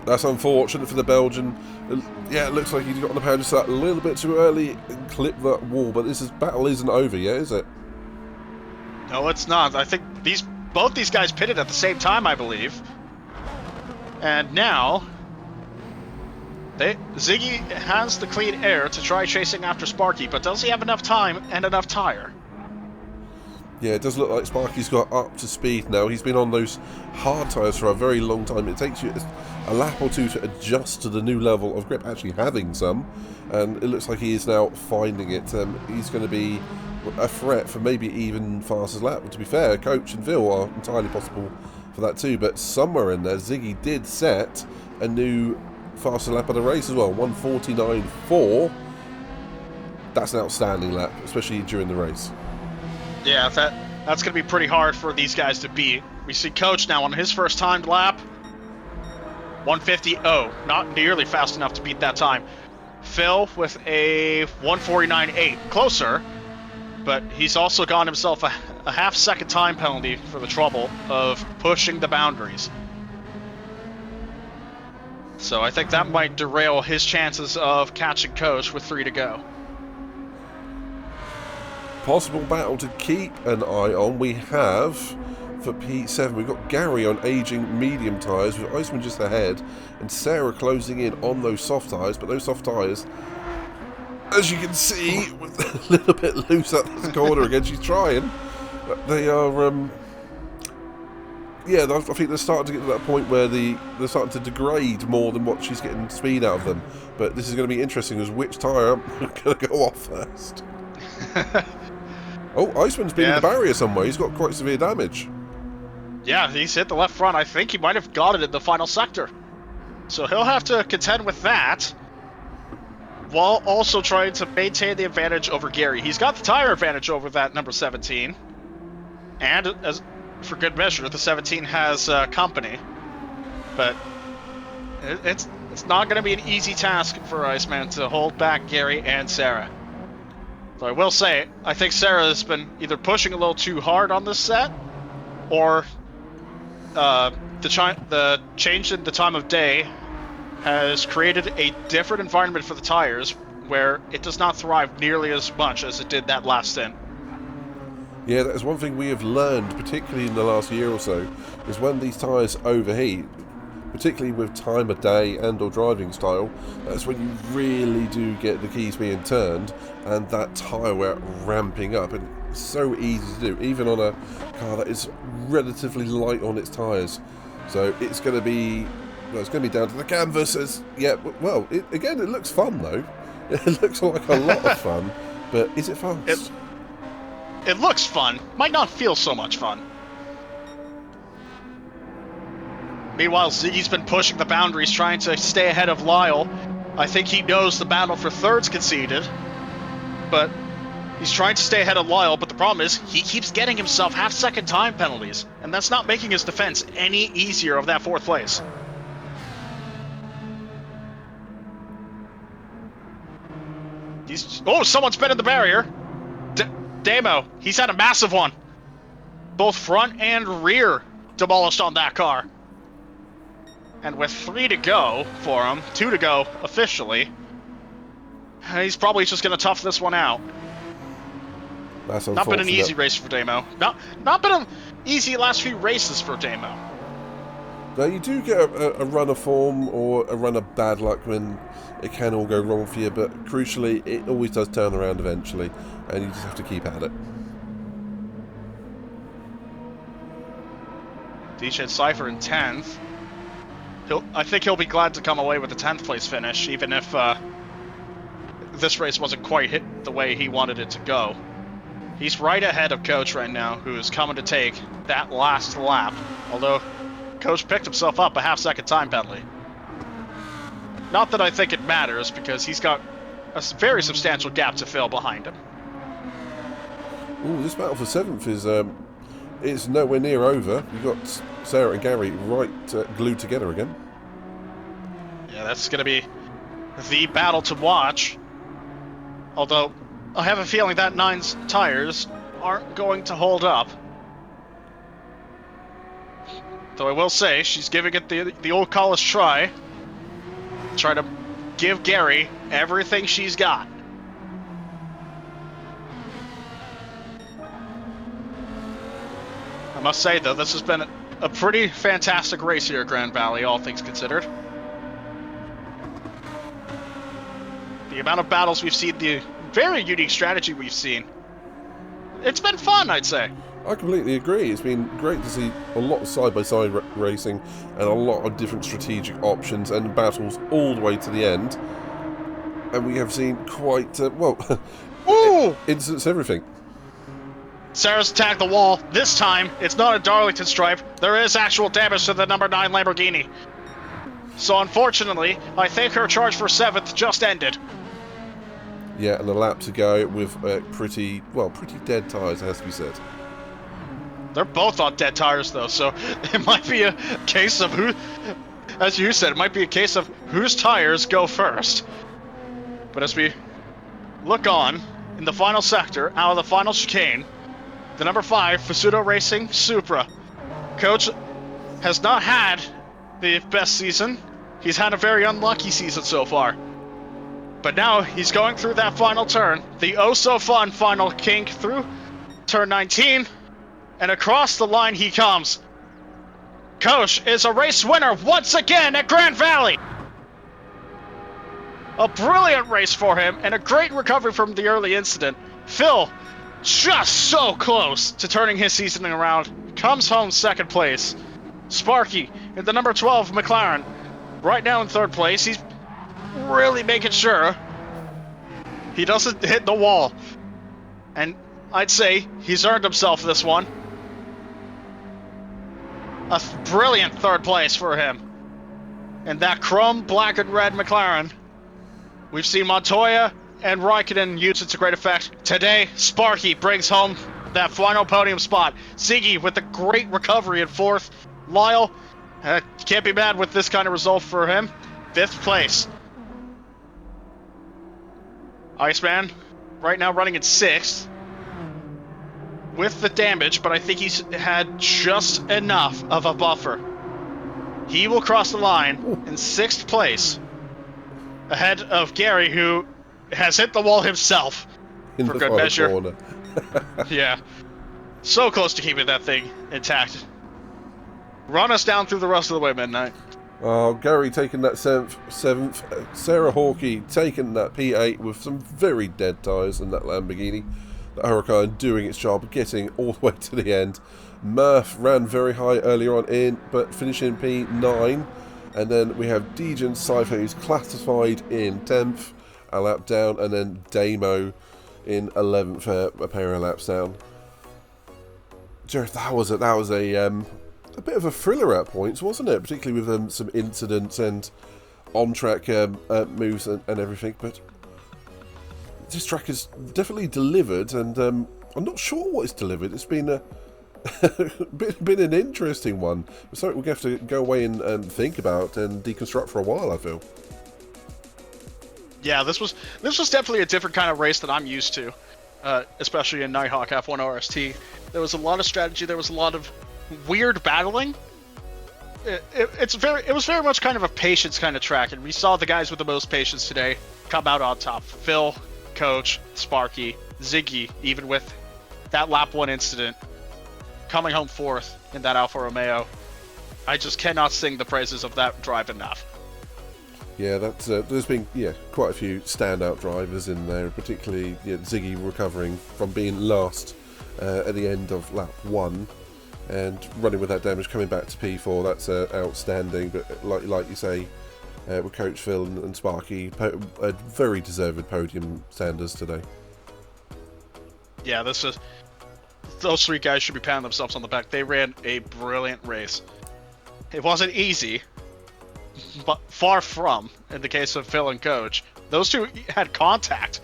That's unfortunate for the Belgian. Yeah, it looks like he's got on the power just a little bit too early and clipped that wall, but battle isn't over yet, is it? No, it's not. I think both these guys pitted at the same time, I believe. And now, Ziggy has the clean air to try chasing after Sparky, but does he have enough time and enough tire? Yeah, it does look like Sparky's got up to speed now. He's been on those hard tyres for a very long time. It takes you a lap or two to adjust to the new level of grip, actually having some, and it looks like he is now finding it. He's going to be a threat for maybe even fastest lap. And to be fair, Coach and Phil are entirely possible for that too, but somewhere in there, Ziggy did set a new fastest lap of the race as well, 1:49.4. That's an outstanding lap, especially during the race. Yeah, that's going to be pretty hard for these guys to beat. We see Coach now on his first timed lap. 1:50.0, not nearly fast enough to beat that time. Phil with a 1:49.8, closer, but he's also gotten himself a half-second time penalty for the trouble of pushing the boundaries. So I think that might derail his chances of catching Coach with 3 to go. Possible battle to keep an eye on. We have, for P7, we've got Gary on aging medium tyres with Iceman just ahead and Sarah closing in on those soft tyres, but those soft tyres, as you can see, with a little bit loose at this corner again. She's trying. They are, yeah, I think they're starting to get to that point where they're starting to degrade more than what she's getting speed out of them. But this is going to be interesting as which tyre are going to go off first. Oh, Iceman's been in the barrier somewhere. He's got quite severe damage. Yeah, he's hit the left front. I think he might have got it in the final sector. So he'll have to contend with that, while also trying to maintain the advantage over Gary. He's got the tire advantage over that number 17. And, as for good measure, the 17 has company. But it's not going to be an easy task for Iceman to hold back Gary and Sarah. So I will say, I think Sarah has been either pushing a little too hard on this set, or the change in the time of day has created a different environment for the tires, where it does not thrive nearly as much as it did that last stint. Yeah, that is one thing we have learned, particularly in the last year or so, is when these tyres overheat, particularly with time of day and or driving style, that's when you really do get the keys being turned and that tyre wear ramping up. And it's so easy to do, even on a car that is relatively light on its tyres. So it's going to be, well, it's going to be down to the canvas. Well, again, it looks fun though. It looks like a lot of fun, but is it fast? It looks fun. Might not feel so much fun. Meanwhile, Ziggy's been pushing the boundaries, trying to stay ahead of Lyle. I think he knows the battle for third's conceded, but he's trying to stay ahead of Lyle, but the problem is he keeps getting himself half-second time penalties, and that's not making his defense any easier of that 4th place. Someone's been in the barrier. Damo, he's had a massive one. Both front and rear demolished on that car. And with 3 to go for him, 2 to go officially, he's probably just going to tough this one out. That's not been an easy race for Damo. Not been an easy last few races for Damo. Now you do get a run of form or a run of bad luck when it can all go wrong for you, but crucially it always does turn around eventually, and you just have to keep at it. DJ Cypher in 10th. I think he'll be glad to come away with a 10th place finish, even if this race wasn't quite hit the way he wanted it to go. He's right ahead of Coach right now, who is coming to take that last lap, although Coach picked himself up a half-second time penalty. Not that I think it matters, because he's got a very substantial gap to fill behind him. Ooh, this battle for 7th is nowhere near over. You've got Sarah and Gary right glued together again. Yeah, that's going to be the battle to watch. Although, I have a feeling that 9's tires aren't going to hold up. Though I will say, she's giving it the old college try. Try to give Gary everything she's got. I must say, though, this has been a pretty fantastic race here at Grand Valley, all things considered. The amount of battles we've seen, the very unique strategy we've seen. It's been fun, I'd say. I completely agree. It's been great to see a lot of side-by-side racing and a lot of different strategic options and battles all the way to the end. And we have seen quite, incidents everything. Sarah's attacked the wall. This time, it's not a Darlington stripe. There is actual damage to the number 9 Lamborghini. So unfortunately, I think her charge for 7th just ended. Yeah, and a lap to go with pretty dead tyres, it has to be said. They're both on dead tires, though, so it might be a case of who, as you said, it might be a case of whose tires go first. But as we look on, in the final sector, out of the final chicane, the number 5, Fusudo Racing Supra. Coach has not had the best season. He's had a very unlucky season so far. But now he's going through that final turn, the oh-so-fun final kink through turn 19, and across the line he comes. Coach is a race winner once again at Grand Valley. A brilliant race for him, and a great recovery from the early incident. Phil, just so close to turning his season around, comes home 2nd place. Sparky in the number 12 Mclaren, right now in 3rd place. He's really making sure he doesn't hit the wall. And I'd say he's earned himself this one. A brilliant 3rd place for him. And that chrome, black, and red McLaren. We've seen Montoya and Raikkonen use it to great effect. Today, Sparky brings home that final podium spot. Ziggy with a great recovery in 4th. Lyle, can't be mad with this kind of result for him. 5th place. Iceman, right now running in 6th. With the damage, but I think he's had just enough of a buffer. He will cross the line in 6th place. Ahead of Gary, who has hit the wall himself. In for the good final measure. corner. Yeah. So close to keeping that thing intact. Run us down through the rest of the way, Midnight. Oh, Gary taking that 7th. Sarah Hawkey taking that P8 with some very dead tyres in that Lamborghini. The Huracan doing its job, getting all the way to the end. Murph ran very high earlier on in, but finishing P9. And then we have Dejan Cypher, who's classified in 10th, a lap down, and then Damo in 11th, a pair of laps down. Jared, that was a bit of a thriller at points, wasn't it? Particularly with some incidents and on-track moves and everything. But this track has definitely delivered, and I'm not sure what it's delivered. It's been been an interesting one. Something we're going to have to go away and think about and deconstruct for a while, I feel. Yeah, this was definitely a different kind of race that I'm used to, especially in Nighthawk F1 RST. There was a lot of strategy. There was a lot of weird battling. It was very much kind of a patience kind of track, and we saw the guys with the most patience today come out on top. Phil, Coach, Sparky, Ziggy, even with that lap 1 incident, coming home 4th in that Alfa Romeo. I just cannot sing the praises of that drive enough. Yeah, that's there's been quite a few standout drivers in there, particularly Ziggy recovering from being last at the end of lap 1. and running with that damage, coming back to P4, that's outstanding. But like you say, with Coach Phil and Sparky, very deserved podium standards today. Yeah, those three guys should be patting themselves on the back. They ran a brilliant race. It wasn't easy, but far from, in the case of Phil and Coach. Those two had contact.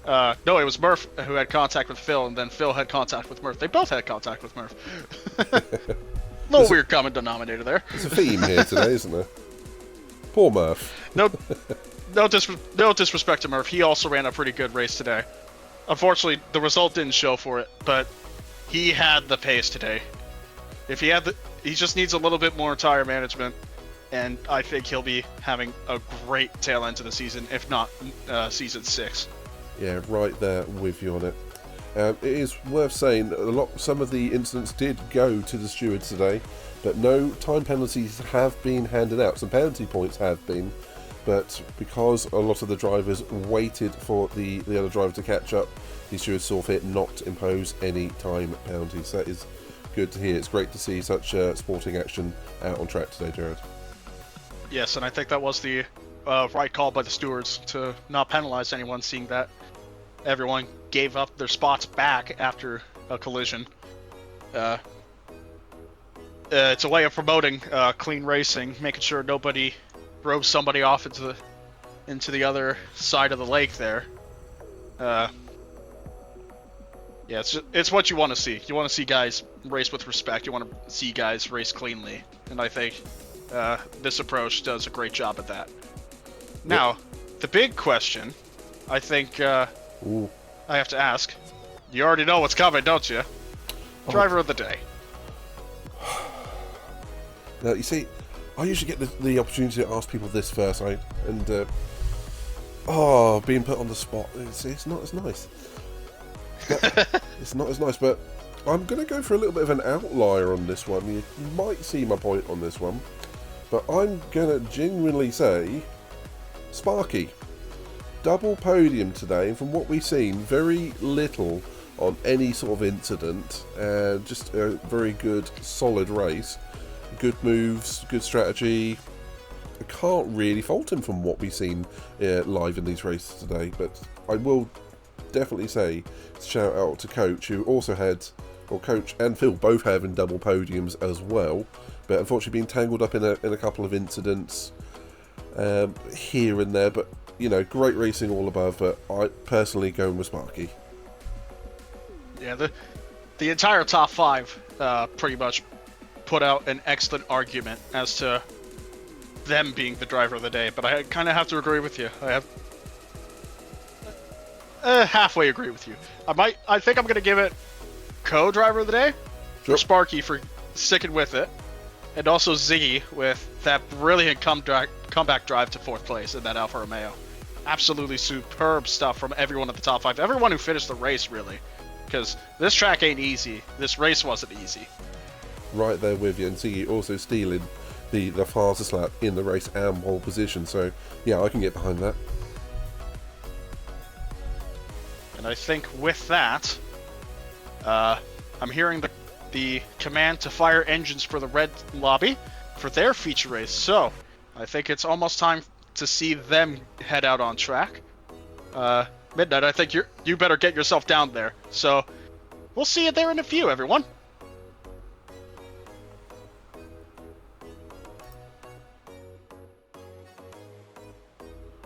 No, it was Murph who had contact with Phil, and then Phil had contact with Murph. They both had contact with Murph. Little weird common denominator there. There's a theme here today, isn't there? Poor Murph. No disrespect to Murph. He also ran a pretty good race today. Unfortunately, the result didn't show for it, but he had the pace today. He just needs a little bit more tire management, and I think he'll be having a great tail end to the season, if not season 6. Yeah, right there with you on it. It is worth saying that some of the incidents did go to the stewards today, but no time penalties have been handed out. Some penalty points have been, but because a lot of the drivers waited for the other driver to catch up, the stewards saw fit not to impose any time penalties. That is good to hear. It's great to see such sporting action out on track today, Jared. Yes, and I think that was the right call by the stewards to not penalize anyone, seeing that everyone gave up their spots back after a collision. It's a way of promoting clean racing, making sure nobody drove somebody off into the other side of the lake there. Yeah, it's what you want to see. You want to see guys race with respect. You want to see guys race cleanly, and I think this approach does a great job at that. Now, the big question, I think I have to ask. You already know what's coming, don't you? Driver of the day. Now, you see, I usually get the opportunity to ask people this first, right? And, being put on the spot, it's not as nice. It's not as nice, but I'm going to go for a little bit of an outlier on this one. You might see my point on this one, but I'm going to genuinely say Sparky. Double podium today, and from what we've seen, very little on any sort of incident. Just a very good, solid race. Good moves, good strategy. I can't really fault him from what we've seen live in these races today, but I will definitely say shout out to Coach, who also had, or Coach and Phil both having double podiums as well, but unfortunately being tangled up in a couple of incidents here and there. But you know, great racing all above, but I personally going with Sparky. Yeah, the entire top 5 pretty much put out an excellent argument as to them being the driver of the day, but I kind of have to agree with you. I have halfway agree with you. I think I'm going to give it co-driver of the day for Sparky for sticking with it, and also Ziggy with that brilliant comeback drive to 4th place in that Alfa Romeo. Absolutely superb stuff from everyone at the top 5. Everyone who finished the race, really. Because this track ain't easy. This race wasn't easy. Right there with you, and Ziggy also stealing the fastest lap in the race and pole position. So, yeah, I can get behind that. And I think with that, I'm hearing the command to fire engines for the Red Lobby for their feature race. So, I think it's almost time to see them head out on track. Midnight, I think you better get yourself down there. So, we'll see you there in a few, everyone.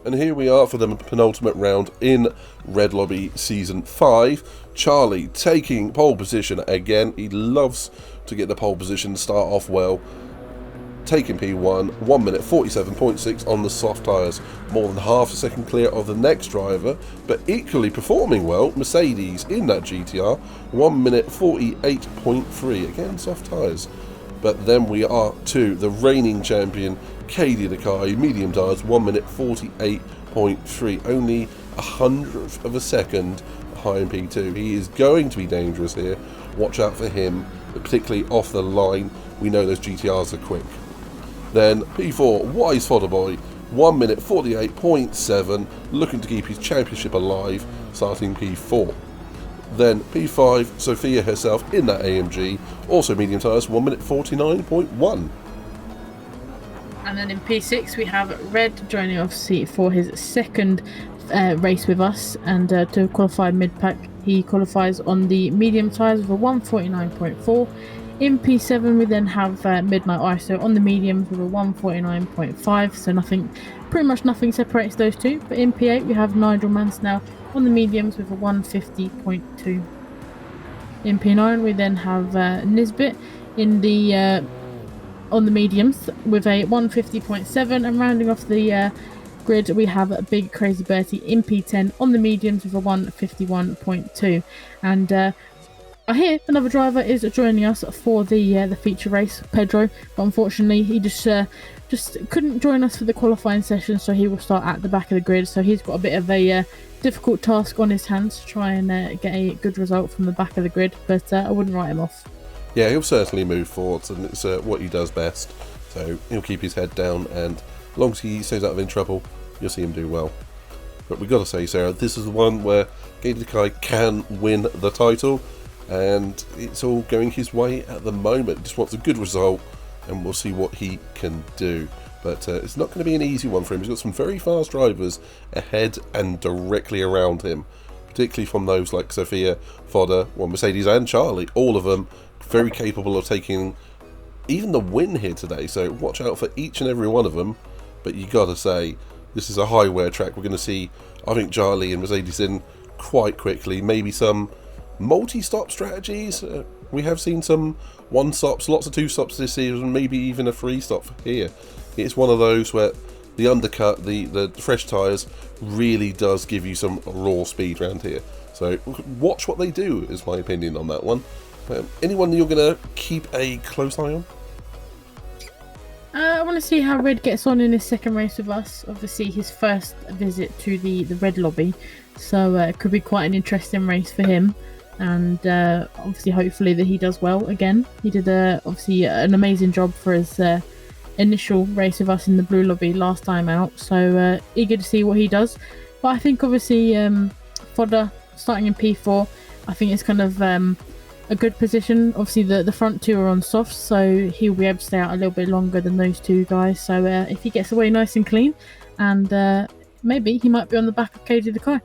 And here we are for the penultimate round in Red Lobby Season 5. Charlie taking pole position again. He loves to get the pole position, start off well. Taking P1, 1 minute 47.6 on the soft tyres. More than half a second clear of the next driver, but equally performing well, Mercedes in that GTR, 1 minute 48.3. Again, soft tyres. But then we are to the reigning champion, Katie Nakai, medium tyres, 1 minute 48.3. Only a hundredth of a second behind P2. He is going to be dangerous here. Watch out for him, particularly off the line. We know those GTRs are quick. Then P4, Wise Fodderboy, 1 minute 48.7, looking to keep his championship alive, starting P4. Then P5, Sophia herself in that AMG, also medium tyres, 1 minute 49.1. And then in P6 we have Red joining obviously for his second race with us, and to qualify mid-pack he qualifies on the medium tyres with a 149.4. In P7 we then have Midnight ISO on the mediums with a 149.5, so pretty much nothing separates those two. But in P8 we have Nigel Mansell on the mediums with a 150.2. In P9 we then have Nisbet in the on the mediums with a 150.7, and rounding off the grid we have Big Crazy Bertie in P10 on the mediums with a 151.2. And I hear another driver is joining us for the feature race, Pedro, but unfortunately he just couldn't join us for the qualifying session, so he will start at the back of the grid. So he's got a bit of a difficult task on his hands to try and get a good result from the back of the grid, but I wouldn't write him off. Yeah, he'll certainly move forwards, and it's what he does best. So he'll keep his head down, and as long as he stays out of any trouble, you'll see him do well. But we've got to say, Sarah, this is the one where Katie Lekai can win the title, and it's all going his way at the moment. Just wants a good result, and we'll see what he can do. But it's not going to be an easy one for him. He's got some very fast drivers ahead and directly around him, particularly from those like Sophia, Fodder, Mercedes and Charlie. All of them very capable of taking even the win here today, so watch out for each and every one of them. But you gotta say, this is a high wear track. We're going to see, I think, Charlie and Mercedes in quite quickly. Maybe some multi-stop strategies. We have seen some one stops, lots of two stops this season, maybe even a free stop here. It's one of those where the undercut, the fresh tyres really does give you some raw speed around here. So watch what they do, is my opinion on that one. Anyone you're going to keep a close eye on? I want to see how Red gets on in his second race with us. Obviously his first visit to the Red lobby, so it could be quite an interesting race for him. And obviously hopefully that he does well again. He did obviously an amazing job for his initial race with us in the blue lobby last time out, so eager to see what he does. But I think obviously Fodder starting in P4, I think it's kind of a good position. Obviously the front two are on softs, so he'll be able to stay out a little bit longer than those two guys. So if he gets away nice and clean, and maybe he might be on the back of KJ the Kai.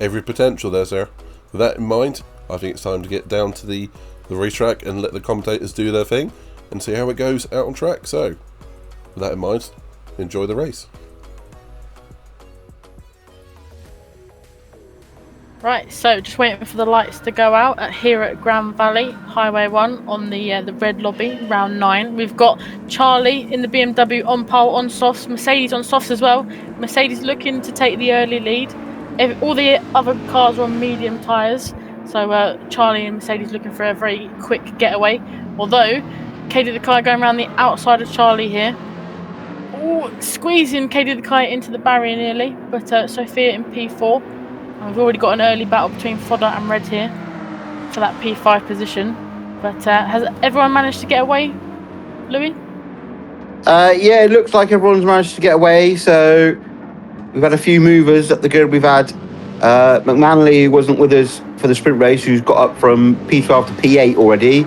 Every potential there, sir. With that in mind, I think it's time to get down to the racetrack and let the commentators do their thing and see how it goes out on track. So with that in mind, enjoy the race. Right, so just waiting for the lights to go out here at Gran Valley, Highway 1 on the red lobby, round 9. We've got Charlie in the BMW on pole on softs, Mercedes on softs as well. Mercedes looking to take the early lead. All the other cars are on medium tyres, so Charlie and Mercedes looking for a very quick getaway. Although, Katie the Kai going around the outside of Charlie here. Ooh, squeezing Katie the Kai into the barrier nearly, but Sophia in P4. We've already got an early battle between Fodder and Red here for that P5 position. But has everyone managed to get away, Louis? Yeah, it looks like everyone's managed to get away. So we've had a few movers at the grid. We've had McManley wasn't with us for the sprint race, who's got up from P12 to P8 already.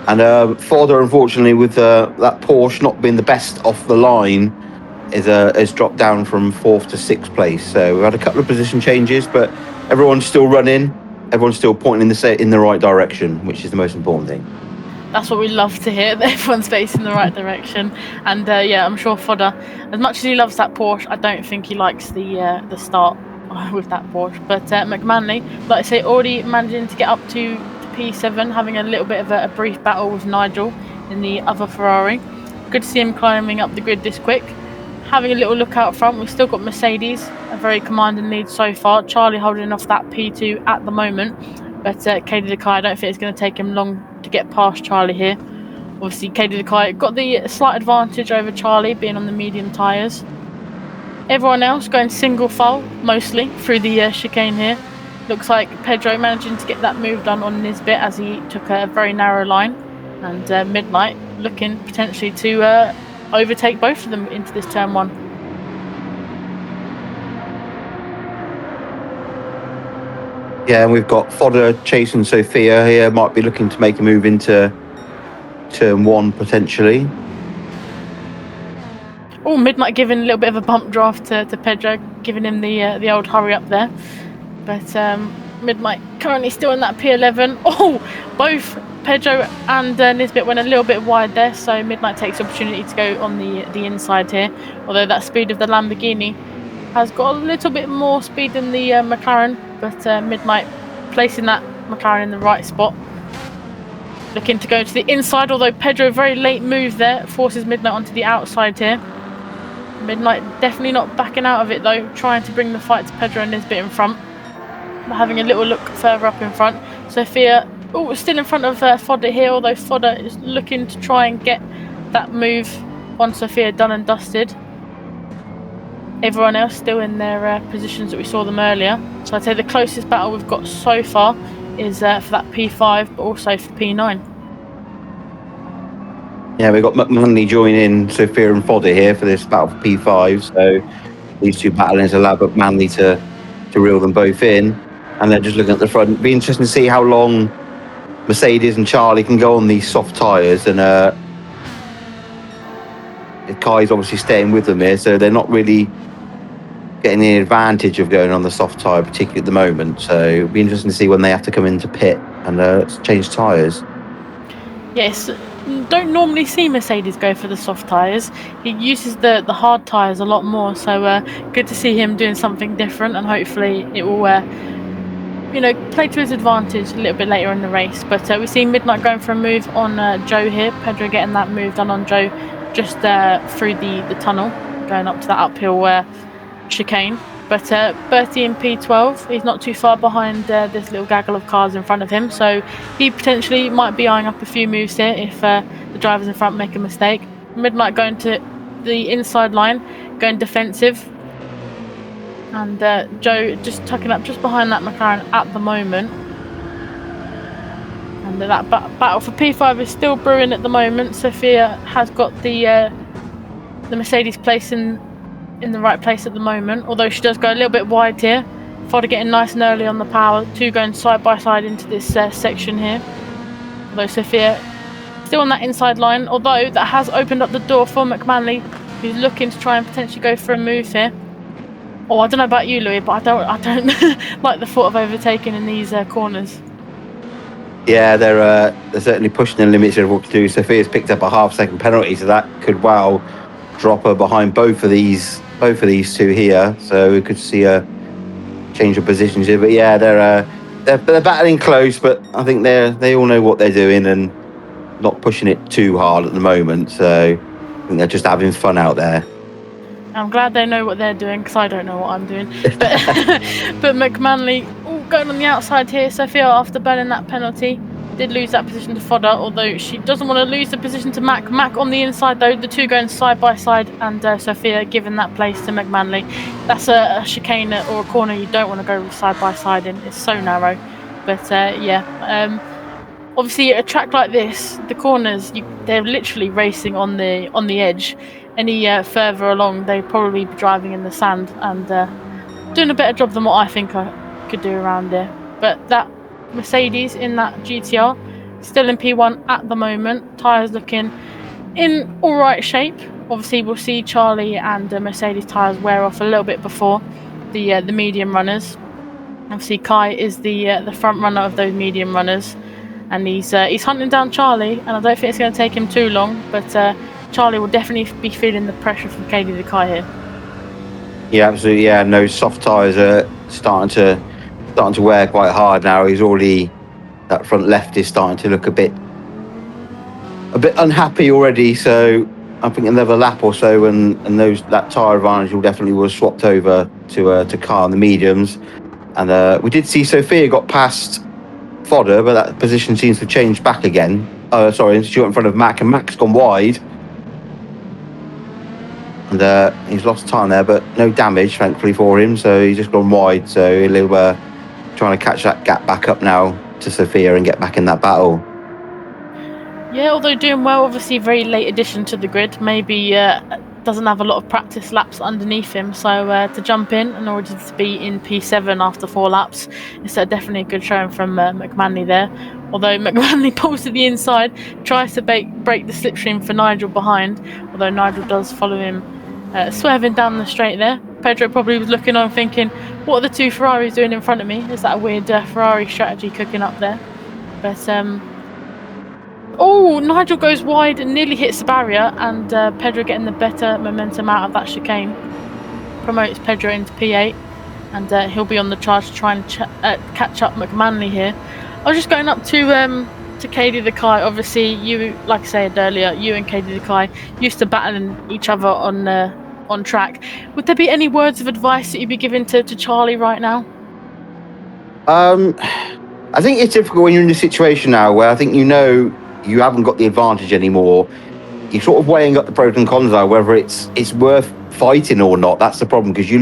And Fodder, unfortunately, with that Porsche not being the best off the line, has dropped down from 4th to 6th place. So we've had a couple of position changes, but everyone's still running. Everyone's still pointing in the right direction, which is the most important thing. That's what we love to hear, that everyone's facing the right direction. And yeah, I'm sure Fodder, as much as he loves that Porsche, I don't think he likes the start with that Porsche. But McManley, like I say, already managing to get up to P7, having a little bit of a brief battle with Nigel in the other Ferrari. Good to see him climbing up the grid this quick. Having a little look out front, we've still got Mercedes, a very commanding lead so far. Charlie holding off that P2 at the moment, but Katie the Kai, I don't think it's going to take him long to get past Charlie here. Obviously, Katie the Kai got the slight advantage over Charlie, being on the medium tyres. Everyone else going single file, mostly, through the chicane here. Looks like Pedro managing to get that move done on Nisbet as he took a very narrow line. And Midnight looking potentially to overtake both of them into this turn 1. Yeah, and we've got Fodder chasing Sophia here. Might be looking to make a move into turn 1 potentially. Oh, Midnight giving a little bit of a bump draft to Pedro, giving him the old hurry up there. But Midnight currently still in that P11. Oh, both Pedro and Nisbet went a little bit wide there, so Midnight takes the opportunity to go on the inside here. Although that speed of the Lamborghini has got a little bit more speed than the McLaren, but Midnight placing that McLaren in the right spot. Looking to go to the inside, although Pedro, very late move there, forces Midnight onto the outside here. Midnight definitely not backing out of it though, trying to bring the fight to Pedro and Nisbet in front. But having a little look further up in front. Sophia, still in front of Fodder here, although Fodder is looking to try and get that move on Sophia done and dusted. Everyone else still in their positions that we saw them earlier. So I'd say the closest battle we've got so far is for that P5, but also for P9. Yeah, we've got McManley joining Sophia and Fodder here for this battle for P5. So these two battling to allow McManley to reel them both in. And they're just looking at the front. It'd be interesting to see how long Mercedes and Charlie can go on these soft tyres. And Kai's obviously staying with them here, so they're not really getting the advantage of going on the soft tyre, particularly at the moment. So it'll be interesting to see when they have to come into pit and change tyres. Yes, don't normally see Mercedes go for the soft tyres. He uses the hard tyres a lot more, so good to see him doing something different, and hopefully it will play to his advantage a little bit later in the race. But we see Midnight going for a move on Joe here. Pedro getting that move done on Joe just through the tunnel, going up to that uphill chicane. But Bertie in P12, he's not too far behind this little gaggle of cars in front of him, so he potentially might be eyeing up a few moves here if the drivers in front make a mistake. Midnight going to the inside line, going defensive, and Joe just tucking up just behind that McLaren at the moment. And that battle for P5 is still brewing at the moment. Sophia has got the Mercedes place in the right place at the moment, although she does go a little bit wide here. Fodder getting nice and early on the power, two going side by side into this section here. Although Sophia still on that inside line, although that has opened up the door for McManley, who's looking to try and potentially go for a move here. Oh, I don't know about you, Louis, but I don't like the thought of overtaking in these corners. Yeah, they're certainly pushing the limits of what to do. Sophia's picked up a half-second penalty, so that could well drop her behind both of these two here. So we could see a change of positions here. But yeah, they're battling close, but I think they all know what they're doing and not pushing it too hard at the moment. So I think they're just having fun out there. I'm glad they know what they're doing, because I don't know what I'm doing. But McManley going on the outside here. Sophia, after burning that penalty, did lose that position to Fodder, although she doesn't want to lose the position to Mac. Mac on the inside though, the two going side by side, and Sophia giving that place to McManley. That's a chicane or a corner you don't want to go side by side in. It's so narrow. But obviously a track like this, the corners, they're literally racing on the edge. Any further along, they'd probably be driving in the sand and doing a better job than what I think I could do around there. But that Mercedes in that GTR still in P1 at the moment. Tyres looking in all right shape. Obviously we'll see Charlie and Mercedes tyres wear off a little bit before the medium runners. Obviously Kai is the front runner of those medium runners, and he's hunting down Charlie, and I don't think it's going to take him too long, but Charlie will definitely be feeling the pressure from KD the Kai here. Yeah, absolutely. Yeah, and those soft tyres are starting to wear quite hard now. He's already, that front left is starting to look a bit unhappy already. So I think another lap or so, and that tyre advantage will definitely swapped over to Kai on the mediums. And we did see Sophia got past Fodder, but that position seems to change back again. Sorry, she got in front of Mac, and Mac's gone wide. And he's lost time there, but no damage, thankfully, for him. So he's just gone wide. So he'll trying to catch that gap back up now to Sophia and get back in that battle. Yeah, although doing well, obviously very late addition to the grid. Maybe doesn't have a lot of practice laps underneath him, so to jump in and already to be in P7 after 4 laps is definitely a good showing from McManley there. Although McManley pulls to the inside, tries to break the slipstream for Nigel behind, although Nigel does follow him, swerving down the straight there. Pedro probably was looking on thinking, what are the 2 Ferraris doing in front of me? Is that a weird Ferrari strategy cooking up there? But oh, Nigel goes wide and nearly hits the barrier, and Pedro getting the better momentum out of that chicane promotes Pedro into P8, and he'll be on the charge to try and catch up McManley here. I was just going up to Katie the Kai. Obviously, you, like I said earlier, you and Katie the Kai used to battling each other on track. Would there be any words of advice that you'd be giving to Charlie right now? I think it's difficult when you're in a situation now where I think you haven't got the advantage anymore. You're sort of weighing up the pros and cons now, whether it's worth fighting or not. That's the problem, because you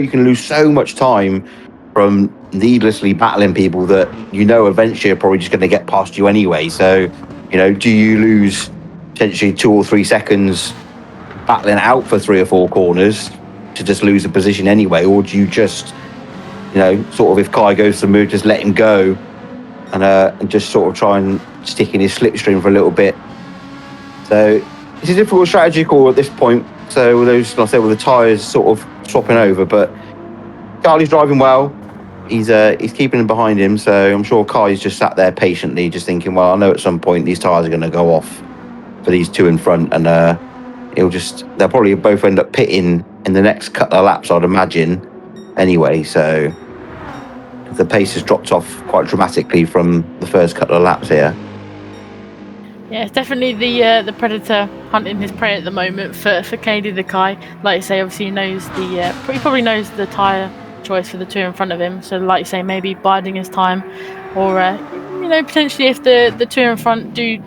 can lose so much time from needlessly battling people that eventually are probably just going to get past you anyway. So, do you lose potentially 2 or 3 seconds battling out for 3 or 4 corners to just lose a position anyway, or do you just, sort of, if Kai goes to the move, just let him go and just sort of try and stick in his slipstream for a little bit? So it's a difficult strategy call at this point. So with those, like I said, with the tyres sort of swapping over, but Charlie's driving well. He's keeping him behind him, so I'm sure Kai's just sat there patiently, just thinking, well, I know at some point these tyres are going to go off for these 2 in front, and they'll probably both end up pitting in the next couple of laps, I'd imagine, anyway. So the pace has dropped off quite dramatically from the first couple of laps here. Yeah, it's definitely the predator hunting his prey at the moment for Katie the Kai. Like you say, obviously he probably knows the tyre choice for the 2 in front of him. So like you say, maybe biding his time, or potentially if the 2 in front do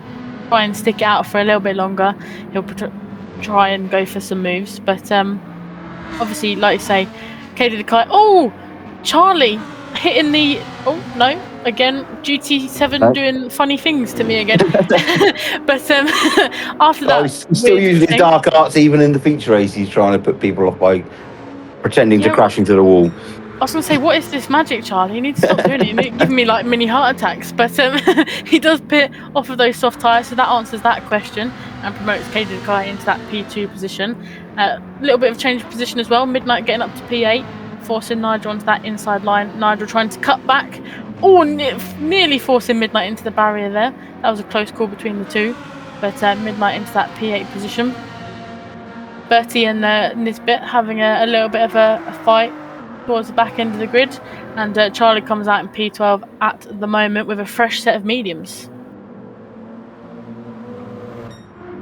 try and stick it out for a little bit longer, he'll try and go for some moves. But obviously, like you say, Katie the Kai. Oh, Charlie hitting the. Oh no! Again, GT7 doing funny things to me again. But after that, he's still using his dark arts even in the feature race. He's trying to put people off by pretending to crash into the wall. I was going to say, what is this magic, Charlie? You need to stop doing it. You're giving me like mini heart attacks. But he does pit off of those soft tyres, so that answers that question and promotes Katie the Kai into that P2 position. A little bit of change of position as well. Midnight getting up to P8, forcing Nigel onto that inside line. Nigel trying to cut back. Oh, nearly forcing Midnight into the barrier there. That was a close call between the 2. But Midnight into that P8 position. Bertie and Nisbet having a little bit of a fight towards the back end of the grid, and Charlie comes out in P12 at the moment with a fresh set of mediums.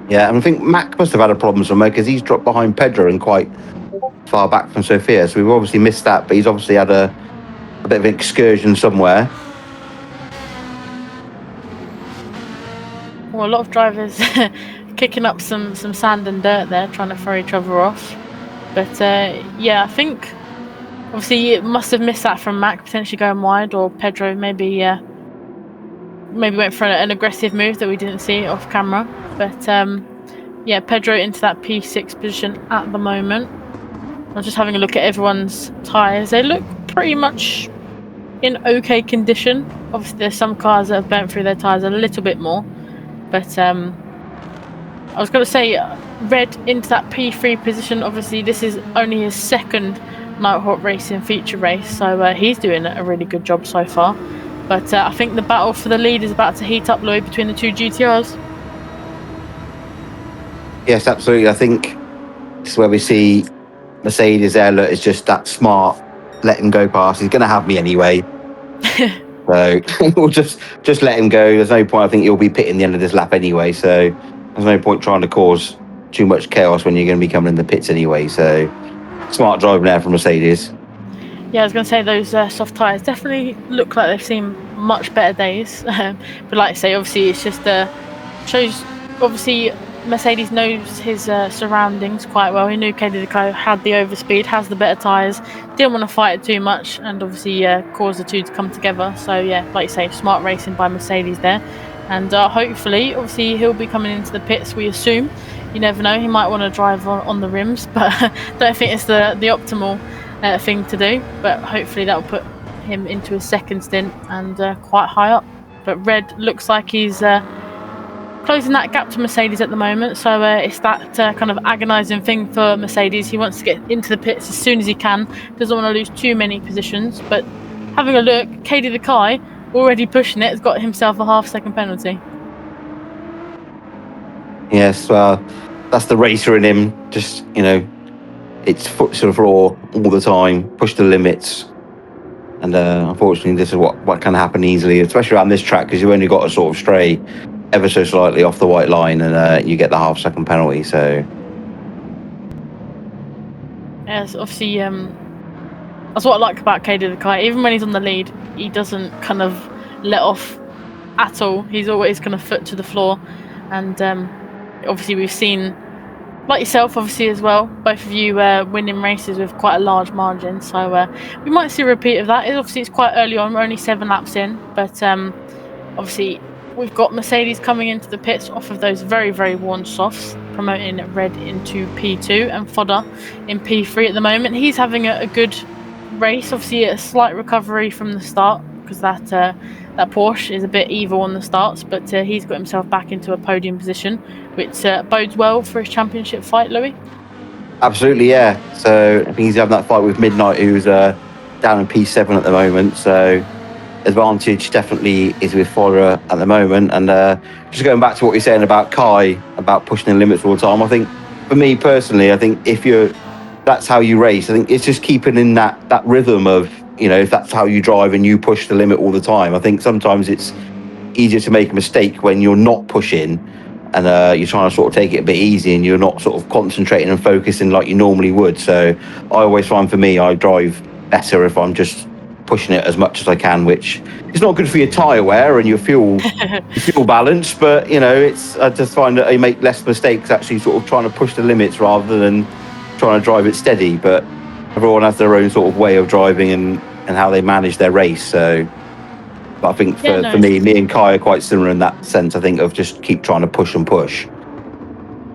Yeah, and I think Mac must have had a problem somewhere, because he's dropped behind Pedro and quite far back from Sophia, so we've obviously missed that, but he's obviously had a bit of an excursion somewhere. Well, a lot of drivers kicking up some sand and dirt there, trying to throw each other off. But yeah, I think obviously it must have missed that from Mac, potentially going wide, or Pedro maybe went for an aggressive move that we didn't see off camera. But yeah, Pedro into that P6 position at the moment. I'm just having a look at everyone's tyres. They look pretty much in okay condition. Obviously there's some cars that have burnt through their tyres a little bit more. But I was going to say, Red into that P3 position. Obviously this is only his second Nighthawk Racing feature race, so he's doing a really good job so far. But I think the battle for the lead is about to heat up, Lloyd, between the 2 GTRs. Yes, absolutely. I think this is where we see Mercedes there. Look, it's just that smart, let him go past. He's going to have me anyway. So we'll just let him go. There's no point. I think he'll be pitting the end of this lap anyway. So there's no point trying to cause too much chaos when you're going to be coming in the pits anyway. So smart driving there from Mercedes. Yeah, I was going to say those soft tyres definitely look like they've seen much better days. But like I say, obviously it's just shows, obviously Mercedes knows his surroundings quite well. He knew Katie the Kai had the overspeed, has the better tyres, didn't want to fight it too much, and obviously cause the 2 to come together. So yeah, like you say, smart racing by Mercedes there. And hopefully, obviously he'll be coming into the pits, we assume, You never know, he might want to drive on the rims, but don't think it's the optimal thing to do. But hopefully that will put him into a second stint and quite high up. But Red looks like he's closing that gap to Mercedes at the moment, so it's that kind of agonising thing for Mercedes. He wants to get into the pits as soon as he can, doesn't want to lose too many positions. But having a look, Katie the Kai already pushing it, has got himself a half-second penalty. Yes, well, that's the racer in him. Just, it's foot to the floor all the time, push the limits. And unfortunately, this is what can happen easily, especially around this track, because you've only got to sort of stray ever so slightly off the white line and you get the half-second penalty. So, yes, obviously, that's what I like about Katie the Kai. Even when he's on the lead, he doesn't kind of let off at all. He's always kind of foot to the floor. And obviously, we've seen, like yourself, obviously, as well, both of you winning races with quite a large margin. So we might see a repeat of that. Obviously, it's quite early on. We're only 7 laps in. But obviously, we've got Mercedes coming into the pits off of those very, very worn softs, promoting Red into P2 and Fodder in P3 at the moment. He's having a good race. Obviously, a slight recovery from the start because that Porsche is a bit evil on the starts, but he's got himself back into a podium position, which bodes well for his championship fight, Louis. absolutely, yeah. So I think he's having that fight with Midnight, who's down in P7 at the moment. So advantage definitely is with Fodder at the moment. And just going back to what you're saying about Kai, about pushing the limits all the time, I think for me personally, I think that's how you race. I think it's just keeping in that rhythm of, if that's how you drive and you push the limit all the time. I think sometimes it's easier to make a mistake when you're not pushing and you're trying to sort of take it a bit easy and you're not sort of concentrating and focusing like you normally would. So I always find for me, I drive better if I'm just pushing it as much as I can, which is not good for your tyre wear and your fuel balance, but I just find that I make less mistakes actually sort of trying to push the limits rather than trying to drive it steady. But everyone has their own sort of way of driving and how they manage their race. So, but I think for me and Kai are quite similar in that sense. I think of just keep trying to push and push.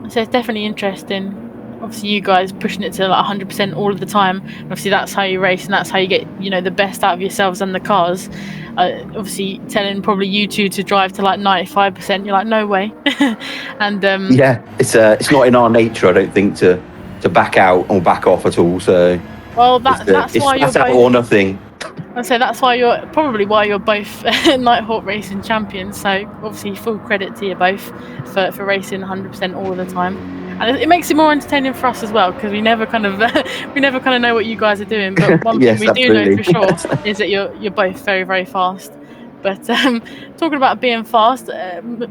So it's definitely interesting. Obviously, you guys pushing it to like 100% all of the time. Obviously, that's how you race and that's how you get the best out of yourselves and the cars. Obviously, telling probably you two to drive to like 95%, you're like, no way. And yeah, it's not in our nature, I don't think, to back out or back off at all. So well, that's why you're both or nothing. I'd say that's why you're both Nighthawk racing champions. So obviously, full credit to you both for racing 100% all of the time. And it makes it more entertaining for us as well, because we never kind of know what you guys are doing. But one yes, thing we absolutely. do know for sure is that you're both very, very fast. But talking about being fast,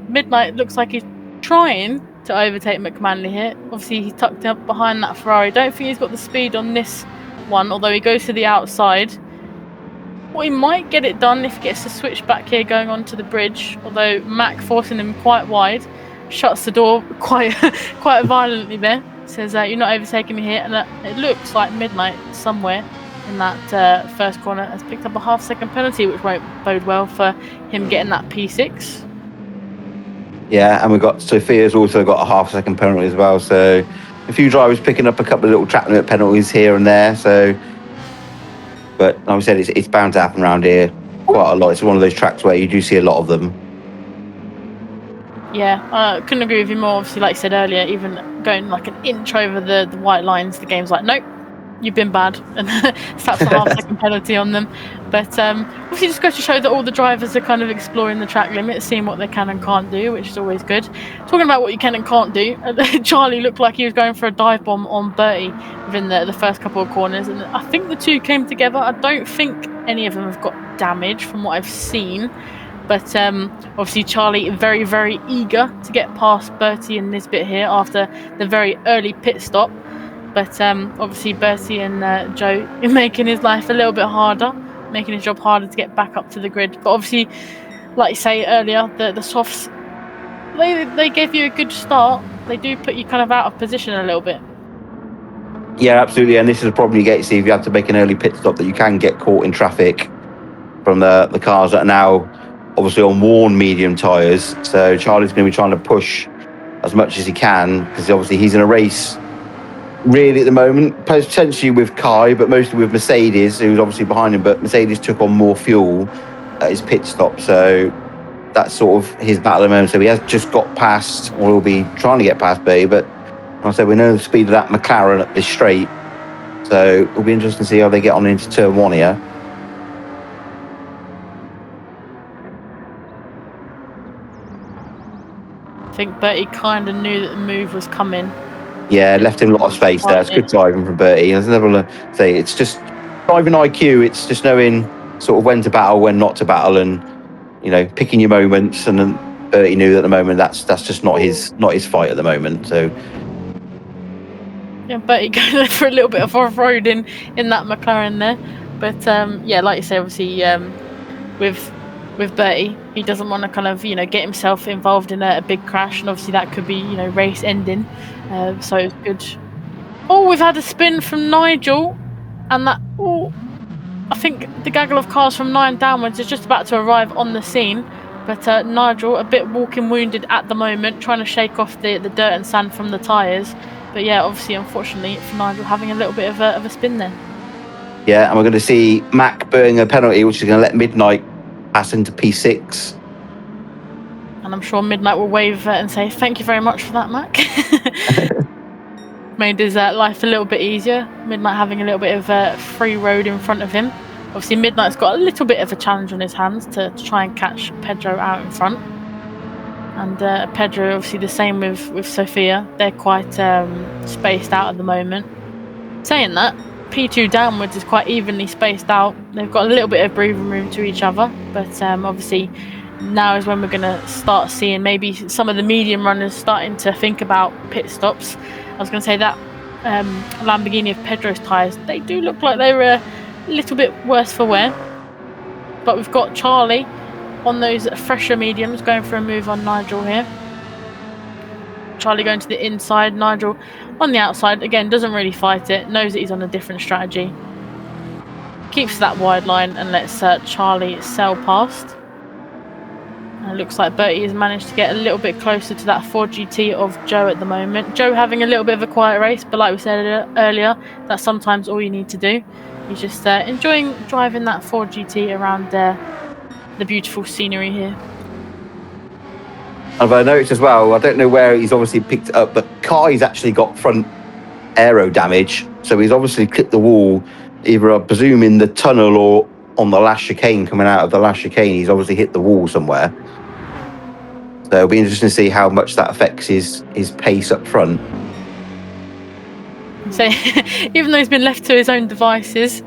Midnight looks like he's trying to overtake McManley here. Obviously, he's tucked up behind that Ferrari. Don't think he's got the speed on this one, although he goes to the outside. Well, he might get it done if he gets to switch back here going onto the bridge, although Mac forcing him quite wide. Shuts the door quite violently there. Says you're not overtaking me here, and it looks like Midnight somewhere in that first corner has picked up a half-second penalty, which won't bode well for him getting that P6. Yeah, and we've got Sophia's also got a half-second penalty as well. So a few drivers picking up a couple of little track limit penalties here and there. So, but like I said, it's bound to happen around here quite a lot. It's one of those tracks where you do see a lot of them. Yeah, I couldn't agree with you more. Obviously, like I said earlier, even going like an inch over the white lines, the game's like, nope, you've been bad, and slaps a half-second penalty on them. But obviously, just goes to show that all the drivers are kind of exploring the track limits, seeing what they can and can't do, which is always good. Talking about what you can and can't do, Charlie looked like he was going for a dive bomb on Bertie within the first couple of corners, and I think the two came together. I don't think any of them have got damage from what I've seen. But obviously Charlie very, very eager to get past Bertie and Nisbet here after the very early pit stop. But obviously Bertie and Joe are making his life a little bit harder, making his job harder to get back up to the grid. But obviously, like you say earlier, the softs, they gave you a good start. They do put you kind of out of position a little bit. Yeah, absolutely. And this is a problem you get, see, if you have to make an early pit stop, that you can get caught in traffic from the cars that are now obviously on worn medium tyres. So Charlie's going to be trying to push as much as he can, because obviously he's in a race really at the moment, potentially with Kai, but mostly with Mercedes, who's obviously behind him. But Mercedes took on more fuel at his pit stop, so that's sort of his battle at the moment. So he has just got past, or will be trying to get past B, but like I said, we know the speed of that McLaren up this straight, so it'll be interesting to see how they get on into turn 1 here. I think Bertie kind of knew that the move was coming. Yeah, left him a lot of space there. It's good driving from Bertie. There's never say it's just driving IQ. It's just knowing sort of when to battle, when not to battle, and picking your moments. And then Bertie knew that at the moment that's just not his fight at the moment. So yeah, Bertie going for a little bit of off-road in that McLaren there. But yeah, like you say, obviously with Bertie, he doesn't want to kind of get himself involved in a big crash, and obviously that could be race ending. So it's good. Oh, we've had a spin from Nigel, and that I think the gaggle of cars from 9 downwards is just about to arrive on the scene. But Nigel, a bit walking wounded at the moment, trying to shake off the dirt and sand from the tyres. But yeah, obviously, unfortunately for Nigel, having a little bit of a spin there. yeah, and we're going to see Mac burning a penalty, which is going to let Midnight pass into P6. And I'm sure Midnight will wave and say, thank you very much for that, Mac. Made his life a little bit easier. Midnight having a little bit of free road in front of him. Obviously, Midnight's got a little bit of a challenge on his hands to try and catch Pedro out in front. And Pedro, obviously the same with Sophia. They're quite spaced out at the moment. Saying that, P2 downwards is quite evenly spaced out. They've got a little bit of breathing room to each other. But obviously, now is when we're going to start seeing maybe some of the medium runners starting to think about pit stops. I was going to say that Lamborghini of Pedro's tyres, they do look like they're a little bit worse for wear. But we've got Charlie on those fresher mediums going for a move on Nigel here. Charlie going to the inside, Nigel on the outside. Again, doesn't really fight it, knows that he's on a different strategy. Keeps that wide line and lets Charlie sail past. And it looks like Bertie has managed to get a little bit closer to that Ford GT of Joe at the moment. Joe having a little bit of a quiet race, but like we said earlier, that's sometimes all you need to do. He's just enjoying driving that Ford GT around the beautiful scenery here. And I noticed as well, I don't know where he's obviously picked it up, but Kai's actually got front aero damage. So he's obviously clipped the wall, either I presume in the tunnel or on the last chicane, coming out of the last chicane. He's obviously hit the wall somewhere. So it'll be interesting to see how much that affects his pace up front. So even though he's been left to his own devices,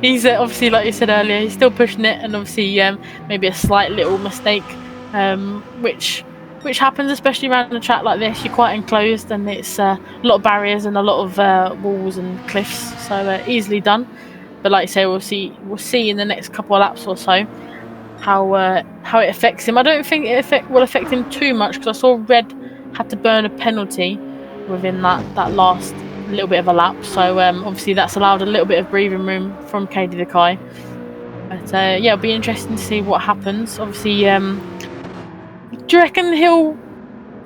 he's obviously, like you said earlier, he's still pushing it, and obviously maybe a slight little mistake, which happens especially around a track like this. You're quite enclosed, and it's a lot of barriers and a lot of walls and cliffs, so easily done. But like I say, we'll see in the next couple of laps or so how it affects him. I don't think it will affect him too much, because I saw Red had to burn a penalty within that last little bit of a lap, so obviously that's allowed a little bit of breathing room from Katie the Kai. But yeah, it'll be interesting to see what happens. Obviously, do you reckon he'll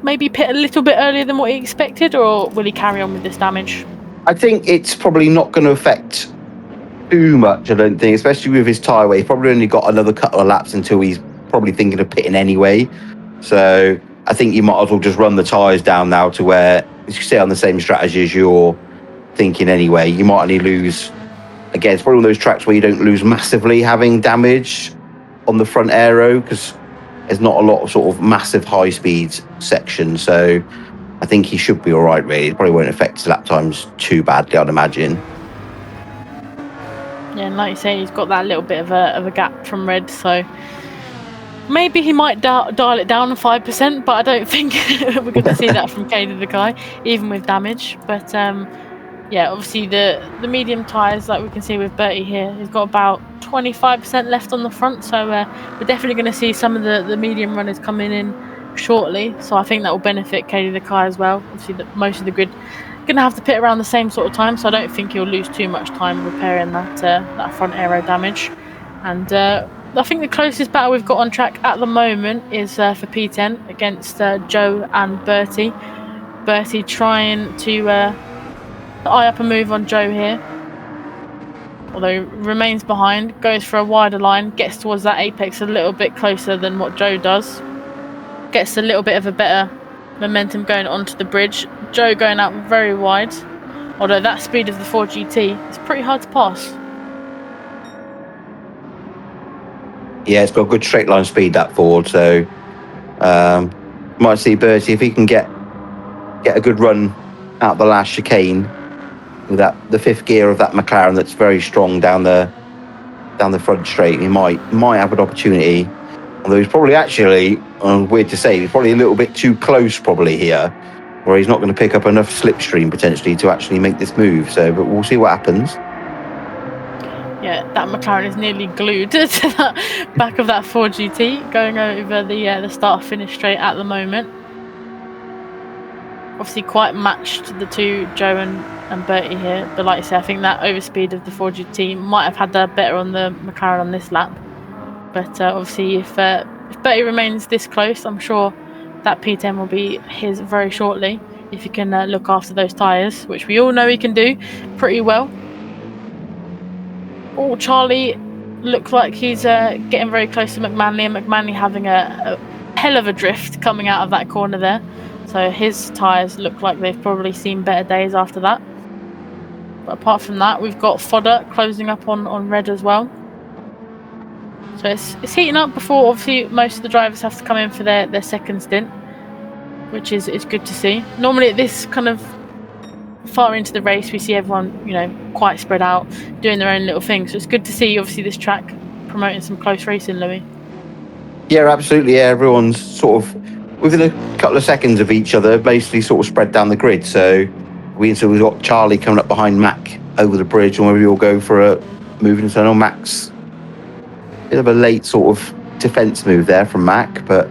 maybe pit a little bit earlier than what he expected, or will he carry on with this damage? I think it's probably not going to affect too much, I don't think, especially with his tyre weight. He's probably only got another couple of laps until he's probably thinking of pitting anyway. So I think you might as well just run the tyres down now to where you stay on the same strategy as you're thinking anyway. You might only lose, again, it's probably one of those tracks where you don't lose massively having damage on the front aero, because there's not a lot of sort of massive high speed section. So I think he should be all right, really. It probably won't affect his lap times too badly, I'd imagine. Yeah, and like you say, he's got that little bit of a gap from Red, so maybe he might dial it down 5%, but I don't think we're going to see that from Katie the Guy, even with damage. But yeah, obviously the medium tyres, like we can see with Bertie here, he's got about 25% left on the front, so we're definitely going to see some of the medium runners coming in shortly. So I think that will benefit Katie the Kai as well. Obviously, most of the grid going to have to pit around the same sort of time, so I don't think he'll lose too much time repairing that front aero damage. And I think the closest battle we've got on track at the moment is for P10 against Joe and Bertie. Bertie trying to eye up a move on Joe here. Although remains behind, goes for a wider line, gets towards that apex a little bit closer than what Joe does. Gets a little bit of a better momentum going onto the bridge. Joe going out very wide. Although that speed of the 4GT is pretty hard to pass. Yeah, it's got good straight line speed, that Ford, so might see Bertie if he can get a good run out the last chicane with the fifth gear of that McLaren that's very strong down the front straight. He might have an opportunity. Although he's probably actually, weird to say, he's probably a little bit too close probably here, where he's not going to pick up enough slipstream potentially to actually make this move. So, but we'll see what happens. Yeah, that McLaren is nearly glued to the back of that 4GT, going over the start-finish straight at the moment. Obviously quite matched the two, Joe and Bertie here, but like I say, I think that overspeed of the 4GT might have had that better on the McLaren on this lap. But obviously if Bertie remains this close, I'm sure that P10 will be his very shortly, if he can look after those tyres, which we all know he can do pretty well. Oh, Charlie looks like he's getting very close to McManley, and McManley having a hell of a drift coming out of that corner there. So his tyres look like they've probably seen better days after that. But apart from that, we've got fodder closing up on red as well. So it's heating up before, obviously, most of the drivers have to come in for their second stint, which is good to see. Normally at this kind of far into the race, we see everyone, quite spread out, doing their own little thing. So it's good to see, obviously, this track promoting some close racing, Louis. Yeah, absolutely. Yeah, everyone's sort of within a couple of seconds of each other, basically sort of spread down the grid. So we've got Charlie coming up behind Mac over the bridge, and maybe we'll go for a move into tunnel. Mac's a bit of a late sort of defence move there from Mac, but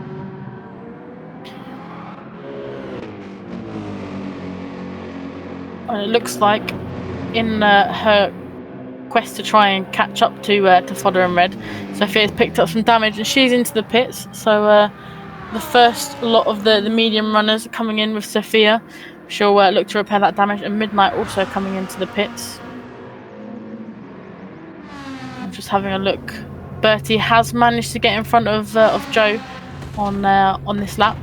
it looks like in her quest to try and catch up to fodder and red, Sophia's picked up some damage and she's into the pits. So the first lot of the medium runners are coming in with Sophia. She'll look to repair that damage, and Midnight also coming into the pits. I'm just having a look. Bertie has managed to get in front of Joe on this lap,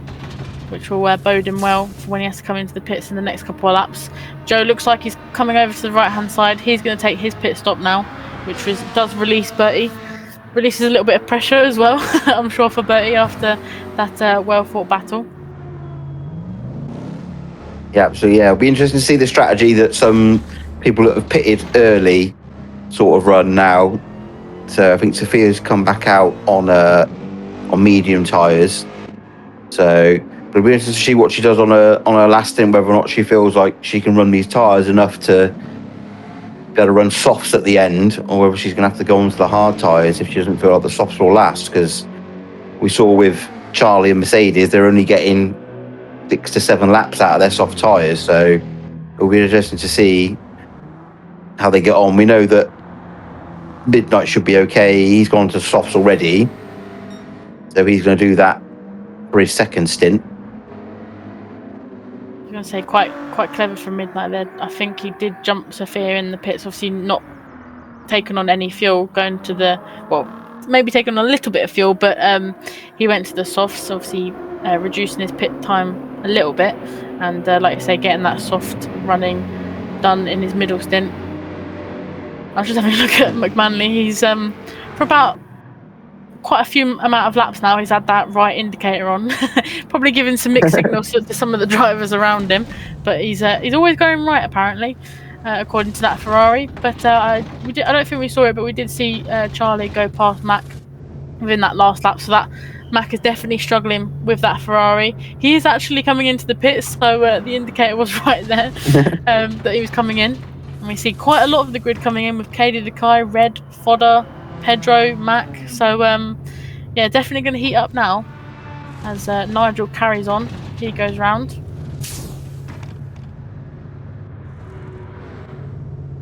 which will bode him well for when he has to come into the pits in the next couple of laps. Joe looks like he's coming over to the right-hand side. He's going to take his pit stop now, which does release Bertie. Releases a little bit of pressure as well, I'm sure, for Bertie after that well-fought battle. yeah, absolutely. Yeah, it'll be interesting to see the strategy that some people that have pitted early sort of run now. So I think Sophia's come back out on medium tyres. So it'll be interesting to see what she does on her last stint, whether or not she feels like she can run these tyres enough to be able to run softs at the end, or whether she's going to have to go onto the hard tyres if she doesn't feel like the softs will last. Because we saw with Charlie and Mercedes, they're only getting 6 to 7 laps out of their soft tyres. So it'll be interesting to see how they get on. We know that Midnight should be okay. He's gone to softs already, so he's going to do that for his second stint. I'm going to say quite clever from Midnight there. I think he did jump Sophia in the pits, obviously not taken on any fuel, going to maybe taken on a little bit of fuel, but he went to the softs, obviously reducing his pit time a little bit, and like I say, getting that soft running done in his middle stint. I was just having a look at McManley. He's for about quite a few amount of laps now, he's had that right indicator on, probably giving some mixed signals to some of the drivers around him. But he's always going right, apparently, according to that Ferrari. But I don't think we saw it, but we did see Charlie go past Mac within that last lap. So that Mac is definitely struggling with that Ferrari. He is actually coming into the pits, so the indicator was right there that he was coming in. And we see quite a lot of the grid coming in with Katie the Kai, Red, Fodder, Pedro, Mac. So yeah, definitely going to heat up now as Nigel carries on. He goes round.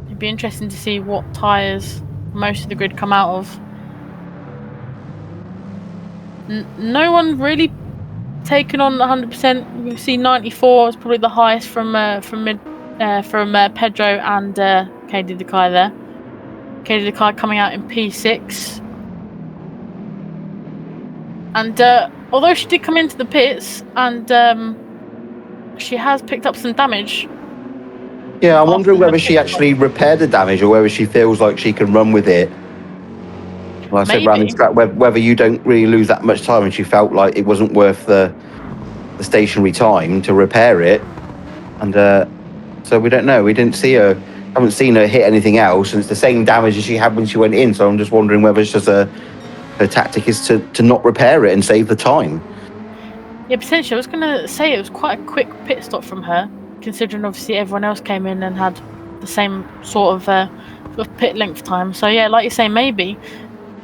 It'd be interesting to see what tyres most of the grid come out of. No one really taken on 100%. We see 94 is probably the highest from Pedro and Katie Dekai there. Katie Dekai coming out in P6. And although she did come into the pits and she has picked up some damage. Yeah, I'm wondering whether she actually repaired the damage or whether she feels like she can run with it. Like I said, around this track, whether you don't really lose that much time, and she felt like it wasn't worth the stationary time to repair it. And so we don't know. We didn't see her, haven't seen her hit anything else, and it's the same damage as she had when she went in. So I'm just wondering whether it's just her tactic is to not repair it and save the time. Yeah, potentially. I was going to say it was quite a quick pit stop from her, considering obviously everyone else came in and had the same sort of pit length time. So yeah, like you say, maybe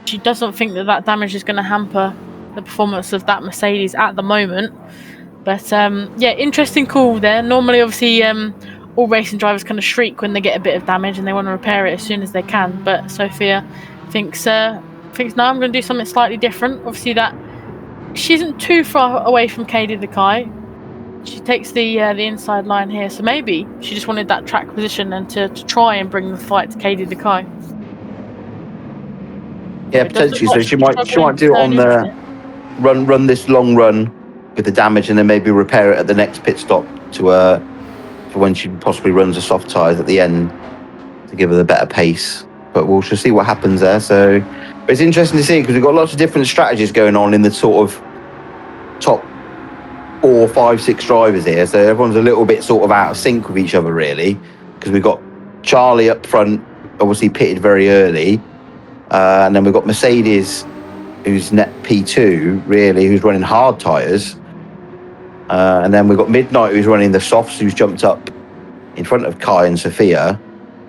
she doesn't think that damage is going to hamper the performance of that Mercedes at the moment. But yeah, interesting call there. Normally, obviously, all racing drivers kind of shriek when they get a bit of damage and they want to repair it as soon as they can. But Sophia thinks no, I'm going to do something slightly different. Obviously, that she isn't too far away from Katie Dekai. She takes the inside line here, so maybe she just wanted that track position and to try and bring the fight to Katie Dekai. Yeah, potentially. So she might do it on the run this long run with the damage, and then maybe repair it at the next pit stop for when she possibly runs the soft tyres at the end to give her the better pace. But we'll just see what happens there. So it's interesting to see because we've got lots of different strategies going on in the sort of top 4, 5, 6 drivers here. So everyone's a little bit sort of out of sync with each other, really, because we've got Charlie up front, obviously pitted very early. And then we've got Mercedes, who's net P2, really, who's running hard tyres. And then we've got Midnight, who's running the softs, who's jumped up in front of Kai and Sophia,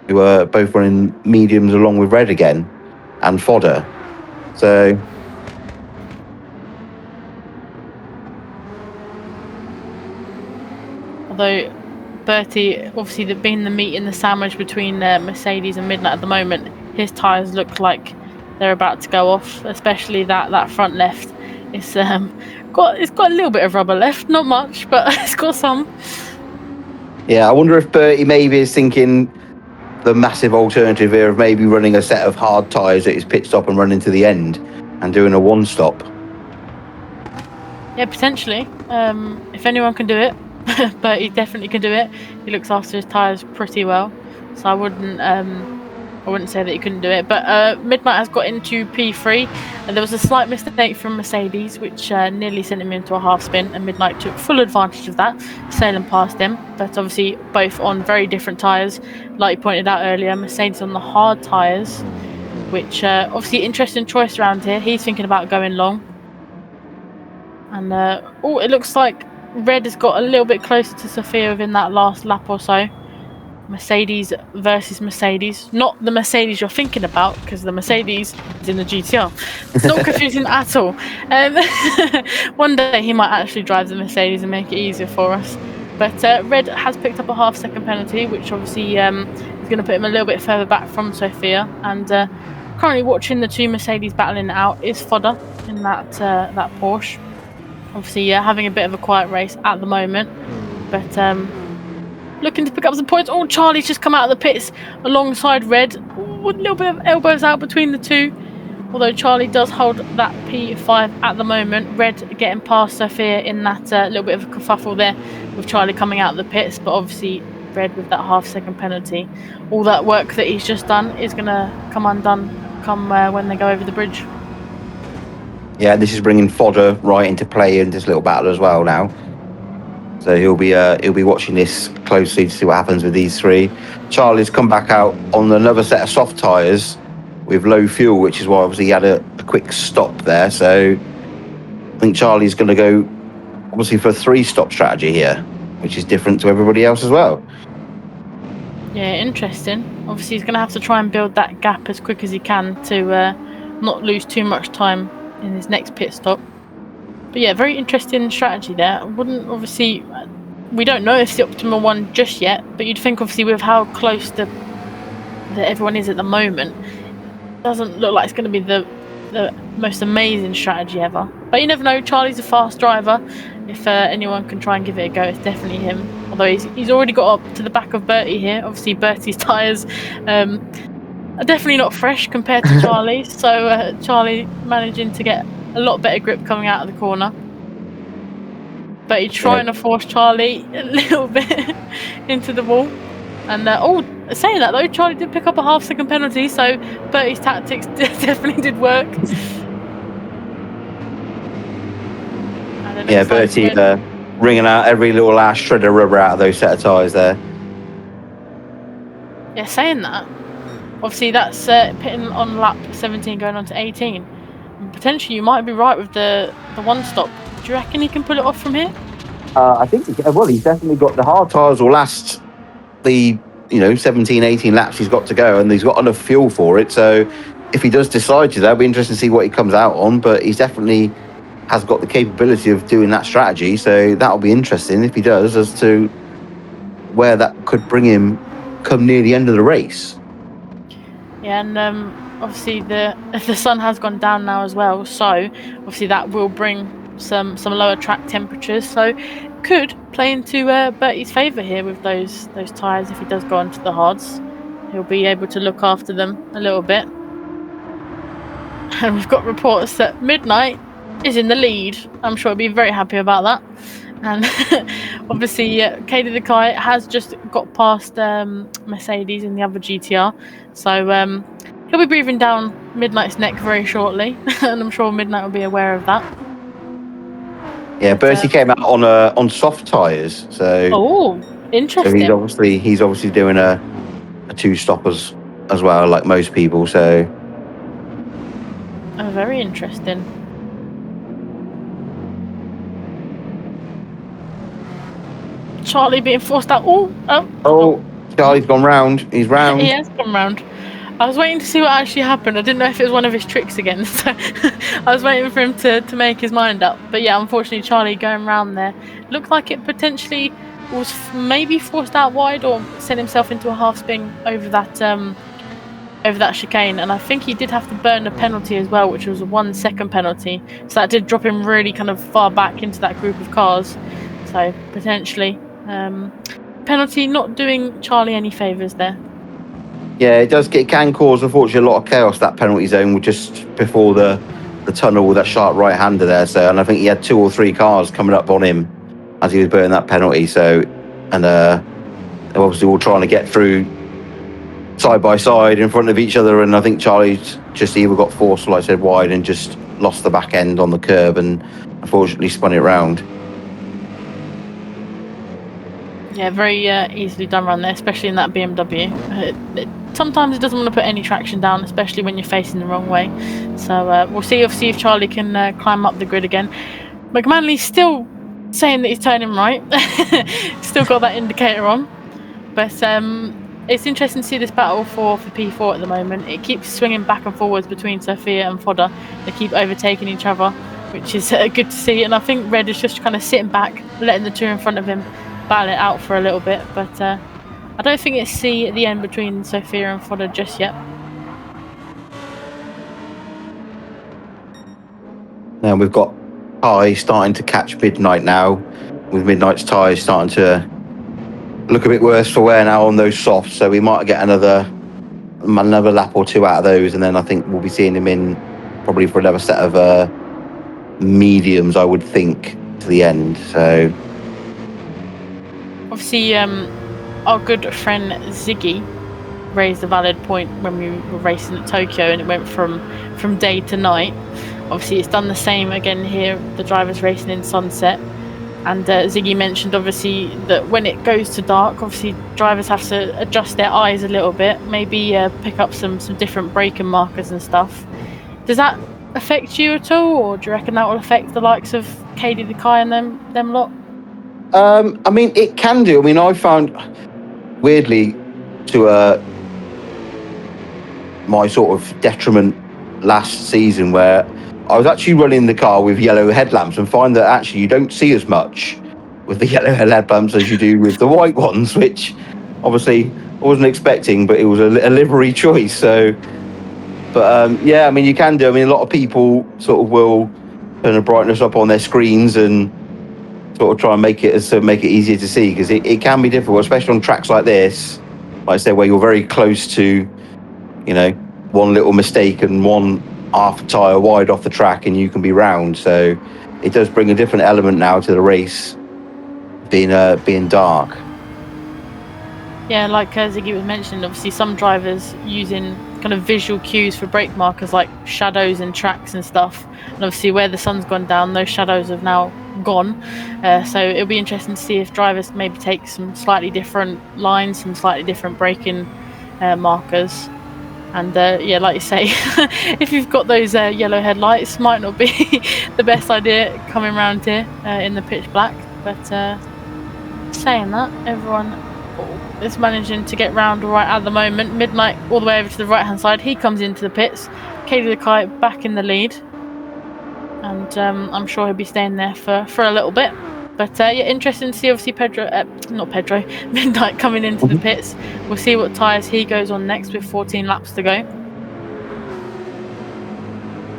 who are both running mediums along with Red again, and Fodder. So although Bertie, obviously being the meat in the sandwich between Mercedes and Midnight at the moment, his tyres look like they're about to go off, especially that front left. It's got a little bit of rubber left, not much, but it's got some. Yeah, I wonder if Bertie maybe is thinking the massive alternative here of maybe running a set of hard tyres at his pit stop and running to the end and doing a one stop. Yeah, potentially. If anyone can do it, but he definitely can do it. He looks after his tyres pretty well, so I wouldn't say that he couldn't do it. But Midnight has got into P3, and there was a slight mistake from Mercedes, which nearly sent him into a half spin, and Midnight took full advantage of that, sailing past him. But obviously both on very different tyres, like you pointed out earlier. Mercedes on the hard tyres, which obviously interesting choice around here. He's thinking about going long, and it looks like Red has got a little bit closer to Sophia within that last lap or so. Mercedes versus Mercedes. Not the Mercedes you're thinking about, because the Mercedes is in the GTR. It's not confusing at all. One day he might actually drive the Mercedes and make it easier for us. But Red has picked up a half-second penalty, which obviously is going to put him a little bit further back from Sophia. And currently watching the two Mercedes battling it out is Fodder in that Porsche. Obviously, having a bit of a quiet race at the moment, but looking to pick up some points. Oh, Charlie's just come out of the pits alongside Red. With a little bit of elbows out between the two. Although Charlie does hold that P5 at the moment. Red getting past Sophia in that little bit of a kerfuffle there with Charlie coming out of the pits. But obviously, Red with that half-second penalty. All that work that he's just done is going to come undone when they go over the bridge. Yeah, this is bringing Fodder right into play in this little battle as well now. So he'll be watching this closely to see what happens with these three. Charlie's come back out on another set of soft tyres with low fuel, which is why obviously he had a quick stop there. So I think Charlie's going to go obviously for a 3-stop strategy here, which is different to everybody else as well. Yeah, interesting. Obviously he's going to have to try and build that gap as quick as he can to not lose too much time in his next pit stop. But yeah, very interesting strategy there. We don't know if it's the optimal one just yet, but you'd think obviously with how close that everyone is at the moment, it doesn't look like it's going to be the most amazing strategy ever. But But you never know, Charlie's a fast driver. If anyone can try and give it a go, it's definitely him. Although he's already got up to the back of Bertie here. Obviously, Bertie's tyres are definitely not fresh compared to Charlie's. So Charlie managing to get a lot better grip coming out of the corner. But he's trying to force Charlie a little bit into the wall. And saying that though, Charlie did pick up a half-second penalty, so Bertie's tactics definitely did work. Yeah, Bertie wringing out every little last shred of rubber out of those set of tyres there. Yeah, saying that, obviously that's pitting on lap 17 going on to 18. And potentially you might be right with the one stop. Do you reckon he can pull it off from here? I think, he's definitely got the hard tyres will last the 17, 18 laps he's got to go, and he's got enough fuel for it. So if he does decide to, that'll be interesting to see what he comes out on. But he's definitely has got the capability of doing that strategy. So that'll be interesting if he does, as to where that could bring him come near the end of the race. Yeah, and obviously the sun has gone down now as well. So obviously that will bring some lower track temperatures. So could play into Bertie's favour here with those tyres. If he does go onto the hards, he'll be able to look after them a little bit. And we've got reports that Midnight is in the lead. I'm sure he'll be very happy about that. And obviously Katie the Kai has just got past Mercedes in the other GTR, so he'll be breathing down Midnight's neck very shortly. And I'm sure Midnight will be aware of that. Yeah, Bertie came out on soft tyres, so interesting. So he's obviously doing a two stoppers as well, like most people. So very interesting. Charlie being forced out. Charlie's gone round. He's round. He has gone round. I was waiting to see what actually happened. I didn't know if it was one of his tricks again, so I was waiting for him to make his mind up. But yeah, unfortunately, Charlie going round there looked like it potentially was maybe forced out wide or sent himself into a half spin over that chicane. And I think he did have to burn a penalty as well, which was a 1 second penalty. So that did drop him really kind of far back into that group of cars. So potentially penalty not doing Charlie any favours there. Yeah, it can cause, unfortunately, a lot of chaos, that penalty zone, just before the tunnel with that sharp right-hander there. So, and I think he had 2 or 3 cars coming up on him as he was burning that penalty. So, and they're obviously all trying to get through side by side in front of each other. And I think Charlie's just either got forced, like I said, wide and just lost the back end on the curb and unfortunately spun it round. Yeah, very easily done run there, especially in that BMW. Sometimes it doesn't want to put any traction down, especially when you're facing the wrong way. So we'll see obviously if Charlie can climb up the grid again. McManley's still saying that he's turning right. Still got that indicator on. But it's interesting to see this battle for P4 at the moment. It keeps swinging back and forwards between Sophia and Fodder. They keep overtaking each other, which is good to see. And I think Red is just kind of sitting back, letting the two in front of him battle it out for a little bit, but I don't think it's C at the end between Sophia and Fodder just yet. Now we've got tyres starting to catch Midnight now, with Midnight's tyres starting to look a bit worse for wear now on those softs, so we might get another lap or 2 out of those, and then I think we'll be seeing him in probably for another set of mediums, I would think, to the end. So obviously, our good friend Ziggy raised a valid point when we were racing at Tokyo, and it went from day to night. Obviously, it's done the same again here. The drivers racing in sunset, and Ziggy mentioned obviously that when it goes to dark, obviously drivers have to adjust their eyes a little bit, maybe pick up some different braking markers and stuff. Does that affect you at all, or do you reckon that will affect the likes of Katie the Kai and them lot? I mean, it can do. I mean, I found, weirdly, to my sort of detriment last season, where I was actually running the car with yellow headlamps and find that actually you don't see as much with the yellow headlamps as you do with the white ones, which obviously I wasn't expecting, but it was a livery choice. So, but yeah, I mean, you can do. I mean, a lot of people sort of will turn the brightness up on their screens and sort of try and make it easier to see, because it can be difficult, especially on tracks like this, like I say, where you're very close to, one little mistake and one half a tyre wide off the track and you can be round. So it does bring a different element now to the race, being dark. Yeah, like Ziggy was mentioning, obviously some drivers using kind of visual cues for brake markers like shadows and tracks and stuff. And obviously where the sun's gone down, those shadows have now gone. So it'll be interesting to see if drivers maybe take some slightly different lines, some slightly different braking markers. And yeah, like you say, if you've got those yellow headlights, might not be the best idea coming around here in the pitch black. But saying that, everyone is managing to get round all right at the moment. Midnight all the way over to the right hand side. He comes into the pits. Katie the Kite back in the lead. And I'm sure he'll be staying there for a little bit. But yeah, interesting to see obviously Midnight coming into the pits. We'll see what tyres he goes on next with 14 laps to go.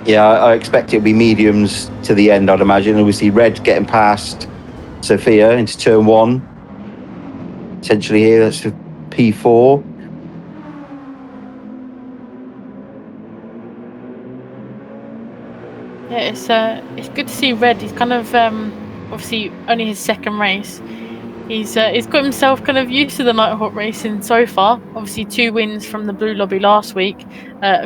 Yeah, I expect it'll be mediums to the end, I'd imagine. And we see Red getting past Sophia into turn 1. Essentially here, that's for P4. Yeah, it's good to see Red. He's kind of obviously only his second race. He's got himself kind of used to the Nighthawk racing so far. Obviously 2 wins from the Blue Lobby last week,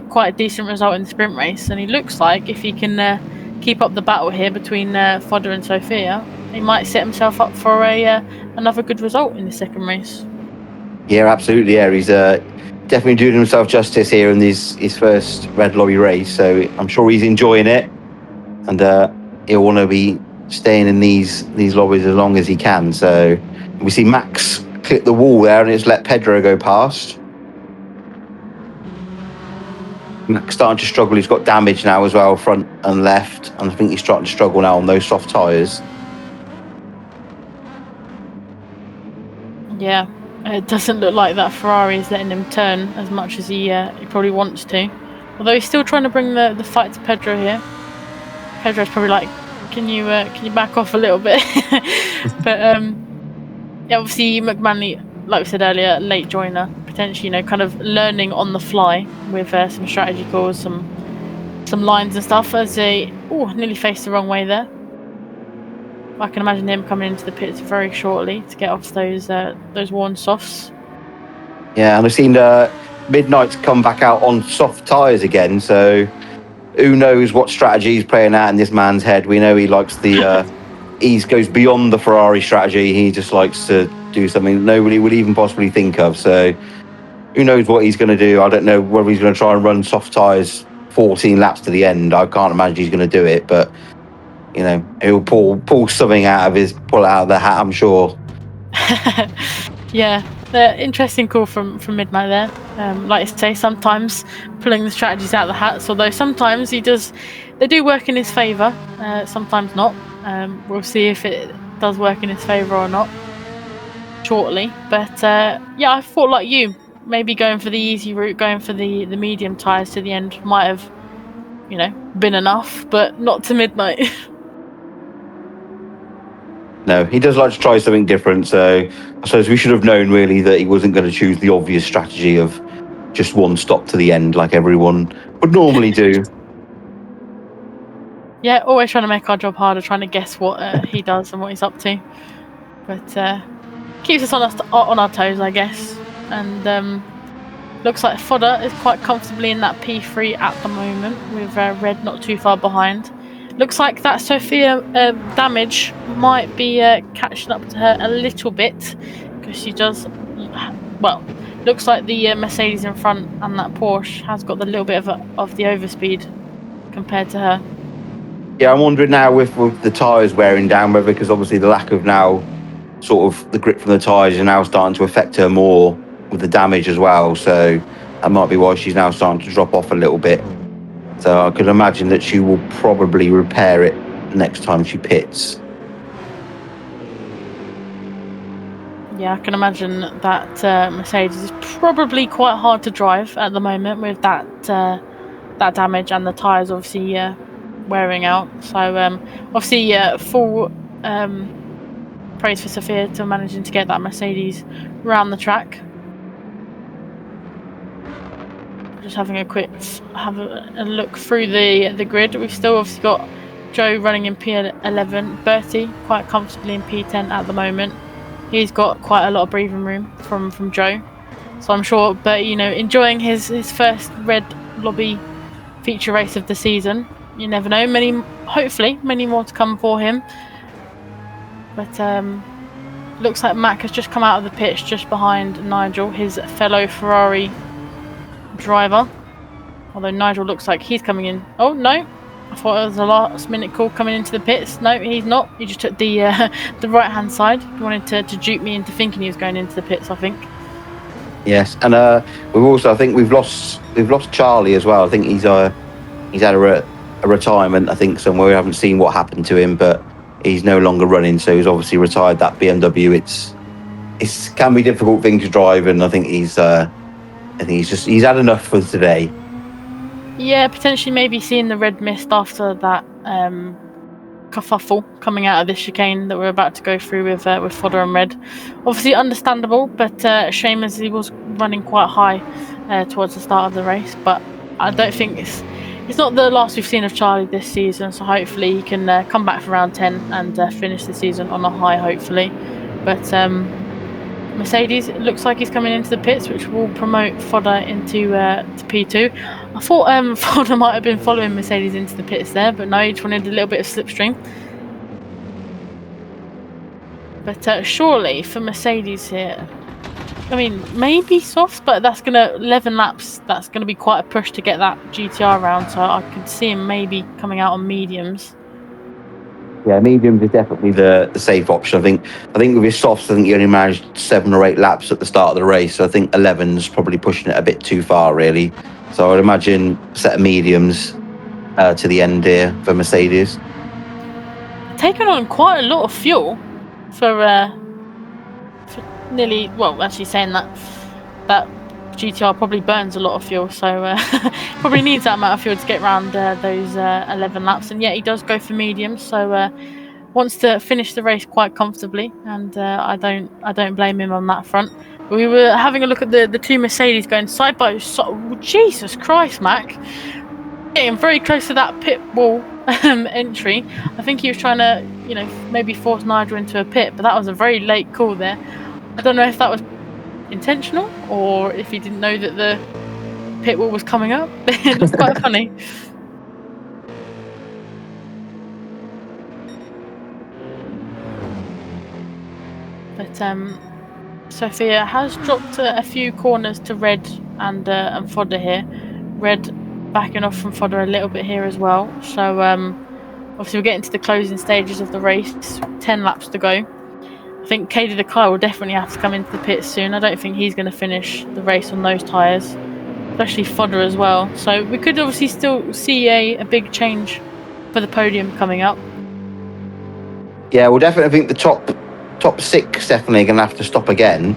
quite a decent result in the sprint race, and he looks like if he can keep up the battle here between Fodder and Sophia, he might set himself up for another good result in the second race. Yeah, absolutely. Yeah, he's definitely doing himself justice here in his first Red Lobby race. So I'm sure he's enjoying it, and he'll want to be staying in these lobbies as long as he can. So we see Max clip the wall there, and it's let Pedro go past. Max starting to struggle. He's got damage now as well, front and left, and I think he's starting to struggle now on those soft tyres. Yeah, it doesn't look like that Ferrari is letting him turn as much as he probably wants to. Although he's still trying to bring the fight to Pedro here. Pedro's probably like, can you back off a little bit? But yeah, obviously McManley, like we said earlier, late joiner, potentially, kind of learning on the fly with some strategy calls, some lines and stuff. As nearly faced the wrong way there. I can imagine him coming into the pits very shortly to get off those worn softs. Yeah, and I've seen Midnight come back out on soft tyres again, so who knows what strategy he's playing out in this man's head. We know he likes he goes beyond the Ferrari strategy. He just likes to do something nobody would even possibly think of. So who knows what he's going to do. I don't know whether he's going to try and run soft tyres 14 laps to the end. I can't imagine he's going to do it, but he'll pull something pull it out of the hat, I'm sure. Yeah, interesting call from Midnight there. Like I say, sometimes pulling the strategies out of the hats, although sometimes they do work in his favour, sometimes not. We'll see if it does work in his favour or not shortly. But yeah, I thought like you, maybe going for the easy route, going for the medium tyres to the end might have, been enough, but not to Midnight. No, he does like to try something different, so I suppose we should have known really that he wasn't going to choose the obvious strategy of just one stop to the end like everyone would normally do. Yeah, always trying to make our job harder, trying to guess what he does and what he's up to. But keeps us on our toes, I guess. And looks like Fodder is quite comfortably in that P3 at the moment, with Red not too far behind. Looks like that Sophia damage might be catching up to her a little bit, because she does, well, looks like the Mercedes in front and that Porsche has got a little bit of the overspeed compared to her. Yeah, I'm wondering now with the tyres wearing down, whether because obviously the lack of now sort of the grip from the tyres is now starting to affect her more with the damage as well. So that might be why she's now starting to drop off a little bit. So I could imagine that she will probably repair it next time she pits. Yeah, I can imagine that Mercedes is probably quite hard to drive at the moment with that damage and the tyres obviously wearing out. So obviously full praise for Sophia to managing to get that Mercedes round the track. Just having a quick a look through the grid. We've still obviously got Joe running in P11, Bertie quite comfortably in P10 at the moment. He's got quite a lot of breathing room from Joe, so I'm sure Bertie, enjoying his first red lobby feature race of the season. You never know, hopefully many more to come for him. But looks like Mac has just come out of the pitch just behind Nigel, his fellow Ferrari driver. Although Nigel looks like he's coming in. Oh no, I thought it was a last minute call coming into the pits. No, he's not. He just took the right hand side. He wanted to dupe me into thinking he was going into the pits, I think. Yes, and I think we've lost Charlie as well. I think he's had a retirement, I think, somewhere. We haven't seen what happened to him, but he's no longer running, so he's obviously retired that BMW. It can be a difficult thing to drive, and I think he's had enough for today. Yeah, potentially maybe seeing the red mist after that kerfuffle coming out of this chicane that we're about to go through with fodder and red. Obviously understandable, but a shame as he was running quite high towards the start of the race. But I don't think it's not the last we've seen of Charlie this season, so hopefully he can come back for round 10 and finish the season on a high, hopefully. But Mercedes, it looks like he's coming into the pits, which will promote Fodder into to P2. I thought Fodder might have been following Mercedes into the pits there, but no, he just wanted a little bit of slipstream. But surely for Mercedes here, I mean, maybe soft, but that's going to 11 laps. That's going to be quite a push to get that GTR round, so I could see him maybe coming out on mediums. Yeah, mediums is definitely the safe option. I think with his softs, I think he only managed 7 or 8 laps at the start of the race. So I think 11's probably pushing it a bit too far, really. So I would imagine a set of mediums to the end here for Mercedes. Taking on quite a lot of fuel for nearly, well, actually saying that GTR probably burns a lot of fuel, so probably needs that amount of fuel to get around those 11 laps. And yet he does go for mediums, so wants to finish the race quite comfortably, and I don't blame him on that front. We were having a look at the two Mercedes going side by side. Jesus Christ, Mac, getting very close to that pit wall entry. I think he was trying to, maybe force Nigel into a pit, but that was a very late call there. I don't know if that was intentional or if he didn't know that the pit wall was coming up. It was quite funny. But Sophia has dropped a few corners to Red and Fodder here. Red backing off from Fodder a little bit here as well. So obviously we're getting to the closing stages of the race. 10 laps to go. I think Katie Dekai will definitely have to come into the pits soon. I don't think he's going to finish the race on those tyres, especially Fodder as well. So we could obviously still see a big change for the podium coming up. Yeah, we'll definitely think the top 6 definitely going to have to stop again.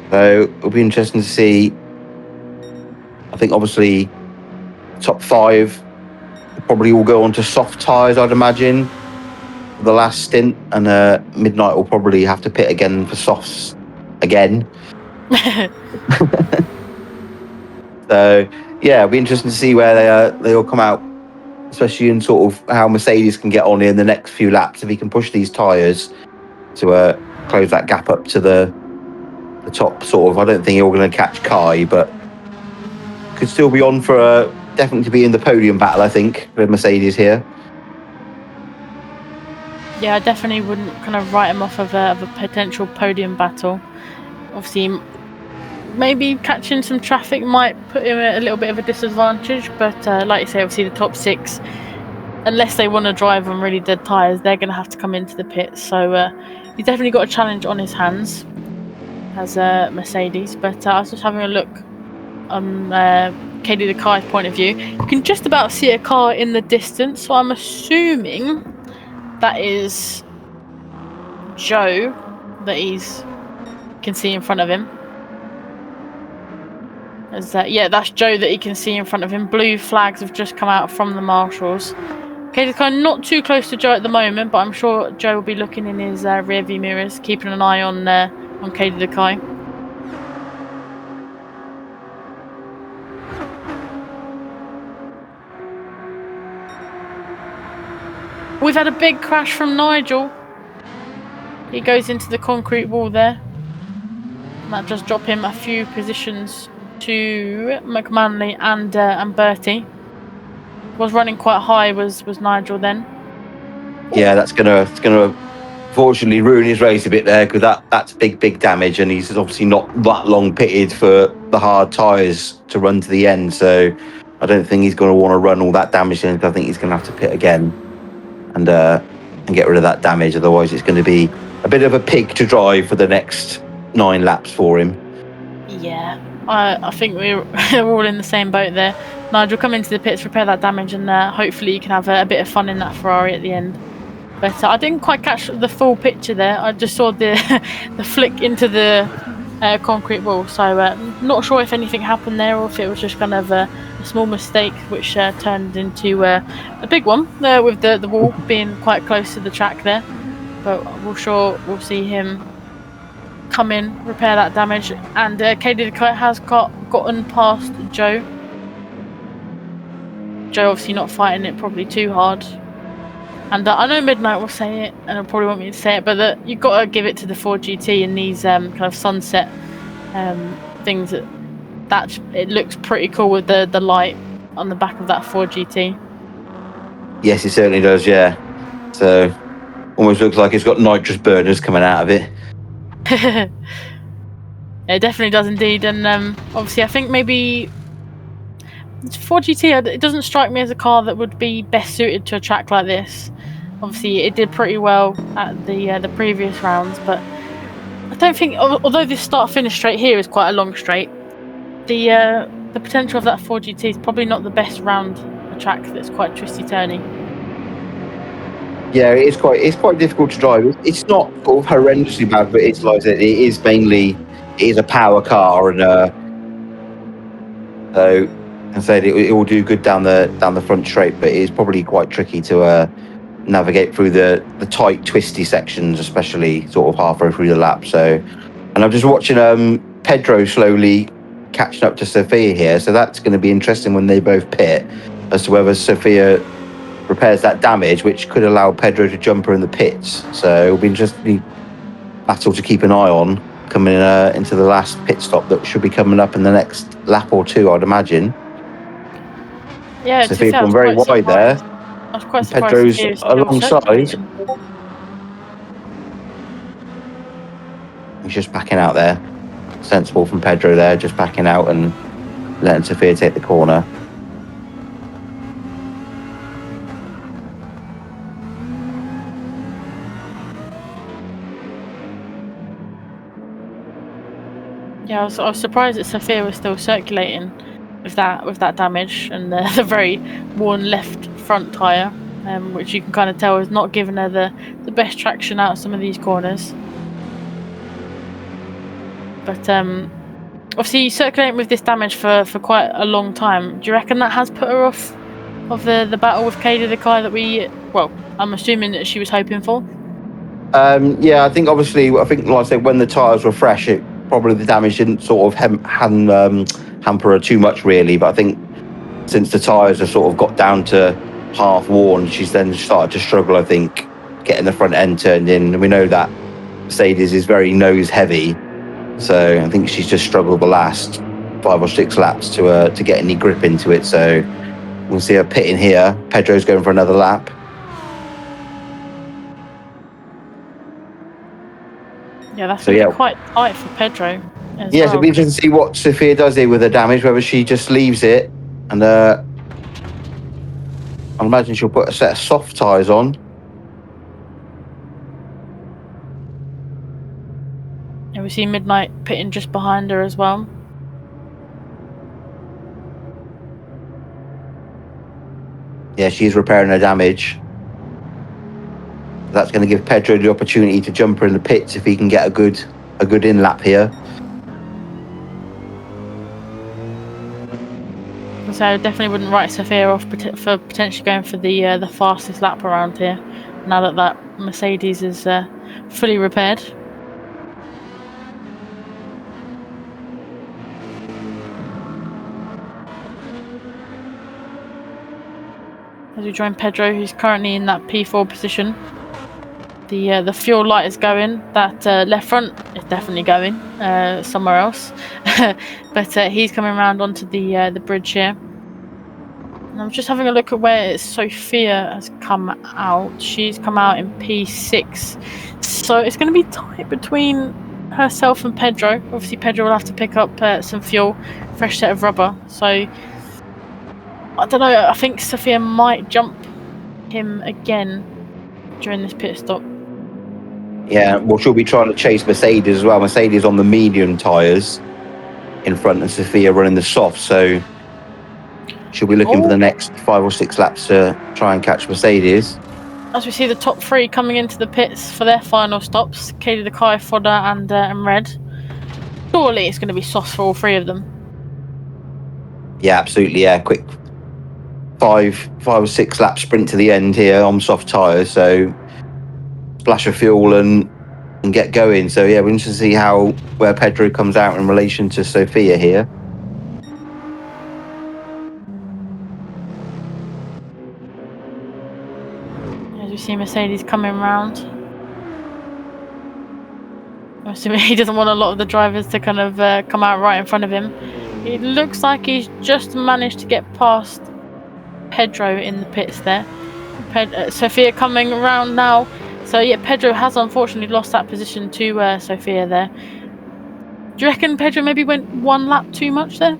So it'll be interesting to see. I think obviously top 5 probably will go on to soft tyres, I'd imagine, for the last stint, and Midnight will probably have to pit again for softs again. So yeah, it'll be interesting to see where they all come out, especially in sort of how Mercedes can get on in the next few laps if he can push these tyres to close that gap up to the top sort of. I don't think he's going to catch Kai, but could still be on for definitely to be in the podium battle, I think, with Mercedes here. Yeah, I definitely wouldn't kind of write him off of a potential podium battle. Obviously, maybe catching some traffic might put him at a little bit of a disadvantage, but like you say, obviously the top 6, unless they want to drive on really dead tyres, they're going to have to come into the pits. So he's definitely got a challenge on his hands as Mercedes. But I was just having a look on Katie Dekai's point of view. You can just about see a car in the distance, so I'm assuming that is Joe that can see in front of him. As yeah, that's Joe that he can see in front of him. Blue flags have just come out from the marshals. Katie kind of not too close to Joe at the moment, but I'm sure Joe will be looking in his rear view mirrors, keeping an eye on Katie Dekai. We've had a big crash from Nigel. He goes into the concrete wall there. And that does drop him a few positions to McManley and Bertie. Was running quite high was Nigel then. Yeah, it's gonna fortunately ruin his race a bit there, because that's big damage, and he's obviously not that long pitted for the hard tyres to run to the end. So I don't think he's going to want to run all that damage in. I think he's going to have to pit again and get rid of that damage. Otherwise, it's going to be a bit of a pig to drive for the next 9 laps for him. Yeah, I think we're all in the same boat there. Nigel, come into the pits, repair that damage, and hopefully you can have a bit of fun in that Ferrari at the end. But I didn't quite catch the full picture there. I just saw the the flick into the concrete wall. So not sure if anything happened there, or if it was just kind of a small mistake which turned into a big one with the wall being quite close to the track there. But we'll see him come in, repair that damage, and Katie Dekai has gotten past Joe. Joe obviously not fighting it probably too hard. And I know Midnight will say it, and he'll probably want me to say it, but you've got to give it to the Ford GT in these kind of sunset things. That it looks pretty cool with the light on the back of that Ford GT. Yes, it certainly does. Yeah, so almost looks like it's got nitrous burners coming out of it. It definitely does indeed, and obviously I think maybe Ford GT, it doesn't strike me as a car that would be best suited to a track like this. Obviously it did pretty well at the previous rounds, but I don't think, although this start-finish straight here is quite a long straight, the potential of that Ford GT is probably not the best round a track that's quite twisty-turny. Yeah, it's quite difficult to drive. It's not sort of horrendously bad, but it's like that. It is a power car, and so and said it will do good down the front straight, but it is probably quite tricky to navigate through the tight, twisty sections, especially sort of halfway through the lap. So, and I'm just watching Pedro slowly catching up to Sophia here, so that's going to be interesting when they both pit as to whether Sophia repairs that damage, which could allow Pedro to jump her in the pits. So it'll be interesting battle to keep an eye on coming into the last pit stop that should be coming up in the next lap or two, I'd imagine. Yeah, Sophia's gone very wide there. I was quite surprised. Pedro's alongside. He's just backing out there. Sensible from Pedro there, just backing out and letting Sophia take the corner. Yeah, I was surprised that Sophia was still circulating with that damage and the very worn left front tyre, which you can kind of tell is not giving her the best traction out of some of these corners. But obviously circulating with this damage for quite a long time. Do you reckon that has put her off of the battle with Katie Dekai that I'm assuming that she was hoping for? Yeah, I think like I said, when the tyres were fresh, probably the damage didn't sort of hamper her too much really, but I think since the tyres have sort of got down to half worn, she's then started to struggle, I think, getting the front end turned in. And we know that Mercedes is very nose heavy, so I think she's just struggled the last 5 or 6 laps to get any grip into it. So we'll see her pitting here. Pedro's going for another lap. Yeah, that's quite tight for Pedro. Yes, it'll be interesting to see what Sophia does here with her damage, whether she just leaves it, and I'll imagine she'll put a set of soft tyres on. And we see Midnight pitting just behind her as well. Yeah, she's repairing her damage. That's going to give Pedro the opportunity to jump her in the pits if he can get a good in lap here. gonna say I definitely wouldn't write Sophia off for potentially going for the fastest lap around here. Now that Mercedes is fully repaired. As we join Pedro, who's currently in that P4 position. The fuel light is going. That left front is definitely going somewhere else. But he's coming around onto the bridge here. And I'm just having a look at where Sophia has come out. She's come out in P6. So it's going to be tight between herself and Pedro. Obviously, Pedro will have to pick up some fuel, fresh set of rubber. So I don't know. I think Sophia might jump him again during this pit stop. Yeah, well, she'll be trying to chase Mercedes as well. Mercedes on the medium tyres in front, and Sophia running the soft. So she'll be looking for the next 5 or 6 laps to try and catch Mercedes. As we see the top 3 coming into the pits for their final stops, Katie Kai, Fodder and Red. Surely it's going to be soft for all 3 of them. Yeah, absolutely. Yeah, quick 5 or 6 lap sprint to the end here on soft tyres. So splash of fuel and get going. So yeah, we're interested to see where Pedro comes out in relation to Sophia here. As we see Mercedes coming round. I'm assuming he doesn't want a lot of the drivers to kind of come out right in front of him. It looks like he's just managed to get past Pedro in the pits there. Sophia coming around now. So yeah, Pedro has unfortunately lost that position to Sophia there. Do you reckon Pedro maybe went 1 lap too much there?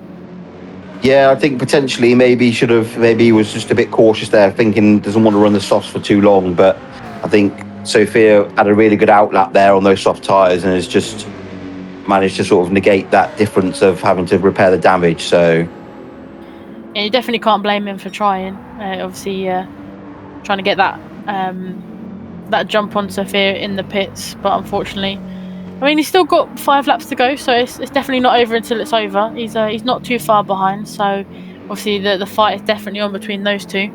Yeah, I think potentially maybe he was just a bit cautious there, thinking doesn't want to run the softs for too long. But I think Sophia had a really good outlap there on those soft tyres and has just managed to sort of negate that difference of having to repair the damage. So yeah, you definitely can't blame him for trying. Obviously, trying to get that jump on Sophia in the pits, but unfortunately, I mean, he's still got 5 laps to go, so it's definitely not over until it's over. He's not too far behind, so obviously the fight is definitely on between those 2.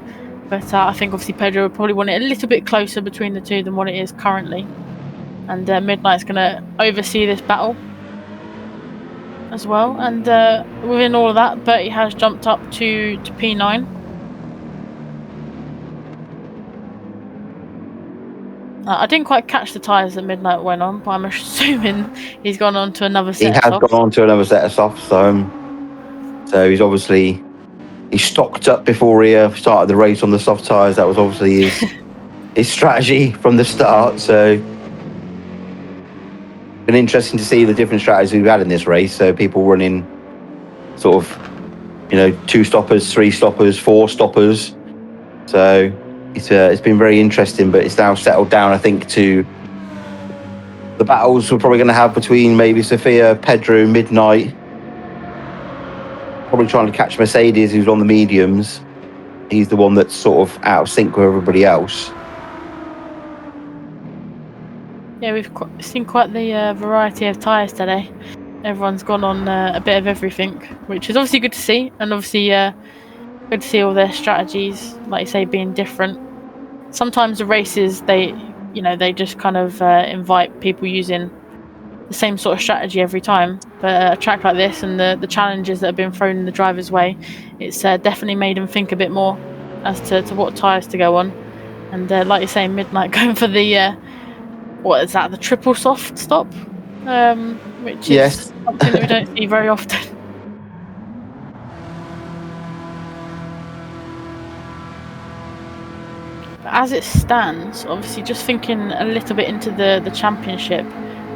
But I think obviously Pedro would probably want it a little bit closer between the 2 than what it is currently. And Midnight's going to oversee this battle as well. And within all of that, Bertie has jumped up to P9. I didn't quite catch the tyres that Midnight went on, but I'm assuming he's gone on to another set of softs. He has gone on to another set of softs, so he's obviously stocked up before he started the race on the soft tyres. That was obviously his strategy from the start. So been interesting to see the different strategies we've had in this race. So people running sort of, 2 stoppers, 3 stoppers, 4 stoppers. So it's been very interesting, but it's now settled down, I think, to the battles we're probably going to have between maybe Sophia, Pedro, Midnight. Probably trying to catch Mercedes, who's on the mediums. He's the one that's sort of out of sync with everybody else. Yeah, we've seen quite the variety of tyres today. Everyone's gone on a bit of everything, which is obviously good to see, and obviously good to see all their strategies, like you say, being different. Sometimes the races, they just kind of invite people using the same sort of strategy every time. But a track like this and the challenges that have been thrown in the driver's way, it's definitely made them think a bit more as to what tyres to go on. And like you say, Midnight going for the what is that? The triple soft stop, which is something that we don't see very often. As it stands, obviously just thinking a little bit into the championship,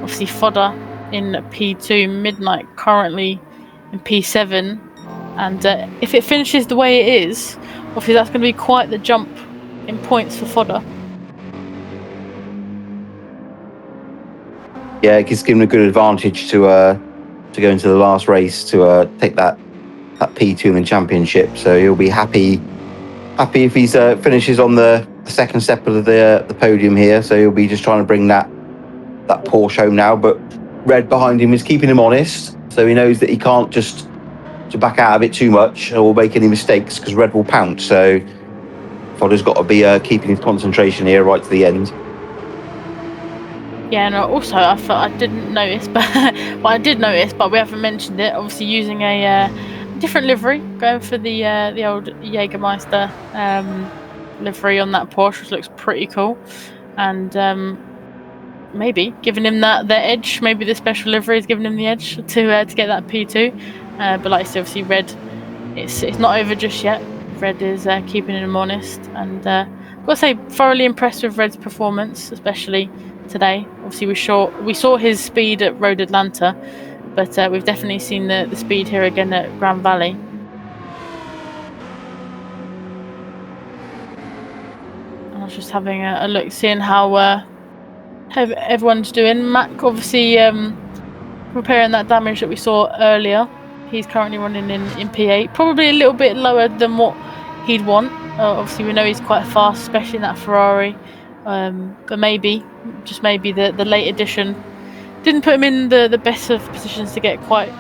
obviously Fodder in P2, Midnight currently in P7, and if it finishes the way it is, obviously that's going to be quite the jump in points for Fodder. Yeah, it gives him a good advantage to go into the last race to take that P2 in the championship. So he'll be happy if he finishes on the second step of the podium here. So he'll be just trying to bring that Porsche home now. But Red behind him is keeping him honest, so he knows that he can't just to back out of it too much or make any mistakes because Red will pounce. So Fodder's got to be keeping his concentration here right to the end. Yeah, and also I thought I didn't notice, but well, I did notice, but we haven't mentioned it. Obviously, using a different livery, going for the old Jägermeister livery on that Porsche, which looks pretty cool, and maybe giving him that edge. Maybe the special livery is giving him the edge to get that P2. But like I said, obviously Red, it's not over just yet. Red is keeping him honest, and I've got to say, thoroughly impressed with Red's performance, especially today. Obviously, we saw his speed at Road Atlanta, but we've definitely seen the speed here again at Grand Valley. I was just having a look, seeing how everyone's doing. Mac obviously repairing that damage that we saw earlier. He's currently running in P8, probably a little bit lower than what he'd want. Obviously, we know he's quite fast, especially in that Ferrari. But maybe, just maybe, the late edition didn't put him in the best of positions to get quite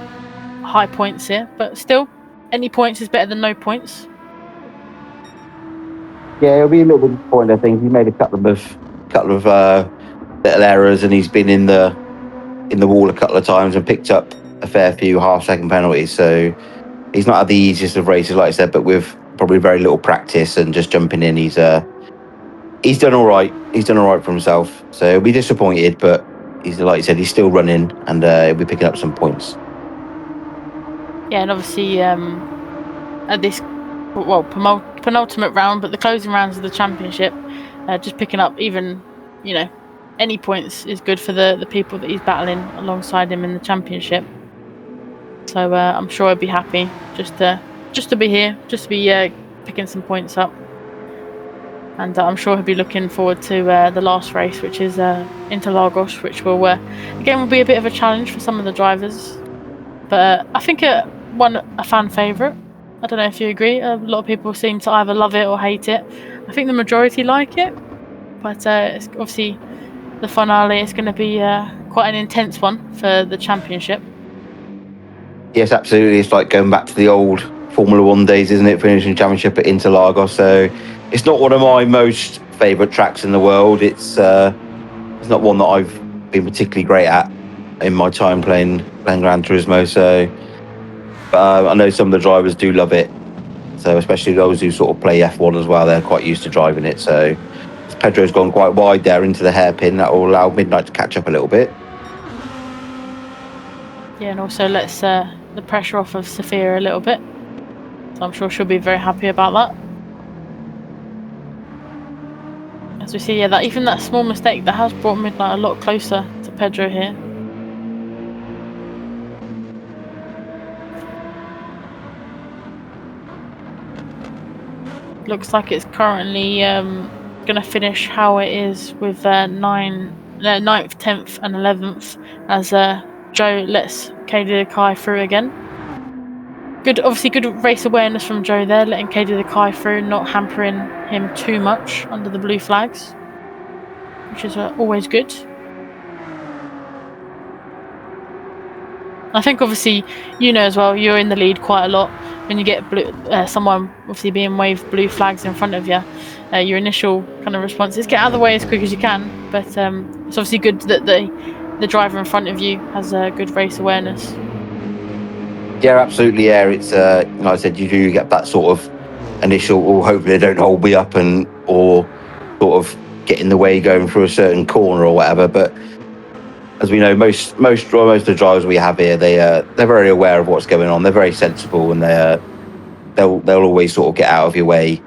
high points here. But still, any points is better than no points. Yeah, it'll be a little bit disappointing. I think he made a couple of little errors, and he's been in the wall a couple of times and picked up a fair few half-second penalties. So he's not had the easiest of races, like I said, but with probably very little practice and just jumping in, he's done all right. He's done all right for himself. So he'll be disappointed, but he's, like you said, he's still running, and he'll be picking up some points. Yeah, and obviously at this penultimate round, but the closing rounds of the championship, just picking up even, any points is good for the people that he's battling alongside him in the championship. So I'm sure he'll be happy just to be here, just to be picking some points up. And I'm sure he'll be looking forward to the last race, which is Interlagos, which will be a bit of a challenge for some of the drivers. But I think a fan favourite. I don't know if you agree. A lot of people seem to either love it or hate it. I think the majority like it, but it's obviously the finale is going to be quite an intense one for the championship. Yes, absolutely. It's like going back to the old Formula One days, isn't it? Finishing championship at Interlagos. So it's not one of my most favourite tracks in the world. It's not one that I've been particularly great at in my time playing Gran Turismo. So I know some of the drivers do love it. So especially those who sort of play F1 as well, they're quite used to driving it. So Pedro's gone quite wide there into the hairpin. That will allow Midnight to catch up a little bit. Yeah, and also lets the pressure off of Sophia a little bit. So I'm sure she'll be very happy about that. As we see, that even that small mistake that has brought Midnight a lot closer to Pedro here. Looks like it's currently going to finish how it is with 9th, 10th and 11th as Joe lets Katie Kai through again. Obviously good race awareness from Joe there, letting Katie Kai through, not hampering him too much under the blue flags, which is always good. I think obviously as well, you're in the lead quite a lot. When you get someone obviously being waved blue flags in front of you, your initial kind of response is get out of the way as quick as you can. But it's obviously good that the driver in front of you has a good race awareness. Yeah, absolutely. Yeah, it's like I said, you do get that sort of initial, or hopefully they don't hold me up or sort of get in the way going through a certain corner or whatever. But as we know, most of the drivers we have here, they're very aware of what's going on. They're very sensible, and they'll always sort of get out of your way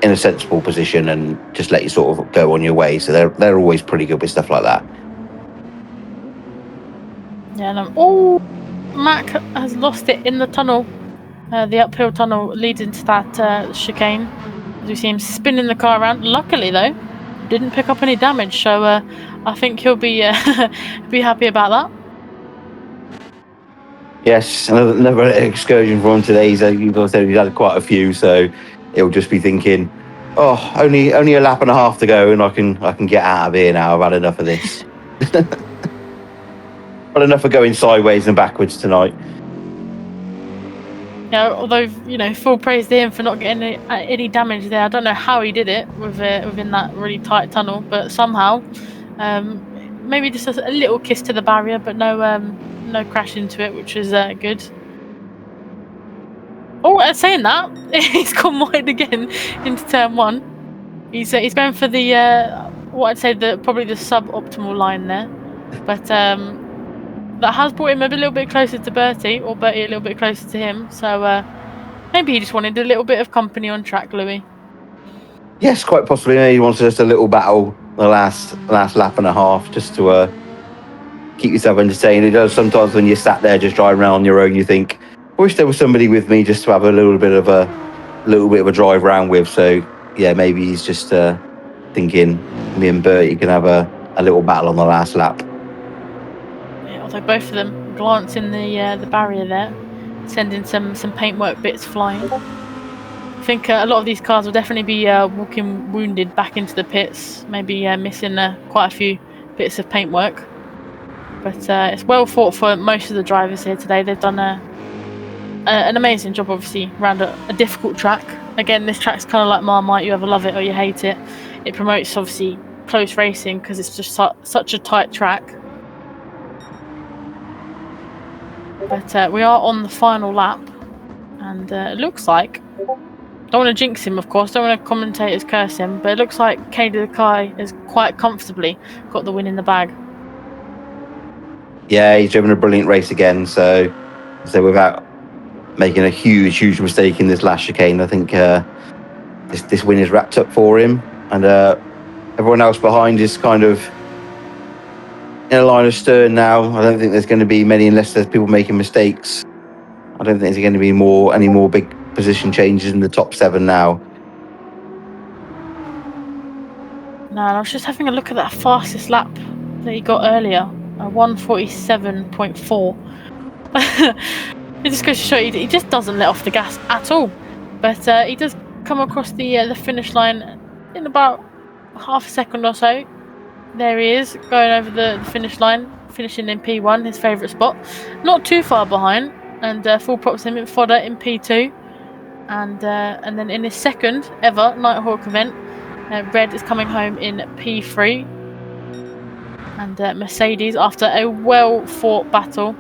in a sensible position and just let you sort of go on your way. So they're always pretty good with stuff like that. Yeah, Mac has lost it in the tunnel, the uphill tunnel leading to that chicane. As we see him spinning the car around. Luckily, though, didn't pick up any damage, so I think he'll be be happy about that. Yes, another excursion for him today. He's had quite a few, so he'll just be thinking, "Oh, only a lap and a half to go, and I can get out of here now. I've had enough of this. Had enough of going sideways and backwards tonight." although full praise to him for not getting any damage there. I don't know how he did it within that really tight tunnel, but somehow, maybe just a little kiss to the barrier, but no crash into it, which was good. Oh, saying that, he's gone wide again into turn 1. He's going for the what I'd say probably the suboptimal line there, but that has brought him a little bit closer to Bertie, or Bertie a little bit closer to him. So maybe he just wanted a little bit of company on track, Louis. Yes, quite possibly. He wants just a little battle the last lap and a half, just to keep yourself entertained. It does sometimes when you're sat there just driving around on your own. You think, I wish there was somebody with me just to have a little bit of a drive around with. So yeah, maybe he's just thinking me and Bertie can have a little battle on the last lap. Although both of them glancing the barrier there, sending some paintwork bits flying. I think a lot of these cars will definitely be walking wounded back into the pits, maybe missing quite a few bits of paintwork. But it's well fought for most of the drivers here today. They've done an amazing job, obviously, around a difficult track. Again, this track's kind of like Marmite. You either love it or you hate it. It promotes, obviously, close racing because it's just such a tight track. But we are on the final lap, and it looks like, don't want to jinx him, of course, don't want to commentators curse him, but it looks like Kader Kai has quite comfortably got the win in the bag. Yeah, he's driven a brilliant race again, so without making a huge mistake in this last chicane, I think this win is wrapped up for him, and everyone else behind is kind of in a line of stern now. I don't think there's going to be many, unless there's people making mistakes. I don't think there's going to be any more big position changes in the top 7 now. No, I was just having a look at that fastest lap that he got earlier, 1:47.4. It just goes to show you he just doesn't let off the gas at all. But he does come across the finish line in about half a second or so. There he is, going over the finish line, finishing in P1, his favourite spot. Not too far behind, and full props to him in fodder in P2. And then in his second ever Nighthawk event, Red is coming home in P3. And Mercedes, after a well-fought battle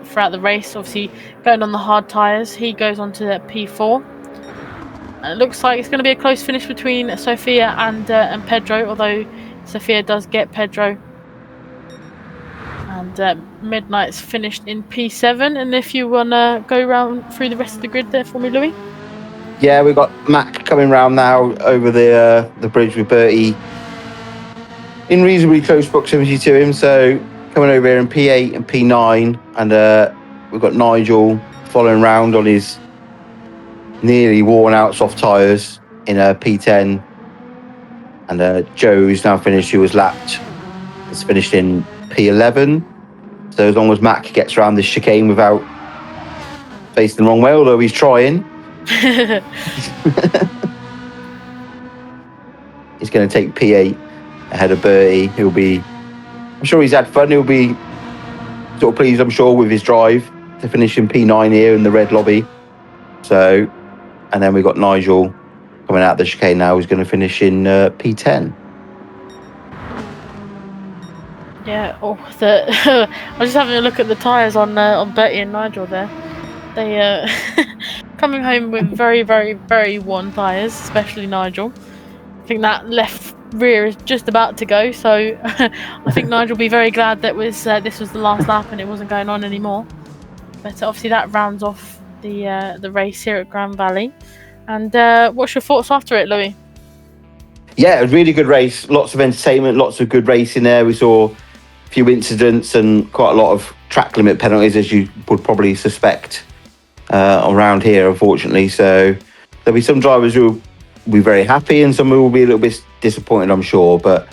throughout the race, obviously going on the hard tyres, he goes on to P4. And it looks like it's going to be a close finish between Sophia and Pedro, although Sophia does get Pedro. And Midnight's finished in P7. And if you want to go round through the rest of the grid there for me, Louis. Yeah, we've got Mac coming round now over the bridge with Bertie in reasonably close proximity to him. So coming over here in P8 and P9, and we've got Nigel following round on his nearly worn out soft tyres in P10. And Joe's now finished, who was lapped. It's finished in P11. So as long as Mac gets around this chicane without facing the wrong way, although he's trying, he's going to take P8 ahead of Bertie. I'm sure he's had fun. He'll be sort of pleased, I'm sure, with his drive to finish in P9 here in the red lobby. So, and then we've got Nigel coming out the chicane now, who's going to finish in P10. Yeah, I was just having a look at the tyres on Bertie and Nigel there. They coming home with very, very, very worn tyres, especially Nigel. I think that left rear is just about to go, so I think Nigel will be very glad that this was the last lap and it wasn't going on anymore. But obviously that rounds off the race here at Grand Valley. And what's your thoughts after it, Louis? Yeah, a really good race. Lots of entertainment, lots of good racing there. We saw a few incidents and quite a lot of track limit penalties, as you would probably suspect around here, unfortunately. So there'll be some drivers who will be very happy and some who will be a little bit disappointed, I'm sure. But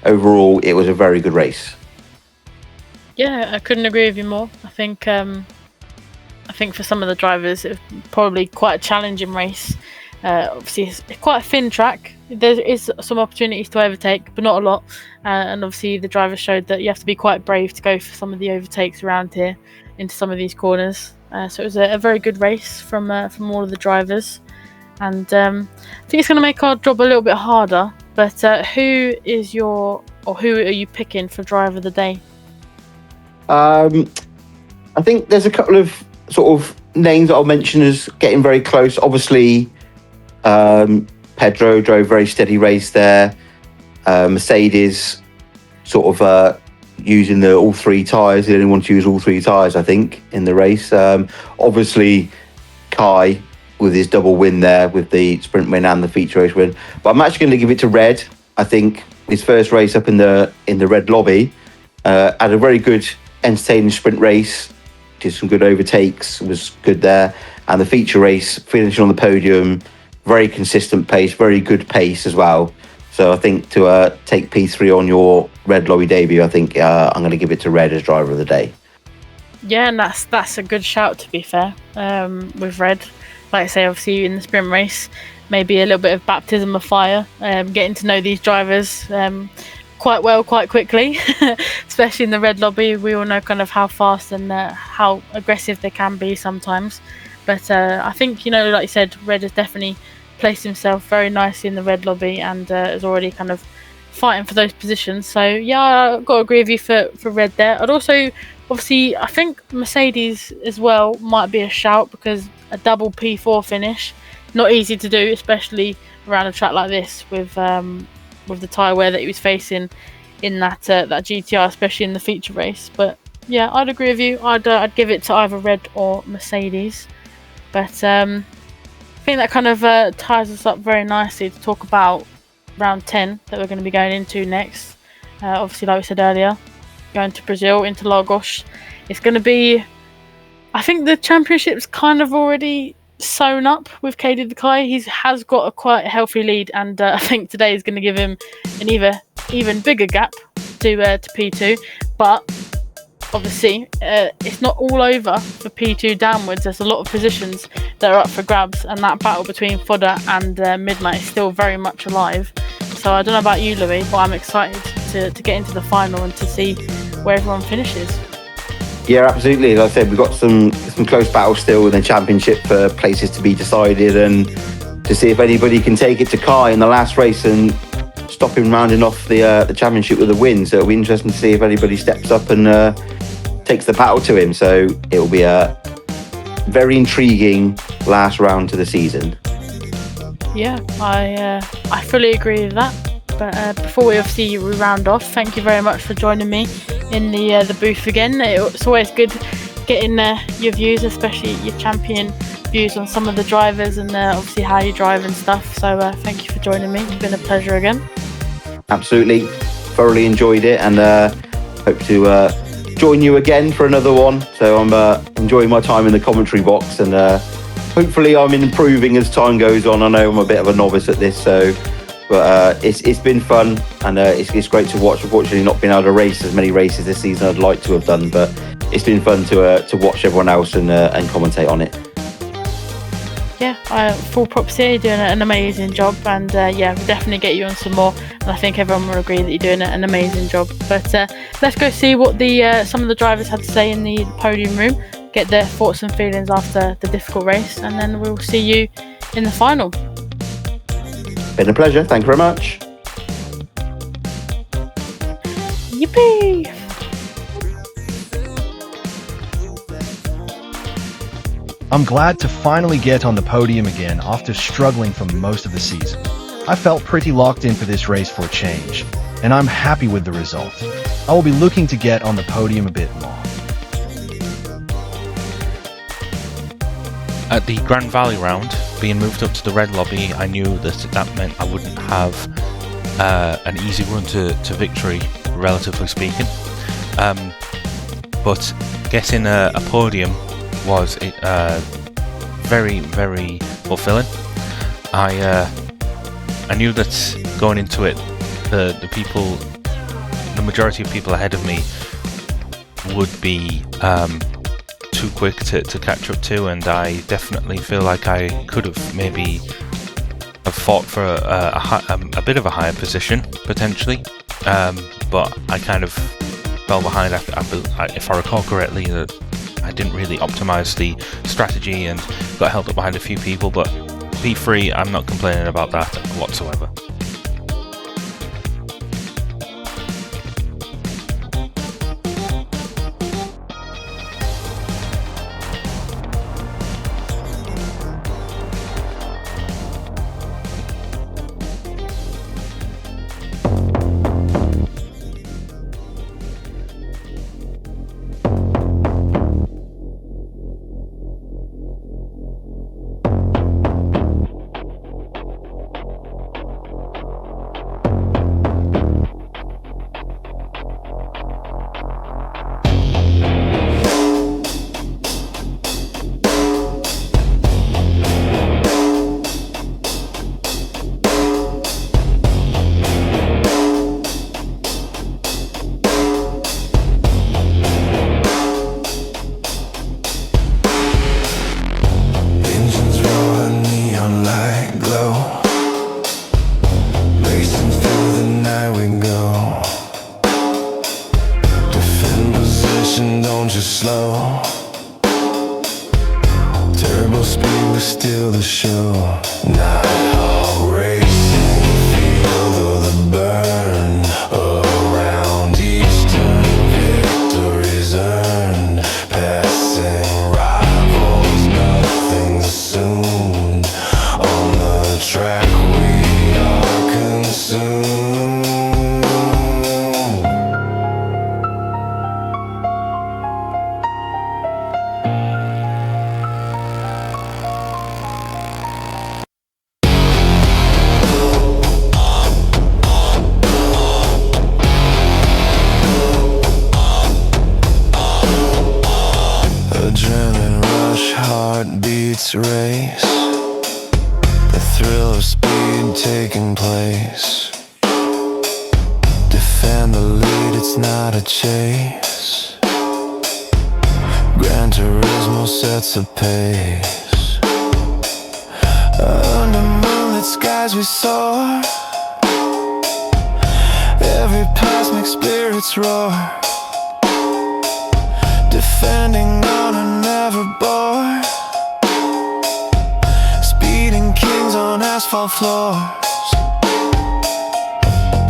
overall, it was a very good race. Yeah, I couldn't agree with you more. I think for some of the drivers, it's probably quite a challenging race. Obviously, it's quite a thin track. There is some opportunities to overtake, but not a lot. And obviously, the drivers showed that you have to be quite brave to go for some of the overtakes around here into some of these corners. So it was a very good race from all of the drivers, and I think it's going to make our job a little bit harder. But who are you picking for driver of the day? I think there's a couple of sort of names that I'll mention as getting very close. Obviously, Pedro drove a very steady race there. Mercedes sort of using all three tyres. They only want to use all three tyres, I think, in the race. Obviously, Kai with his double win there with the sprint win and the feature race win. But I'm actually going to give it to Red. I think his first race up in the Red lobby had a very good, entertaining sprint race. Did some good overtakes, was good there. And the feature race, finishing on the podium, very consistent pace, very good pace as well. So I think to take P3 on your Red lobby debut, I think I'm going to give it to Red as driver of the day. Yeah, and that's a good shout, to be fair, with Red. Like I say, obviously in the sprint race, maybe a little bit of baptism of fire, getting to know these drivers quite well, quite quickly, especially in the Red lobby. We all know kind of how fast and how aggressive they can be sometimes. But I think, like you said, Red has definitely placed himself very nicely in the Red lobby and is already kind of fighting for those positions. So yeah, I've got to agree with you for Red there. I'd also, obviously, I think Mercedes as well might be a shout, because a double P4 finish, not easy to do, especially around a track like this with the tyre wear that he was facing in that GTR, especially in the feature race. But yeah, I'd agree with you. I'd give it to either Red or Mercedes. But I think that kind of ties us up very nicely to talk about round 10 that we're going to be going into next. Obviously, like we said earlier, going to Brazil, into Lagos. It's going to be, I think the championship's kind of already sewn up with Katie Dekai. He has got a quite healthy lead, and I think today is going to give him an even bigger gap to P2. But obviously, it's not all over for P2 downwards. There's a lot of positions that are up for grabs, and that battle between Fodder and Midnight is still very much alive. So I don't know about you, Louis, but I'm excited to get into the final and to see where everyone finishes. Yeah, absolutely. As I said, we've got some close battles still in the championship for places to be decided, and to see if anybody can take it to Kai in the last race and stop him rounding off the championship with a win. So it'll be interesting to see if anybody steps up and takes the battle to him. So it will be a very intriguing last round to the season. Yeah, I fully agree with that. But before we round off, thank you very much for joining me in the booth again. It's always good getting your views, especially your champion views on some of the drivers and obviously how you drive and stuff. So thank you for joining me. It's been a pleasure again. Absolutely, thoroughly enjoyed it, and hope to join you again for another one. So I'm enjoying my time in the commentary box, and hopefully I'm improving as time goes on. I know I'm a bit of a novice at this, but it's been fun, and it's great to watch. Unfortunately, not been able to race as many races this season I'd like to have done, but it's been fun to watch everyone else and commentate on it. Yeah, full props here. You're doing an amazing job, and yeah, we'll definitely get you on some more. And I think everyone will agree that you're doing an amazing job. But let's go see what some of the drivers had to say in the podium room. Get their thoughts and feelings after the difficult race, and then we'll see you in the final. Been a pleasure. Thank you very much. Yippee! I'm glad to finally get on the podium again after struggling for most of the season. I felt pretty locked in for this race for a change, and I'm happy with the result. I will be looking to get on the podium a bit more. At the Grand Valley round, being moved up to the red lobby, I knew that meant I wouldn't have an easy run to victory, relatively speaking. But getting a podium was very, very fulfilling. I knew that going into it, the majority of people ahead of me would be too quick to catch up to, and I definitely feel like I could have maybe have fought for a bit of a higher position potentially, but I kind of fell behind. If I recall correctly, I didn't really optimize the strategy and got held up behind a few people, but P3, I'm not complaining about that whatsoever. Race, the thrill of speed taking place. Defend the lead, it's not a chase. Gran Turismo sets the pace. Under moonlit skies we soar. Every cosmic spirit's roar. Defending honor never bore. Kings on asphalt floors.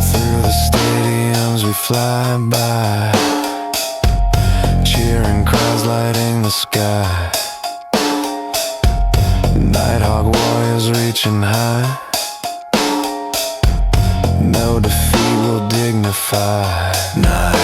Through the stadiums we fly by, cheering crowds lighting the sky. Nighthawk warriors reaching high. No defeat will dignify. Night